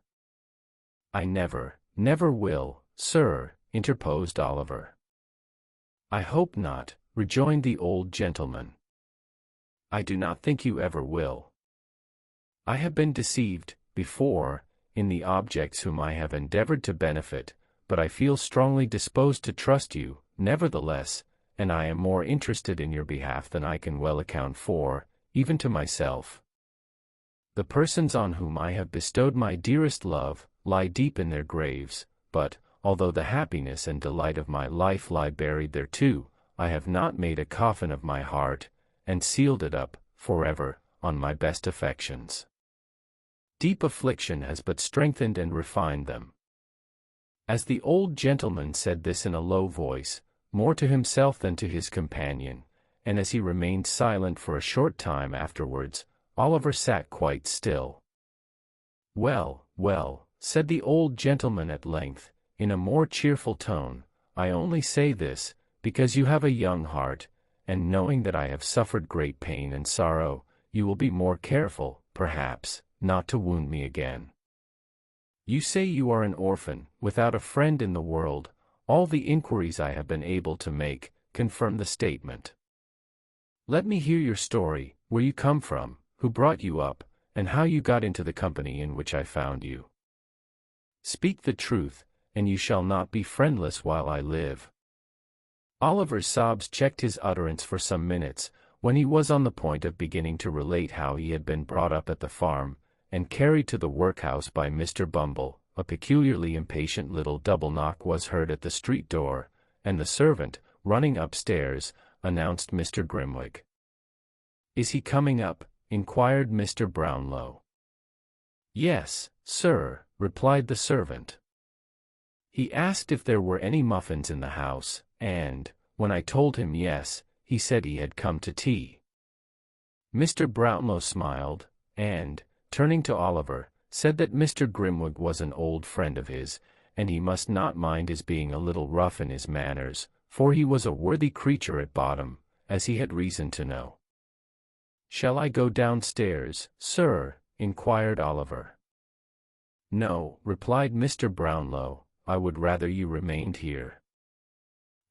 "I never, never will, sir," interposed Oliver. "I hope not," rejoined the old gentleman. "I do not think you ever will. I have been deceived, before, in the objects whom I have endeavored to benefit, but I feel strongly disposed to trust you, nevertheless, and I am more interested in your behalf than I can well account for, even to myself. The persons on whom I have bestowed my dearest love, lie deep in their graves, but, although the happiness and delight of my life lie buried there too, I have not made a coffin of my heart, and sealed it up, forever, on my best affections. Deep affliction has but strengthened and refined them." As the old gentleman said this in a low voice, more to himself than to his companion, and as he remained silent for a short time afterwards, Oliver sat quite still. "Well, well," said the old gentleman at length, in a more cheerful tone, "I only say this, because you have a young heart, and knowing that I have suffered great pain and sorrow, you will be more careful, perhaps, not to wound me again. You say you are an orphan, without a friend in the world. All the inquiries I have been able to make confirm the statement. Let me hear your story, where you come from, who brought you up, and how you got into the company in which I found you. Speak the truth, and you shall not be friendless while I live." Oliver's sobs checked his utterance for some minutes, when he was on the point of beginning to relate how he had been brought up at the farm, and carried to the workhouse by Mr. Bumble. A peculiarly impatient little double knock was heard at the street door, and the servant, running upstairs, announced Mr. Grimwig. "Is he coming up?" inquired Mr. Brownlow. "Yes, sir," replied the servant. "He asked if there were any muffins in the house, and, when I told him yes, he said he had come to tea." Mr. Brownlow smiled, and, turning to Oliver, said that Mr. Grimwig was an old friend of his, and he must not mind his being a little rough in his manners, for he was a worthy creature at bottom, as he had reason to know. "Shall I go downstairs, sir?" inquired Oliver. "No," replied Mr. Brownlow, "I would rather you remained here."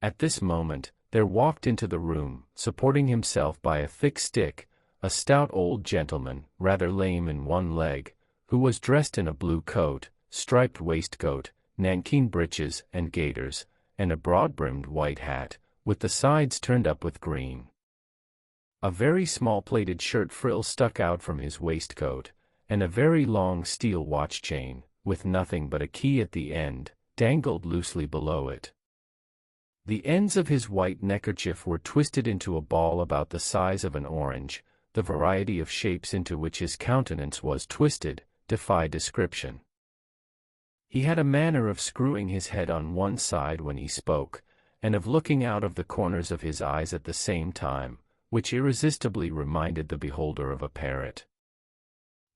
At this moment, there walked into the room, supporting himself by a thick stick, a stout old gentleman, rather lame in one leg, who was dressed in a blue coat, striped waistcoat, nankeen breeches and gaiters, and a broad-brimmed white hat, with the sides turned up with green. A very small plaited shirt frill stuck out from his waistcoat, and a very long steel watch chain, with nothing but a key at the end, dangled loosely below it. The ends of his white neckerchief were twisted into a ball about the size of an orange. The variety of shapes into which his countenance was twisted defy description. He had a manner of screwing his head on one side when he spoke, and of looking out of the corners of his eyes at the same time, which irresistibly reminded the beholder of a parrot.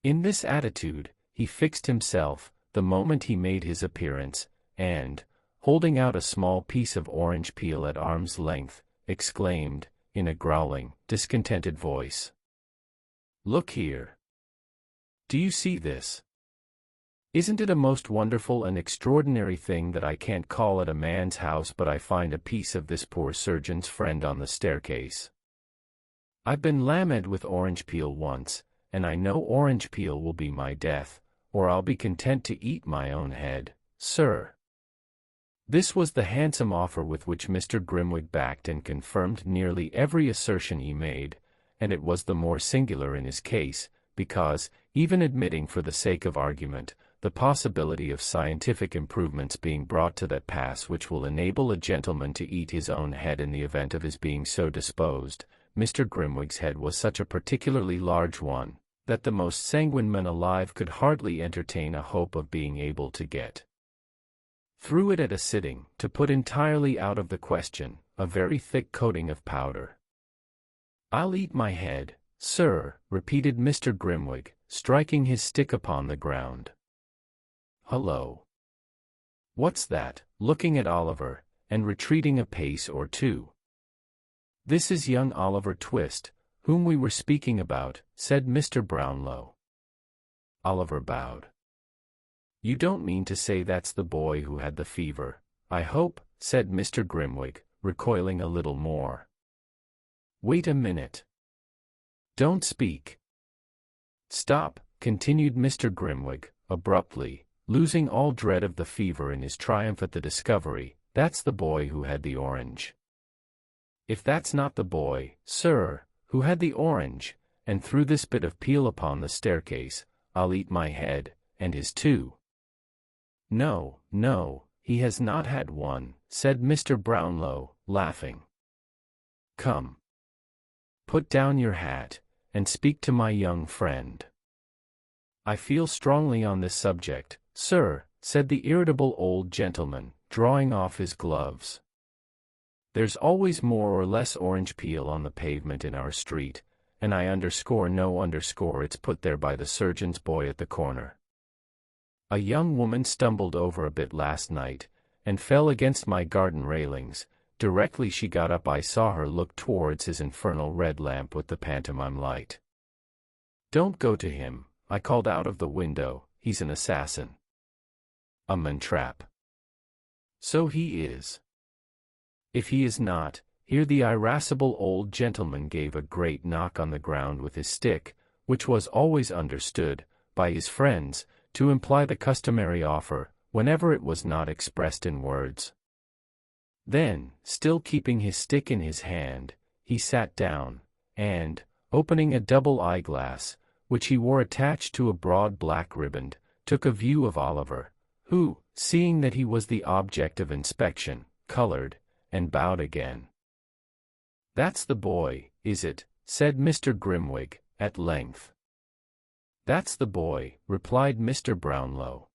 In this attitude, he fixed himself, the moment he made his appearance, and, holding out a small piece of orange peel at arm's length, exclaimed, in a growling, discontented voice, "Look here. Do you see this? Isn't it a most wonderful and extraordinary thing that I can't call at a man's house but I find a piece of this poor surgeon's friend on the staircase? I've been lamed with orange peel once, and I know orange peel will be my death, or I'll be content to eat my own head, sir." This was the handsome offer with which Mr. Grimwig backed and confirmed nearly every assertion he made, and it was the more singular in his case, because, even admitting for the sake of argument, the possibility of scientific improvements being brought to that pass which will enable a gentleman to eat his own head in the event of his being so disposed, Mr. Grimwig's head was such a particularly large one, that the most sanguine man alive could hardly entertain a hope of being able to get through it at a sitting, to put entirely out of the question, a very thick coating of powder. "I'll eat my head, sir," repeated Mr. Grimwig, striking his stick upon the ground. "Hullo! What's that?" looking at Oliver, and retreating a pace or two. "This is young Oliver Twist, whom we were speaking about," said Mr. Brownlow. Oliver bowed. "You don't mean to say that's the boy who had the fever, I hope," said Mr. Grimwig, recoiling a little more. "Wait a minute. Don't speak. Stop," continued Mr. Grimwig, abruptly, losing all dread of the fever in his triumph at the discovery. "That's the boy who had the orange. If that's not the boy, sir, who had the orange, and threw this bit of peel upon the staircase, I'll eat my head, and his too." "No, no, he has not had one," said Mr. Brownlow, laughing. "Come. Put down your hat, and speak to my young friend." "I feel strongly on this subject, sir," said the irritable old gentleman, drawing off his gloves. There's always more or less orange peel on the pavement in our street, and I _ it's put there by the surgeon's boy at the corner. A young woman stumbled over a bit last night, and fell against my garden railings. Directly she got up I saw her look towards his infernal red lamp with the pantomime light. Don't go to him, I called out of the window, he's an assassin. A man-trap. So he is. If he is not, here the irascible old gentleman gave a great knock on the ground with his stick, which was always understood, by his friends, to imply the customary offer, whenever it was not expressed in words. Then, still keeping his stick in his hand, he sat down, and, opening a double eyeglass, which he wore attached to a broad black riband, took a view of Oliver, who, seeing that he was the object of inspection, colored, and bowed again. "That's the boy, is it?" said Mr. Grimwig, at length. "That's the boy," replied Mr. Brownlow.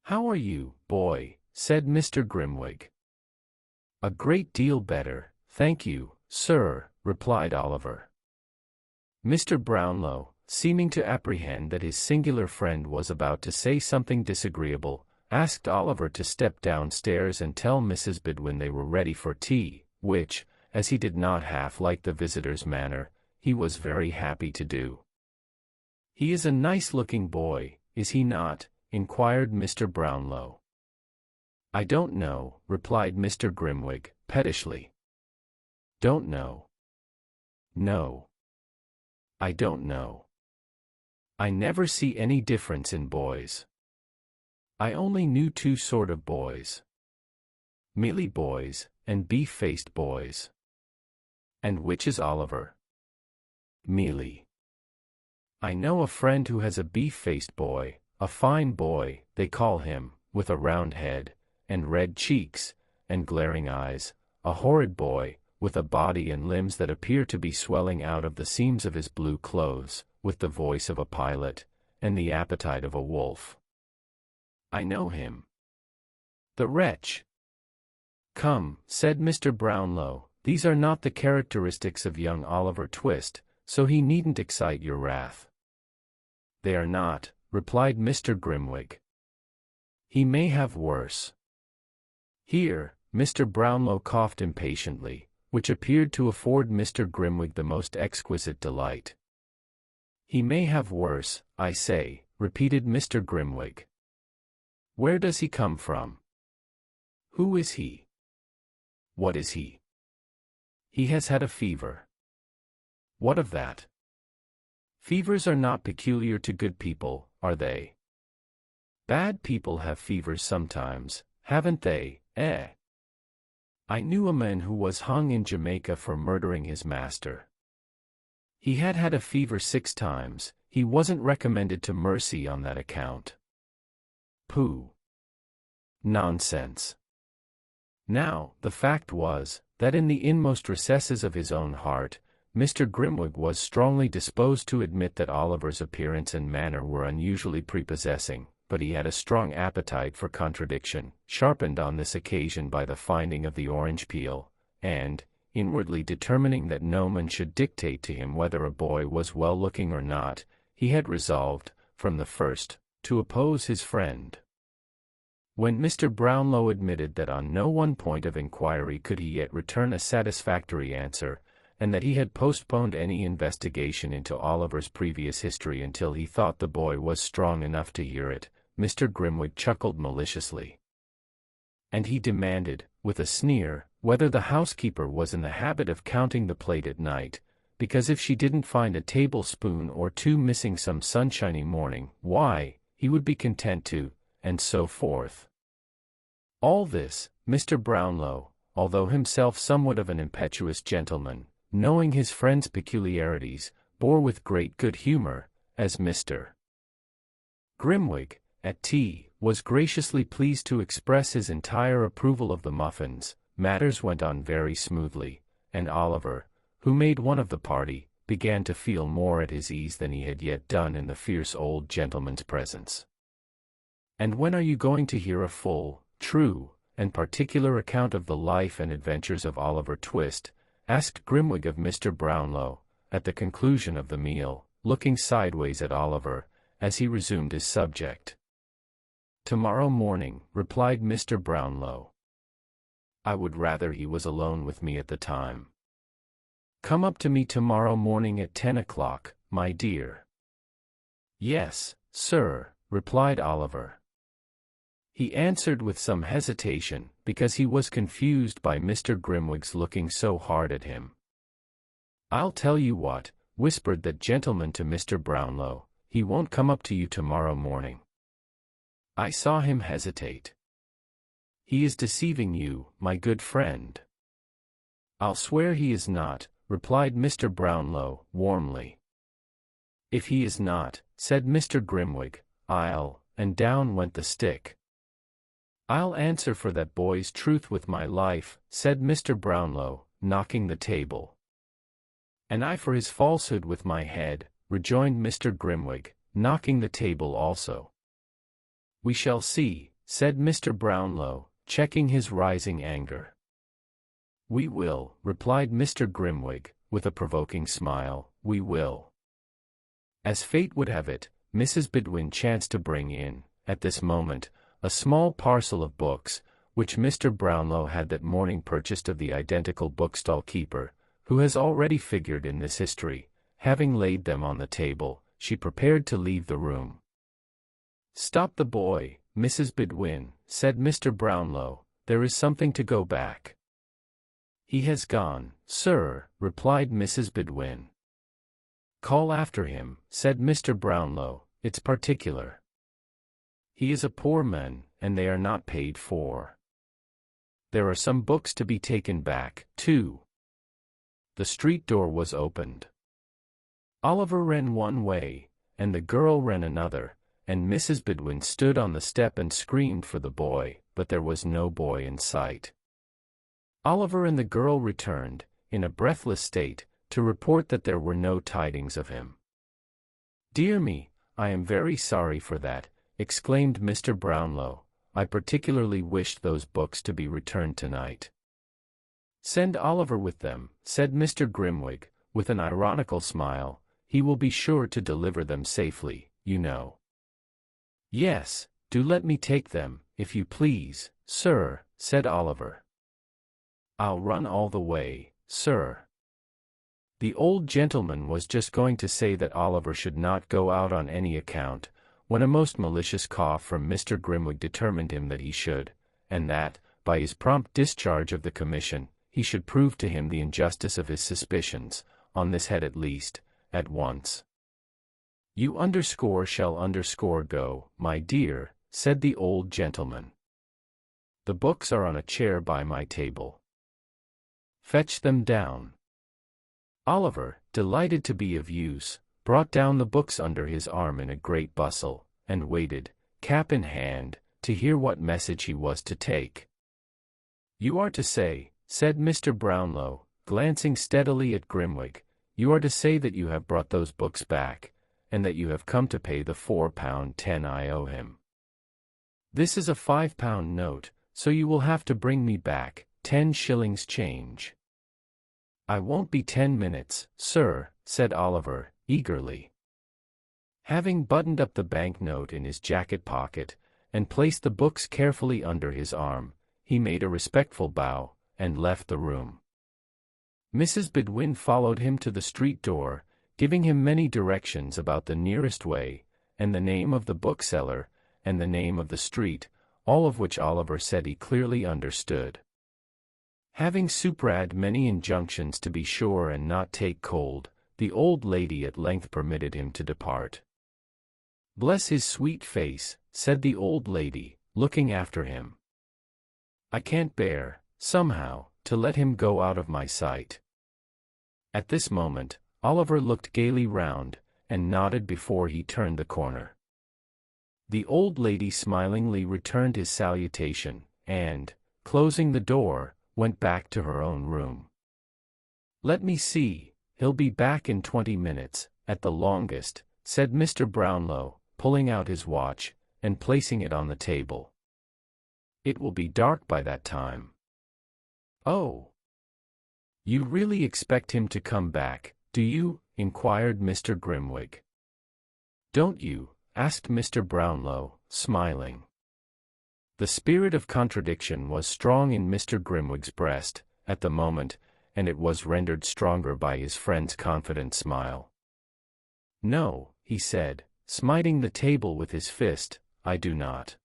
"How are you, boy?" said Mr. Grimwig. "A great deal better, thank you, sir," replied Oliver. Mr. Brownlow, seeming to apprehend that his singular friend was about to say something disagreeable, asked Oliver to step downstairs and tell Mrs. Bidwin they were ready for tea, which, as he did not half like the visitor's manner, he was very happy to do. "He is a nice-looking boy, is he not?" inquired Mr. Brownlow. "I don't know," replied Mr. Grimwig, pettishly. "Don't know?" "No. I don't know. I never see any difference in boys. I only knew two sort of boys. Mealy boys, and beef-faced boys." "And which is Oliver?" "Mealy. I know a friend who has a beef-faced boy, a fine boy, they call him, with a round head, and red cheeks, and glaring eyes, a horrid boy, with a body and limbs that appear to be swelling out of the seams of his blue clothes, with the voice of a pilot, and the appetite of a wolf. I know him. The wretch." "Come," said Mr. Brownlow, "these are not the characteristics of young Oliver Twist, so he needn't excite your wrath." "They are not," replied Mr. Grimwig. "He may have worse." Here, Mr. Brownlow coughed impatiently, which appeared to afford Mr. Grimwig the most exquisite delight. "He may have worse, I say," repeated Mr. Grimwig. "Where does he come from? Who is he? What is he?" "He has had a fever." "What of that? Fevers are not peculiar to good people, are they? Bad people have fevers sometimes, haven't they, eh? I knew a man who was hung in Jamaica for murdering his master. He had had a fever 6 times, he wasn't recommended to mercy on that account." "Pooh! Nonsense!" Now, the fact was, that in the inmost recesses of his own heart, Mr. Grimwig was strongly disposed to admit that Oliver's appearance and manner were unusually prepossessing, but he had a strong appetite for contradiction, sharpened on this occasion by the finding of the orange peel, and, inwardly determining that no man should dictate to him whether a boy was well-looking or not, he had resolved, from the first, to oppose his friend. When Mr. Brownlow admitted that on no one point of inquiry could he yet return a satisfactory answer, and that he had postponed any investigation into Oliver's previous history until he thought the boy was strong enough to hear it, Mr. Grimwig chuckled maliciously. And he demanded, with a sneer, whether the housekeeper was in the habit of counting the plate at night, because if she didn't find a tablespoon or 2 missing some sunshiny morning, why, he would be content to, and so forth. All this, Mr. Brownlow, although himself somewhat of an impetuous gentleman, knowing his friend's peculiarities, bore with great good humor, as Mr. Grimwig, at tea, was graciously pleased to express his entire approval of the muffins. Matters went on very smoothly, and Oliver, who made one of the party, began to feel more at his ease than he had yet done in the fierce old gentleman's presence. "And when are you going to hear a full, true, and particular account of the life and adventures of Oliver Twist, asked Grimwig of Mr. Brownlow, at the conclusion of the meal, looking sideways at Oliver, as he resumed his subject. "Tomorrow morning," replied Mr. Brownlow. "I would rather he was alone with me at the time." "Come up to me tomorrow morning at 10 o'clock, my dear." "Yes, sir," replied Oliver. He answered with some hesitation, because he was confused by Mr. Grimwig's looking so hard at him. "I'll tell you what," whispered that gentleman to Mr. Brownlow, "he won't come up to you tomorrow morning." I saw him hesitate. "He is deceiving you, my good friend." "I'll swear he is not," replied Mr. Brownlow, warmly. "If he is not," said Mr. Grimwig, "I'll," and down went the stick. "I'll answer for that boy's truth with my life," said Mr. Brownlow, knocking the table. "And I for his falsehood with my head," rejoined Mr. Grimwig, knocking the table also. "We shall see," said Mr. Brownlow, checking his rising anger. "We will," replied Mr. Grimwig, with a provoking smile, "we will." As fate would have it, Mrs. Bedwin chanced to bring in, at this moment, a small parcel of books, which Mr. Brownlow had that morning purchased of the identical bookstall keeper, who has already figured in this history. Having laid them on the table, she prepared to leave the room. "Stop the boy, Mrs. Bedwin," said Mr. Brownlow, "there is something to go back." "He has gone, sir," replied Mrs. Bedwin. "Call after him," said Mr. Brownlow, "it's particular. He is a poor man, and they are not paid for. There are some books to be taken back, too." The street door was opened. Oliver ran one way, and the girl ran another, and Mrs. Bedwin stood on the step and screamed for the boy, but there was no boy in sight. Oliver and the girl returned, in a breathless state, to report that there were no tidings of him. "Dear me, I am very sorry for that," exclaimed Mr. Brownlow. "I particularly wished those books to be returned tonight." "Send Oliver with them," said Mr. Grimwig, with an ironical smile. "He will be sure to deliver them safely, you know." "Yes, do let me take them, if you please, sir," said Oliver. "I'll run all the way, sir." The old gentleman was just going to say that Oliver should not go out on any account, when a most malicious cough from Mr. Grimwig determined him that he should, and that, by his prompt discharge of the commission, he should prove to him the injustice of his suspicions, on this head at least, at once. "You shall go, my dear," said the old gentleman. "The books are on a chair by my table. Fetch them down." Oliver, delighted to be of use, brought down the books under his arm in a great bustle, and waited, cap in hand, to hear what message he was to take. "You are to say," said Mr. Brownlow, glancing steadily at Grimwig, "you are to say that you have brought those books back, and that you have come to pay the £4.10 I owe him. This is a £5 note, so you will have to bring me back 10 shillings change." "I won't be 10 minutes, sir," said Oliver, eagerly. Having buttoned up the banknote in his jacket pocket, and placed the books carefully under his arm, he made a respectful bow, and left the room. Mrs. Bedwin followed him to the street door, giving him many directions about the nearest way, and the name of the bookseller, and the name of the street, all of which Oliver said he clearly understood. Having superadded many injunctions to be sure and not take cold, the old lady at length permitted him to depart. "Bless his sweet face," said the old lady, looking after him. "I can't bear, somehow, to let him go out of my sight." At this moment, Oliver looked gaily round, and nodded before he turned the corner. The old lady smilingly returned his salutation, and, closing the door, went back to her own room. "Let me see, he'll be back in 20 minutes, at the longest," said Mr. Brownlow, pulling out his watch, and placing it on the table. It will be dark by that time. Oh! You really expect him to come back, do you? Inquired Mr. Grimwig. Don't you? Asked Mr. Brownlow, smiling. The spirit of contradiction was strong in Mr. Grimwig's breast, at the moment, and it was rendered stronger by his friend's confident smile. No, he said, smiting the table with his fist, I do not.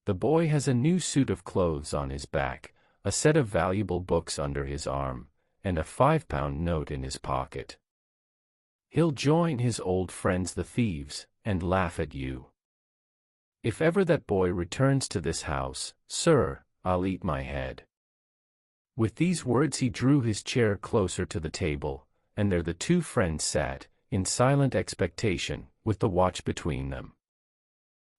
The boy has a new suit of clothes on his back, a set of valuable books under his arm, and a £5 note in his pocket. He'll join his old friends the thieves, and laugh at you. If ever that boy returns to this house, sir, I'll eat my head. With these words he drew his chair closer to the table, and there the two friends sat, in silent expectation, with the watch between them.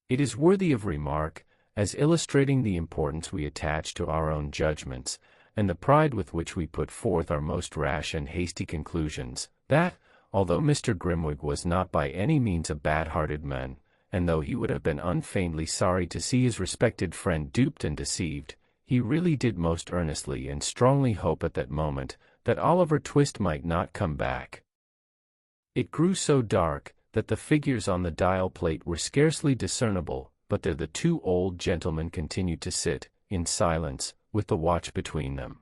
It is worthy of remark, as illustrating the importance we attach to our own judgments, and the pride with which we put forth our most rash and hasty conclusions, that, although Mr. Grimwig was not by any means a bad-hearted man, and though he would have been unfeignedly sorry to see his respected friend duped and deceived, he really did most earnestly and strongly hope at that moment that Oliver Twist might not come back. It grew so dark that the figures on the dial plate were scarcely discernible, but there the two old gentlemen continued to sit, in silence, with the watch between them.